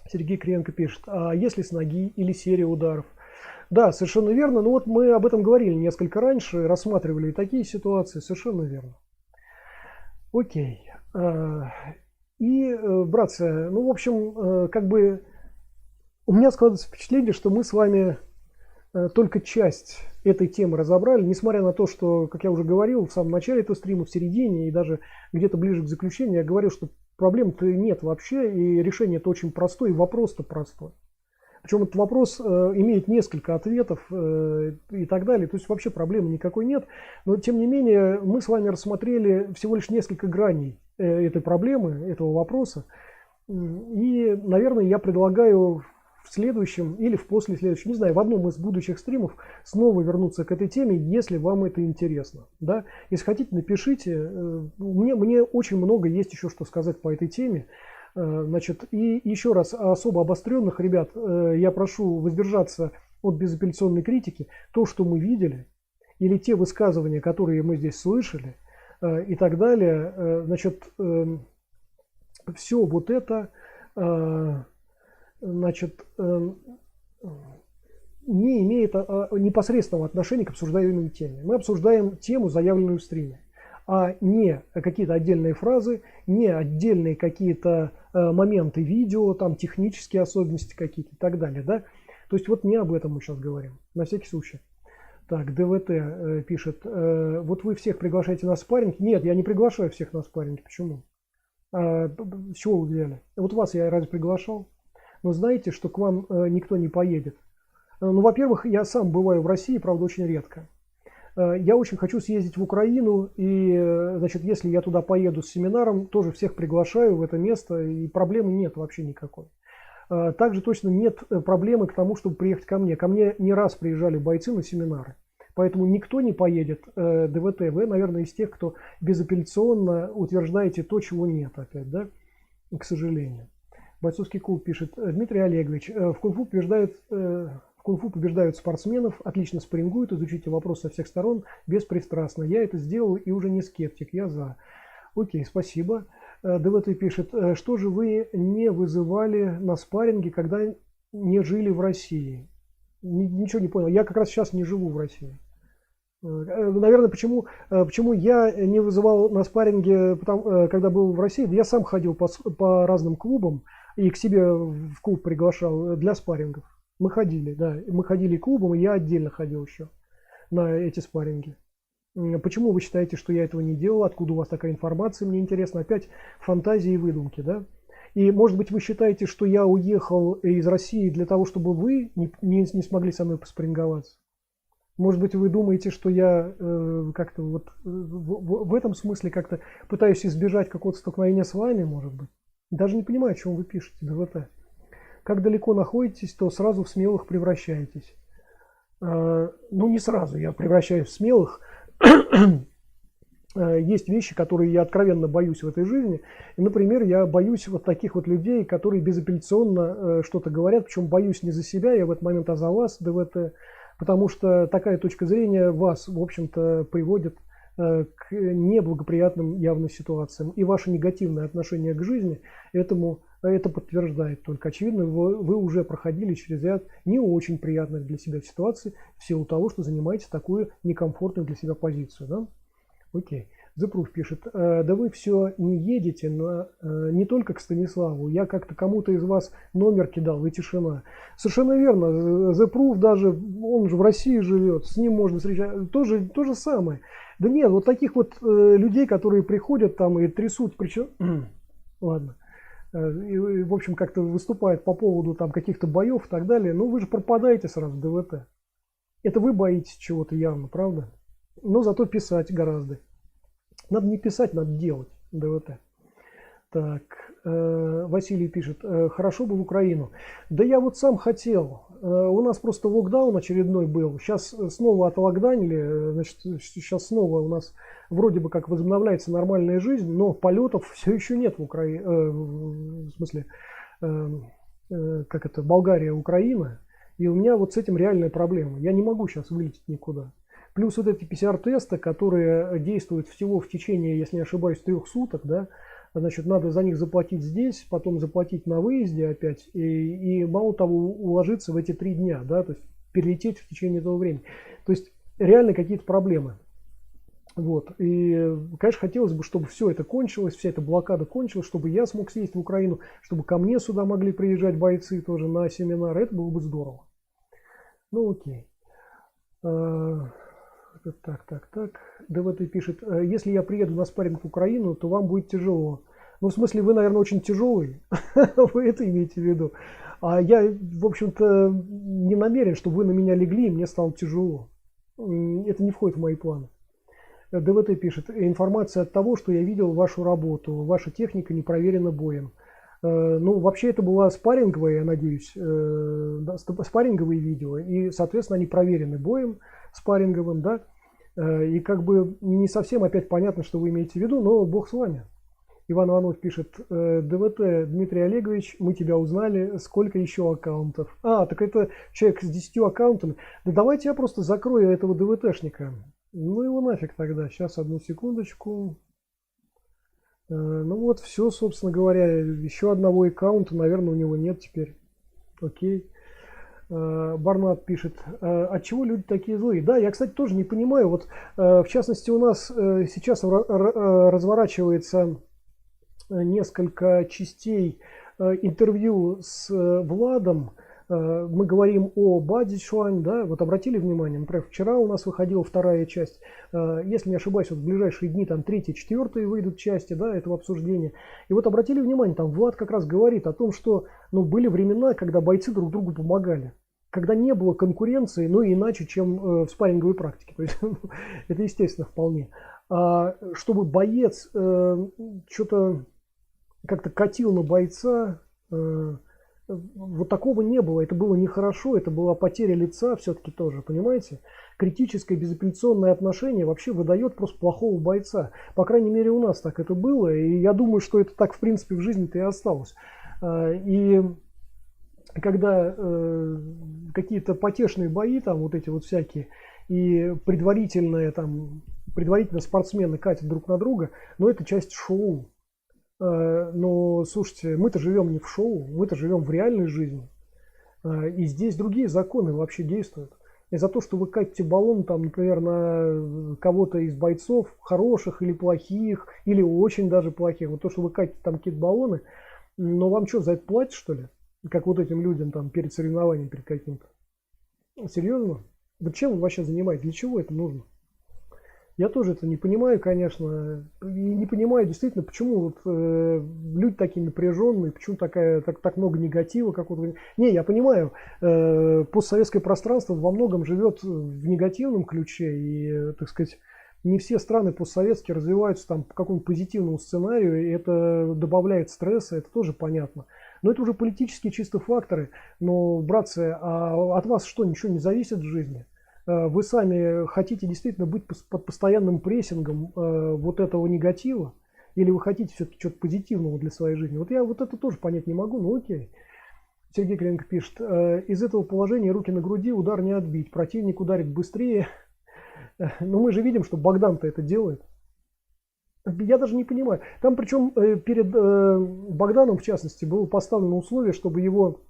Speaker 1: Сергей Криенко пишет, а если с ноги или серия ударов? Да, совершенно верно. Ну вот мы об этом говорили несколько раньше, рассматривали и такие ситуации, совершенно верно. Окей. И, братцы, ну, в общем, как бы у меня складывается впечатление, что мы с вами только часть этой темы разобрали, несмотря на то, что, как я уже говорил, в самом начале этого стрима, в середине и даже где-то ближе к заключению, я говорил, что проблем-то нет вообще, и решение-то очень простое, и вопрос-то простой. Причем этот вопрос имеет несколько ответов и так далее. То есть вообще проблемы никакой нет. Но тем не менее мы с вами рассмотрели всего лишь несколько граней этой проблемы, этого вопроса. И, наверное, я предлагаю в следующем или в после следующем, не знаю, в одном из будущих стримов снова вернуться к этой теме, если вам это интересно. Да? Если хотите, напишите. Мне очень много есть еще что сказать по этой теме. Значит, и еще раз, особо обостренных ребят, я прошу воздержаться от безапелляционной критики. То, что мы видели, или те высказывания, которые мы здесь слышали, и так далее, значит, все вот это, значит, не имеет непосредственного отношения к обсуждаемой теме. Мы обсуждаем тему, заявленную в стриме, а не какие-то отдельные фразы, не отдельные какие-то моменты видео, там технические особенности какие-то и так далее. Да? То есть вот не об этом мы сейчас говорим, на всякий случай. Так, ДВТ пишет, вот вы всех приглашаете на спарринг. Нет, я не приглашаю всех на спарринг. Почему? С чего вы взяли? Вот вас я разве приглашал? Но знаете, что к вам никто не поедет. Ну, во-первых, я сам бываю в России, правда, очень редко. Я очень хочу съездить в Украину, и, значит, если я туда поеду с семинаром, тоже всех приглашаю в это место, и проблемы нет вообще никакой. Также точно нет проблемы к тому, чтобы приехать ко мне. Ко мне не раз приезжали бойцы на семинары, поэтому никто не поедет. ДВТ, вы, наверное, из тех, кто безапелляционно утверждаете то, чего нет опять, да, к сожалению. Бойцовский клуб пишет, Дмитрий Олегович, в кунг-фу побеждают спортсменов, отлично спаррингуют, изучите вопрос со всех сторон, беспристрастно. Я это сделал и уже не скептик, я за. Окей, спасибо. ДВТ пишет, что же вы не вызывали на спарринге, когда не жили в России? Ничего не понял, я как раз сейчас не живу в России. Наверное, почему я не вызывал на спарринге, когда был в России? Я сам ходил по разным клубам и к себе в клуб приглашал для спаррингов. Мы ходили, да, мы ходили клубом, и я отдельно ходил еще на эти спарринги. Почему вы считаете, что я этого не делал? Откуда у вас такая информация? Мне интересно. Опять фантазии и выдумки, да? И, может быть, вы считаете, что я уехал из России для того, чтобы вы не смогли со мной поспарринговаться? Может быть, вы думаете, что я как-то вот в этом смысле как-то пытаюсь избежать какого-то столкновения с вами, может быть? Даже не понимаю, о чем вы пишете, ДВТ. Как далеко находитесь, то сразу в смелых превращаетесь. Ну, не сразу я превращаюсь в смелых. Есть вещи, которые я откровенно боюсь в этой жизни. И, например, я боюсь вот таких вот людей, которые безапелляционно что-то говорят. Причем боюсь не за себя, я в этот момент, а за вас, ДВТ. Потому что такая точка зрения вас, в общем-то, приводит к неблагоприятным явным ситуациям. И ваше негативное отношение к жизни это подтверждает. Только, очевидно, вы уже проходили через ряд не очень приятных для себя ситуаций в силу того, что занимаете такую некомфортную для себя позицию. Да? Окей. Зепруф пишет, да вы все не едете, но не только к Станиславу. Я как-то кому-то из вас номер кидал, и тишина. Совершенно верно. Зепруф даже, он же в России живет, с ним можно встречаться. То же самое. Да нет, вот таких вот людей, которые приходят там и трясут, причем... Ладно. И, в общем, как-то выступают по поводу там каких-то боев и так далее. Ну, вы же пропадаете сразу в ДВТ. Это вы боитесь чего-то явно, правда? Но зато писать гораздо. Надо не писать, надо делать ДВТ. Так, Василий пишет, хорошо бы в Украину. Да я вот сам хотел. У нас просто локдаун очередной был. Сейчас снова отлокданили. Значит, сейчас снова у нас вроде бы как возобновляется нормальная жизнь, но полетов все еще нет в Украине. В смысле, как это, Болгария, Украина. И у меня вот с этим реальная проблема. Я не могу сейчас вылететь никуда. Плюс вот эти PCR-тесты, которые действуют всего в течение, если не ошибаюсь, 3 суток, да, значит, надо за них заплатить здесь, потом заплатить на выезде опять, и мало того, уложиться в эти 3 дня, да, то есть перелететь в течение этого времени. То есть реально какие-то проблемы. Вот. И, конечно, хотелось бы, чтобы все это кончилось, вся эта блокада кончилась, чтобы я смог съездить в Украину, чтобы ко мне сюда могли приезжать бойцы тоже на семинары. Это было бы здорово. Ну, окей. Так. ДВТ пишет, если я приеду на спарринг в Украину, то вам будет тяжело. Ну, в смысле, вы, наверное, очень тяжелый. Вы это имеете в виду. А я, в общем-то, не намерен, чтобы вы на меня легли, и мне стало тяжело. Это не входит в мои планы. ДВТ пишет: информация от того, что я видел вашу работу, ваша техника не проверена боем. Ну, вообще это была спарринговая, я надеюсь, да, спарринговые видео, и, соответственно, они проверены боем спарринговым, да, и как бы не совсем опять понятно, что вы имеете в виду, но бог с вами. Иван Иванов пишет: ДВТ, Дмитрий Олегович, мы тебя узнали, сколько еще аккаунтов? А, так это человек с 10 аккаунтами. Да давайте я просто закрою этого ДВТшника. Ну его нафиг тогда. Сейчас, одну секундочку. Ну вот, все, собственно говоря. Еще одного аккаунта, наверное, у него нет теперь. Окей. Барнат пишет: от чего люди такие злые? Да, я, кстати, тоже не понимаю. Вот, в частности, у нас сейчас разворачивается несколько частей интервью с Владом. Мы говорим о Бадичуань, да, вот обратили внимание, например, вчера у нас выходила вторая часть, если не ошибаюсь, вот в ближайшие дни там 3-й, 4-й выйдут части, да, этого обсуждения. И вот обратили внимание, там Влад как раз говорит о том, что, ну, были времена, когда бойцы друг другу помогали, когда не было конкуренции, ну, иначе, чем в спарринговой практике, то есть это естественно вполне. А чтобы боец что-то как-то катил на бойца, вот такого не было. Это было нехорошо, это была потеря лица все-таки тоже, понимаете? Критическое безапелляционное отношение вообще выдает просто плохого бойца. По крайней мере, у нас так это было, и я думаю, что это так, в принципе, в жизни-то и осталось. И когда какие-то потешные бои, там вот эти вот всякие, и предварительно спортсмены катят друг на друга, но это часть шоу. Но, слушайте, мы-то живем не в шоу, мы-то живем в реальной жизни. И здесь другие законы вообще действуют. И за то, что вы катите баллон, там, например, на кого-то из бойцов, хороших или плохих, или очень даже плохих, вот то, что вы катите там какие-то баллоны, но вам что, за это платят, что ли? Как вот этим людям там перед соревнованием, перед каким-то? Серьезно? Вот чем вы вообще занимаетесь? Для чего это нужно? Я тоже это не понимаю, конечно. И не понимаю действительно, почему вот, люди такие напряженные, почему так много негатива какого-то. Не, я понимаю, постсоветское пространство во многом живет в негативном ключе. И, так сказать, не все страны постсоветские развиваются там по какому-то позитивному сценарию, и это добавляет стресса, это тоже понятно. Но это уже политические чисто факторы. Но, братцы, а от вас что, ничего не зависит в жизни? Вы сами хотите действительно быть под постоянным прессингом вот этого негатива? Или вы хотите все-таки что-то позитивного для своей жизни? Вот я вот это тоже понять не могу, но окей. Сергей Кривенко пишет: из этого положения руки на груди удар не отбить. Противник ударит быстрее. Но мы же видим, что Богдан-то это делает. Я даже не понимаю. Там причем перед Богданом, в частности, было поставлено условие, чтобы его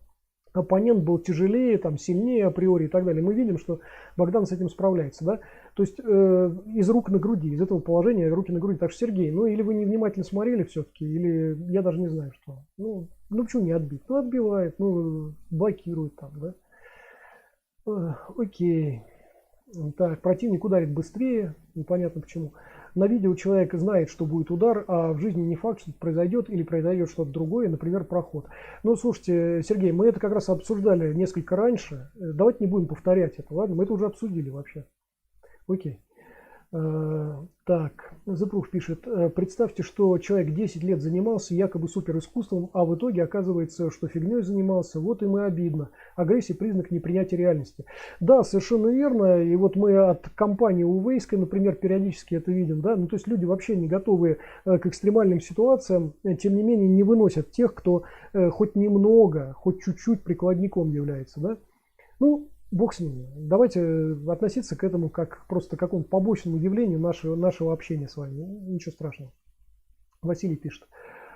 Speaker 1: оппонент был тяжелее, там, сильнее априори и так далее. Мы видим, что Богдан с этим справляется. Да? То есть из рук на груди, из этого положения руки на груди. Так что, Сергей, ну или вы невнимательно смотрели все-таки, или я даже не знаю, что. Ну почему не отбить? Ну отбивает, ну блокирует там, да. Окей. Так, противник ударит быстрее, непонятно почему. На видео человек знает, что будет удар, а в жизни не факт, что это произойдет или произойдет что-то другое, например, проход. Ну, слушайте, Сергей, мы это как раз обсуждали несколько раньше. Давайте не будем повторять это, ладно? Мы это уже обсудили вообще. Окей. Так, Зепрух пишет: представьте, что человек 10 лет занимался якобы суперискусством, а в итоге оказывается, что фигней занимался. Вот им и обидно. Агрессия — признак непринятия реальности. Да, совершенно верно. И вот мы от компании Увейской, например, периодически это видим. Да? Ну, то есть люди вообще не готовы к экстремальным ситуациям, тем не менее не выносят тех, кто хоть немного, хоть чуть-чуть прикладником является. Да? Ну, бог с ними. Давайте относиться к этому как просто к какому-то побочному явлению нашего общения с вами. Ничего страшного. Василий пишет: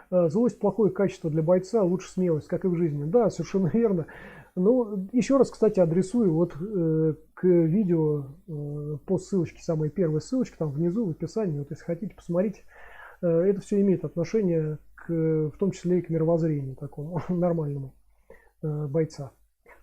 Speaker 1: злость — плохое качество для бойца, лучше смелость, как и в жизни. Да, совершенно верно. Ну, еще раз, кстати, адресую вот к видео по ссылочке, самая первая ссылочка, там внизу в описании. Вот если хотите посмотреть, это все имеет отношение в том числе и к мировоззрению такому нормальному бойца.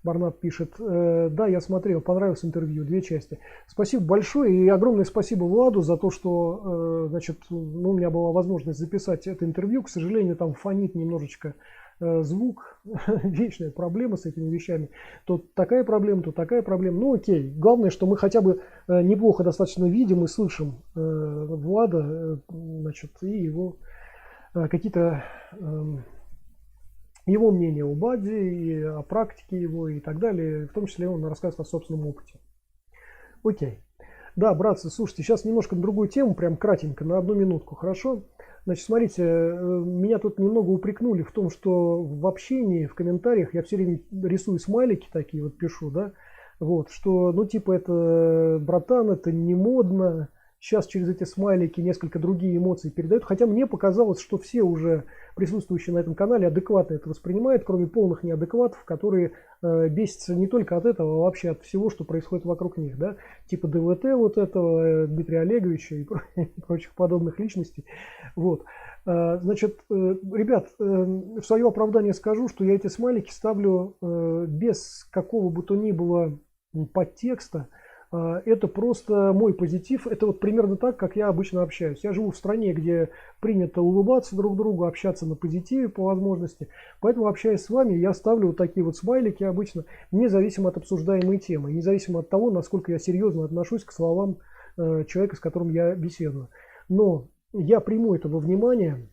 Speaker 1: Барнат пишет, да, я смотрел, понравилось интервью, 2 части. Спасибо большое и огромное спасибо Владу за то, что, значит, ну, у меня была возможность записать это интервью. К сожалению, там фонит немножечко звук, вечная проблема с этими вещами. То такая проблема, то такая проблема. Ну окей, главное, что мы хотя бы неплохо достаточно видим и слышим Влада, значит, и его какие-то... его мнение о БАДе, и о практике его и так далее, в том числе он рассказывает о собственном опыте. Окей. Да, братцы, слушайте, сейчас немножко на другую тему, прям кратенько, на 1 минутку, хорошо? Значит, смотрите, меня тут немного упрекнули в том, что в общении, в комментариях я все время рисую смайлики такие, вот пишу, да, вот, что, ну, типа, это, братан, это не модно, сейчас через эти смайлики несколько другие эмоции передают, хотя мне показалось, что все уже присутствующие на этом канале адекватно это воспринимают, кроме полных неадекватов, которые бесятся не только от этого, а вообще от всего, что происходит вокруг них, да, типа ДВТ вот этого, Дмитрия Олеговича и прочих подобных личностей. Вот. Значит, ребят, в свое оправдание скажу, что я эти смайлики ставлю без какого бы то ни было подтекста. Это просто мой позитив. Это вот примерно так, как я обычно общаюсь. Я живу в стране, где принято улыбаться друг другу, общаться на позитиве по возможности. Поэтому, общаясь с вами, я ставлю вот такие вот смайлики обычно, независимо от обсуждаемой темы, независимо от того, насколько я серьезно отношусь к словам человека, с которым я беседую. Но я приму это во внимание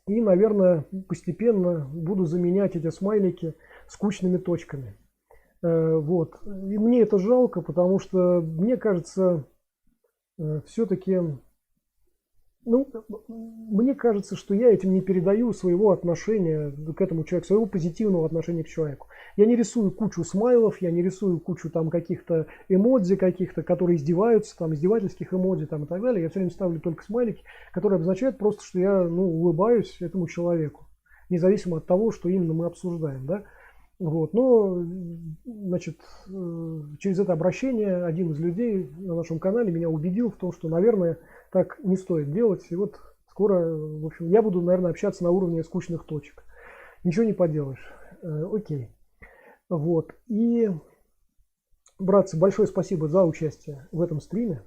Speaker 1: и, наверное, постепенно буду заменять эти смайлики скучными точками. Вот. И мне это жалко, потому что мне кажется, все-таки, ну, мне кажется, что я этим не передаю своего отношения к этому человеку, своего позитивного отношения к человеку. Я не рисую кучу смайлов, я не рисую кучу там каких-то эмодзи каких-то, которые издеваются, там издевательских эмодзи там и так далее. Я все время ставлю только смайлики, которые обозначают просто, что я, ну, улыбаюсь этому человеку, независимо от того, что именно мы обсуждаем, да. Вот, но, значит, через это обращение один из людей на нашем канале меня убедил в том, что, наверное, так не стоит делать. И вот скоро, в общем, я буду, наверное, общаться на уровне скучных точек. Ничего не поделаешь. Окей. Вот. И, братцы, большое спасибо за участие в этом стриме.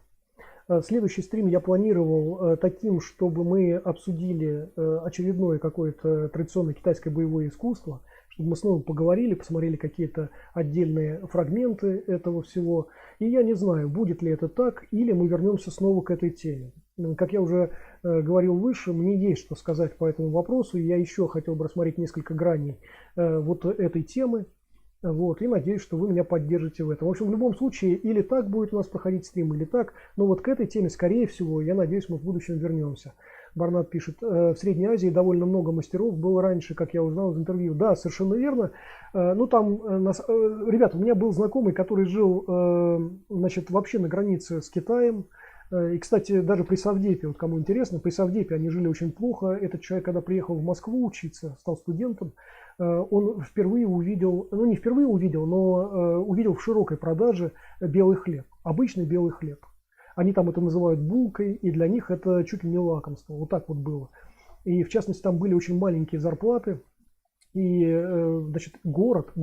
Speaker 1: Следующий стрим я планировал таким, чтобы мы обсудили очередное какое-то традиционное китайское боевое искусство, чтобы мы снова поговорили, посмотрели какие-то отдельные фрагменты этого всего. И я не знаю, будет ли это так, или мы вернемся снова к этой теме. Как я уже говорил выше, мне есть что сказать по этому вопросу, и я еще хотел бы рассмотреть несколько граней вот этой темы. Вот, и надеюсь, что вы меня поддержите в этом. В общем, в любом случае, или так будет у нас проходить стрим, или так. Но вот к этой теме, скорее всего, я надеюсь, мы в будущем вернемся. Барнат пишет, в Средней Азии довольно много мастеров было раньше, как я узнал из интервью. Да, совершенно верно. Ну, там, ребята, у меня был знакомый, который жил, значит, вообще на границе с Китаем. И, кстати, даже при Совдепе, вот кому интересно, при Совдепе они жили очень плохо. Этот человек, когда приехал в Москву учиться, стал студентом, он впервые увидел, ну не впервые увидел, но увидел в широкой продаже белый хлеб, обычный белый хлеб. Они там это называют булкой, и для них это чуть ли не лакомство. Вот так вот было. И в частности там были очень маленькие зарплаты. И, значит, город,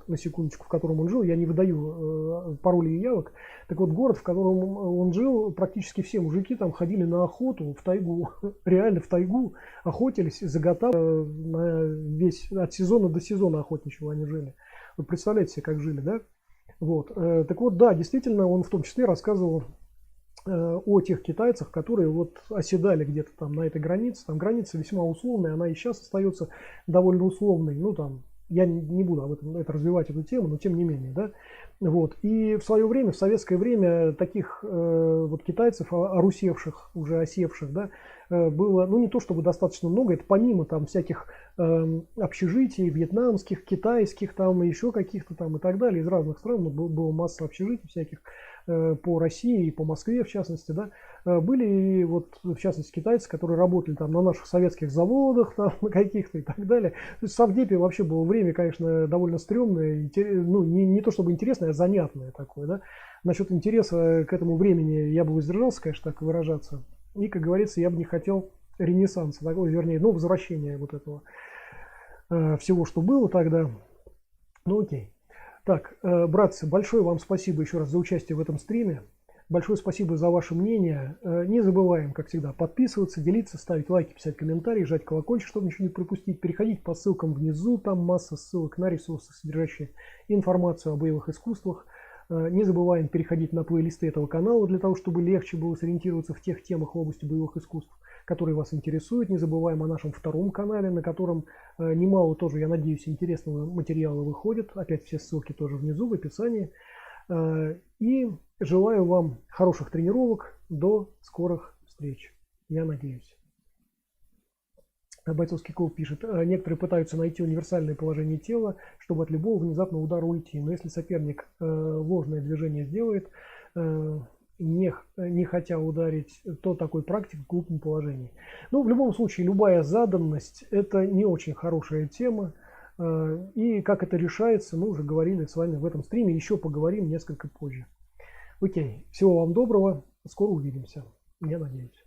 Speaker 1: на секундочку, в котором он жил, я не выдаю пароли и явок, так вот, город, в котором он жил, практически все мужики там ходили на охоту в тайгу, реально в тайгу охотились, заготавливали на весь, от сезона до сезона охотничьего они жили. Вы представляете себе, как жили, да? Вот. Так вот, да, действительно, он в том числе рассказывал о тех китайцах, которые вот оседали где-то там на этой границе. Там граница весьма условная, она и сейчас остается довольно условной. Ну там, я не буду об этом, это развивать эту тему, но тем не менее, да. Вот. И в свое время, в советское время, таких вот китайцев, орусевших, уже осевших, да, было, ну не то чтобы достаточно много, это помимо там всяких общежитий, вьетнамских, китайских, там еще каких-то там и так далее, из разных стран, было масса общежитий всяких по России и по Москве в частности, да, были вот в частности китайцы, которые работали там на наших советских заводах, там, на каких-то и так далее. То есть в Совдепе вообще было время, конечно, довольно стрёмное, ну не то чтобы интересное, а занятное такое, да. Насчет интереса к этому времени я бы воздержался, конечно, так выражаться. И, как говорится, я бы не хотел ренессанса, такого, вернее, ну, возвращения вот этого всего, что было тогда. Ну, окей. Так, братцы, большое вам спасибо еще раз за участие в этом стриме. Большое спасибо за ваше мнение. Не забываем, как всегда, подписываться, делиться, ставить лайки, писать комментарии, жать колокольчик, чтобы ничего не пропустить. Переходить по ссылкам внизу, там масса ссылок на ресурсы, содержащие информацию о боевых искусствах. Не забываем переходить на плейлисты этого канала для того, чтобы легче было сориентироваться в тех темах в области боевых искусств, которые вас интересуют. Не забываем о нашем втором канале, на котором немало тоже, я надеюсь, интересного материала выходит. Опять все ссылки тоже внизу в описании. И желаю вам хороших тренировок. До скорых встреч. Я надеюсь. Бойцовский клуб пишет: некоторые пытаются найти универсальное положение тела, чтобы от любого внезапного удара уйти. Но если соперник ложное движение сделает, не хотя ударить, то такой практик в глупом положении. Но в любом случае, любая заданность – это не очень хорошая тема. И как это решается, мы уже говорили с вами в этом стриме. Еще поговорим несколько позже. Окей, всего вам доброго. Скоро увидимся. Я надеюсь.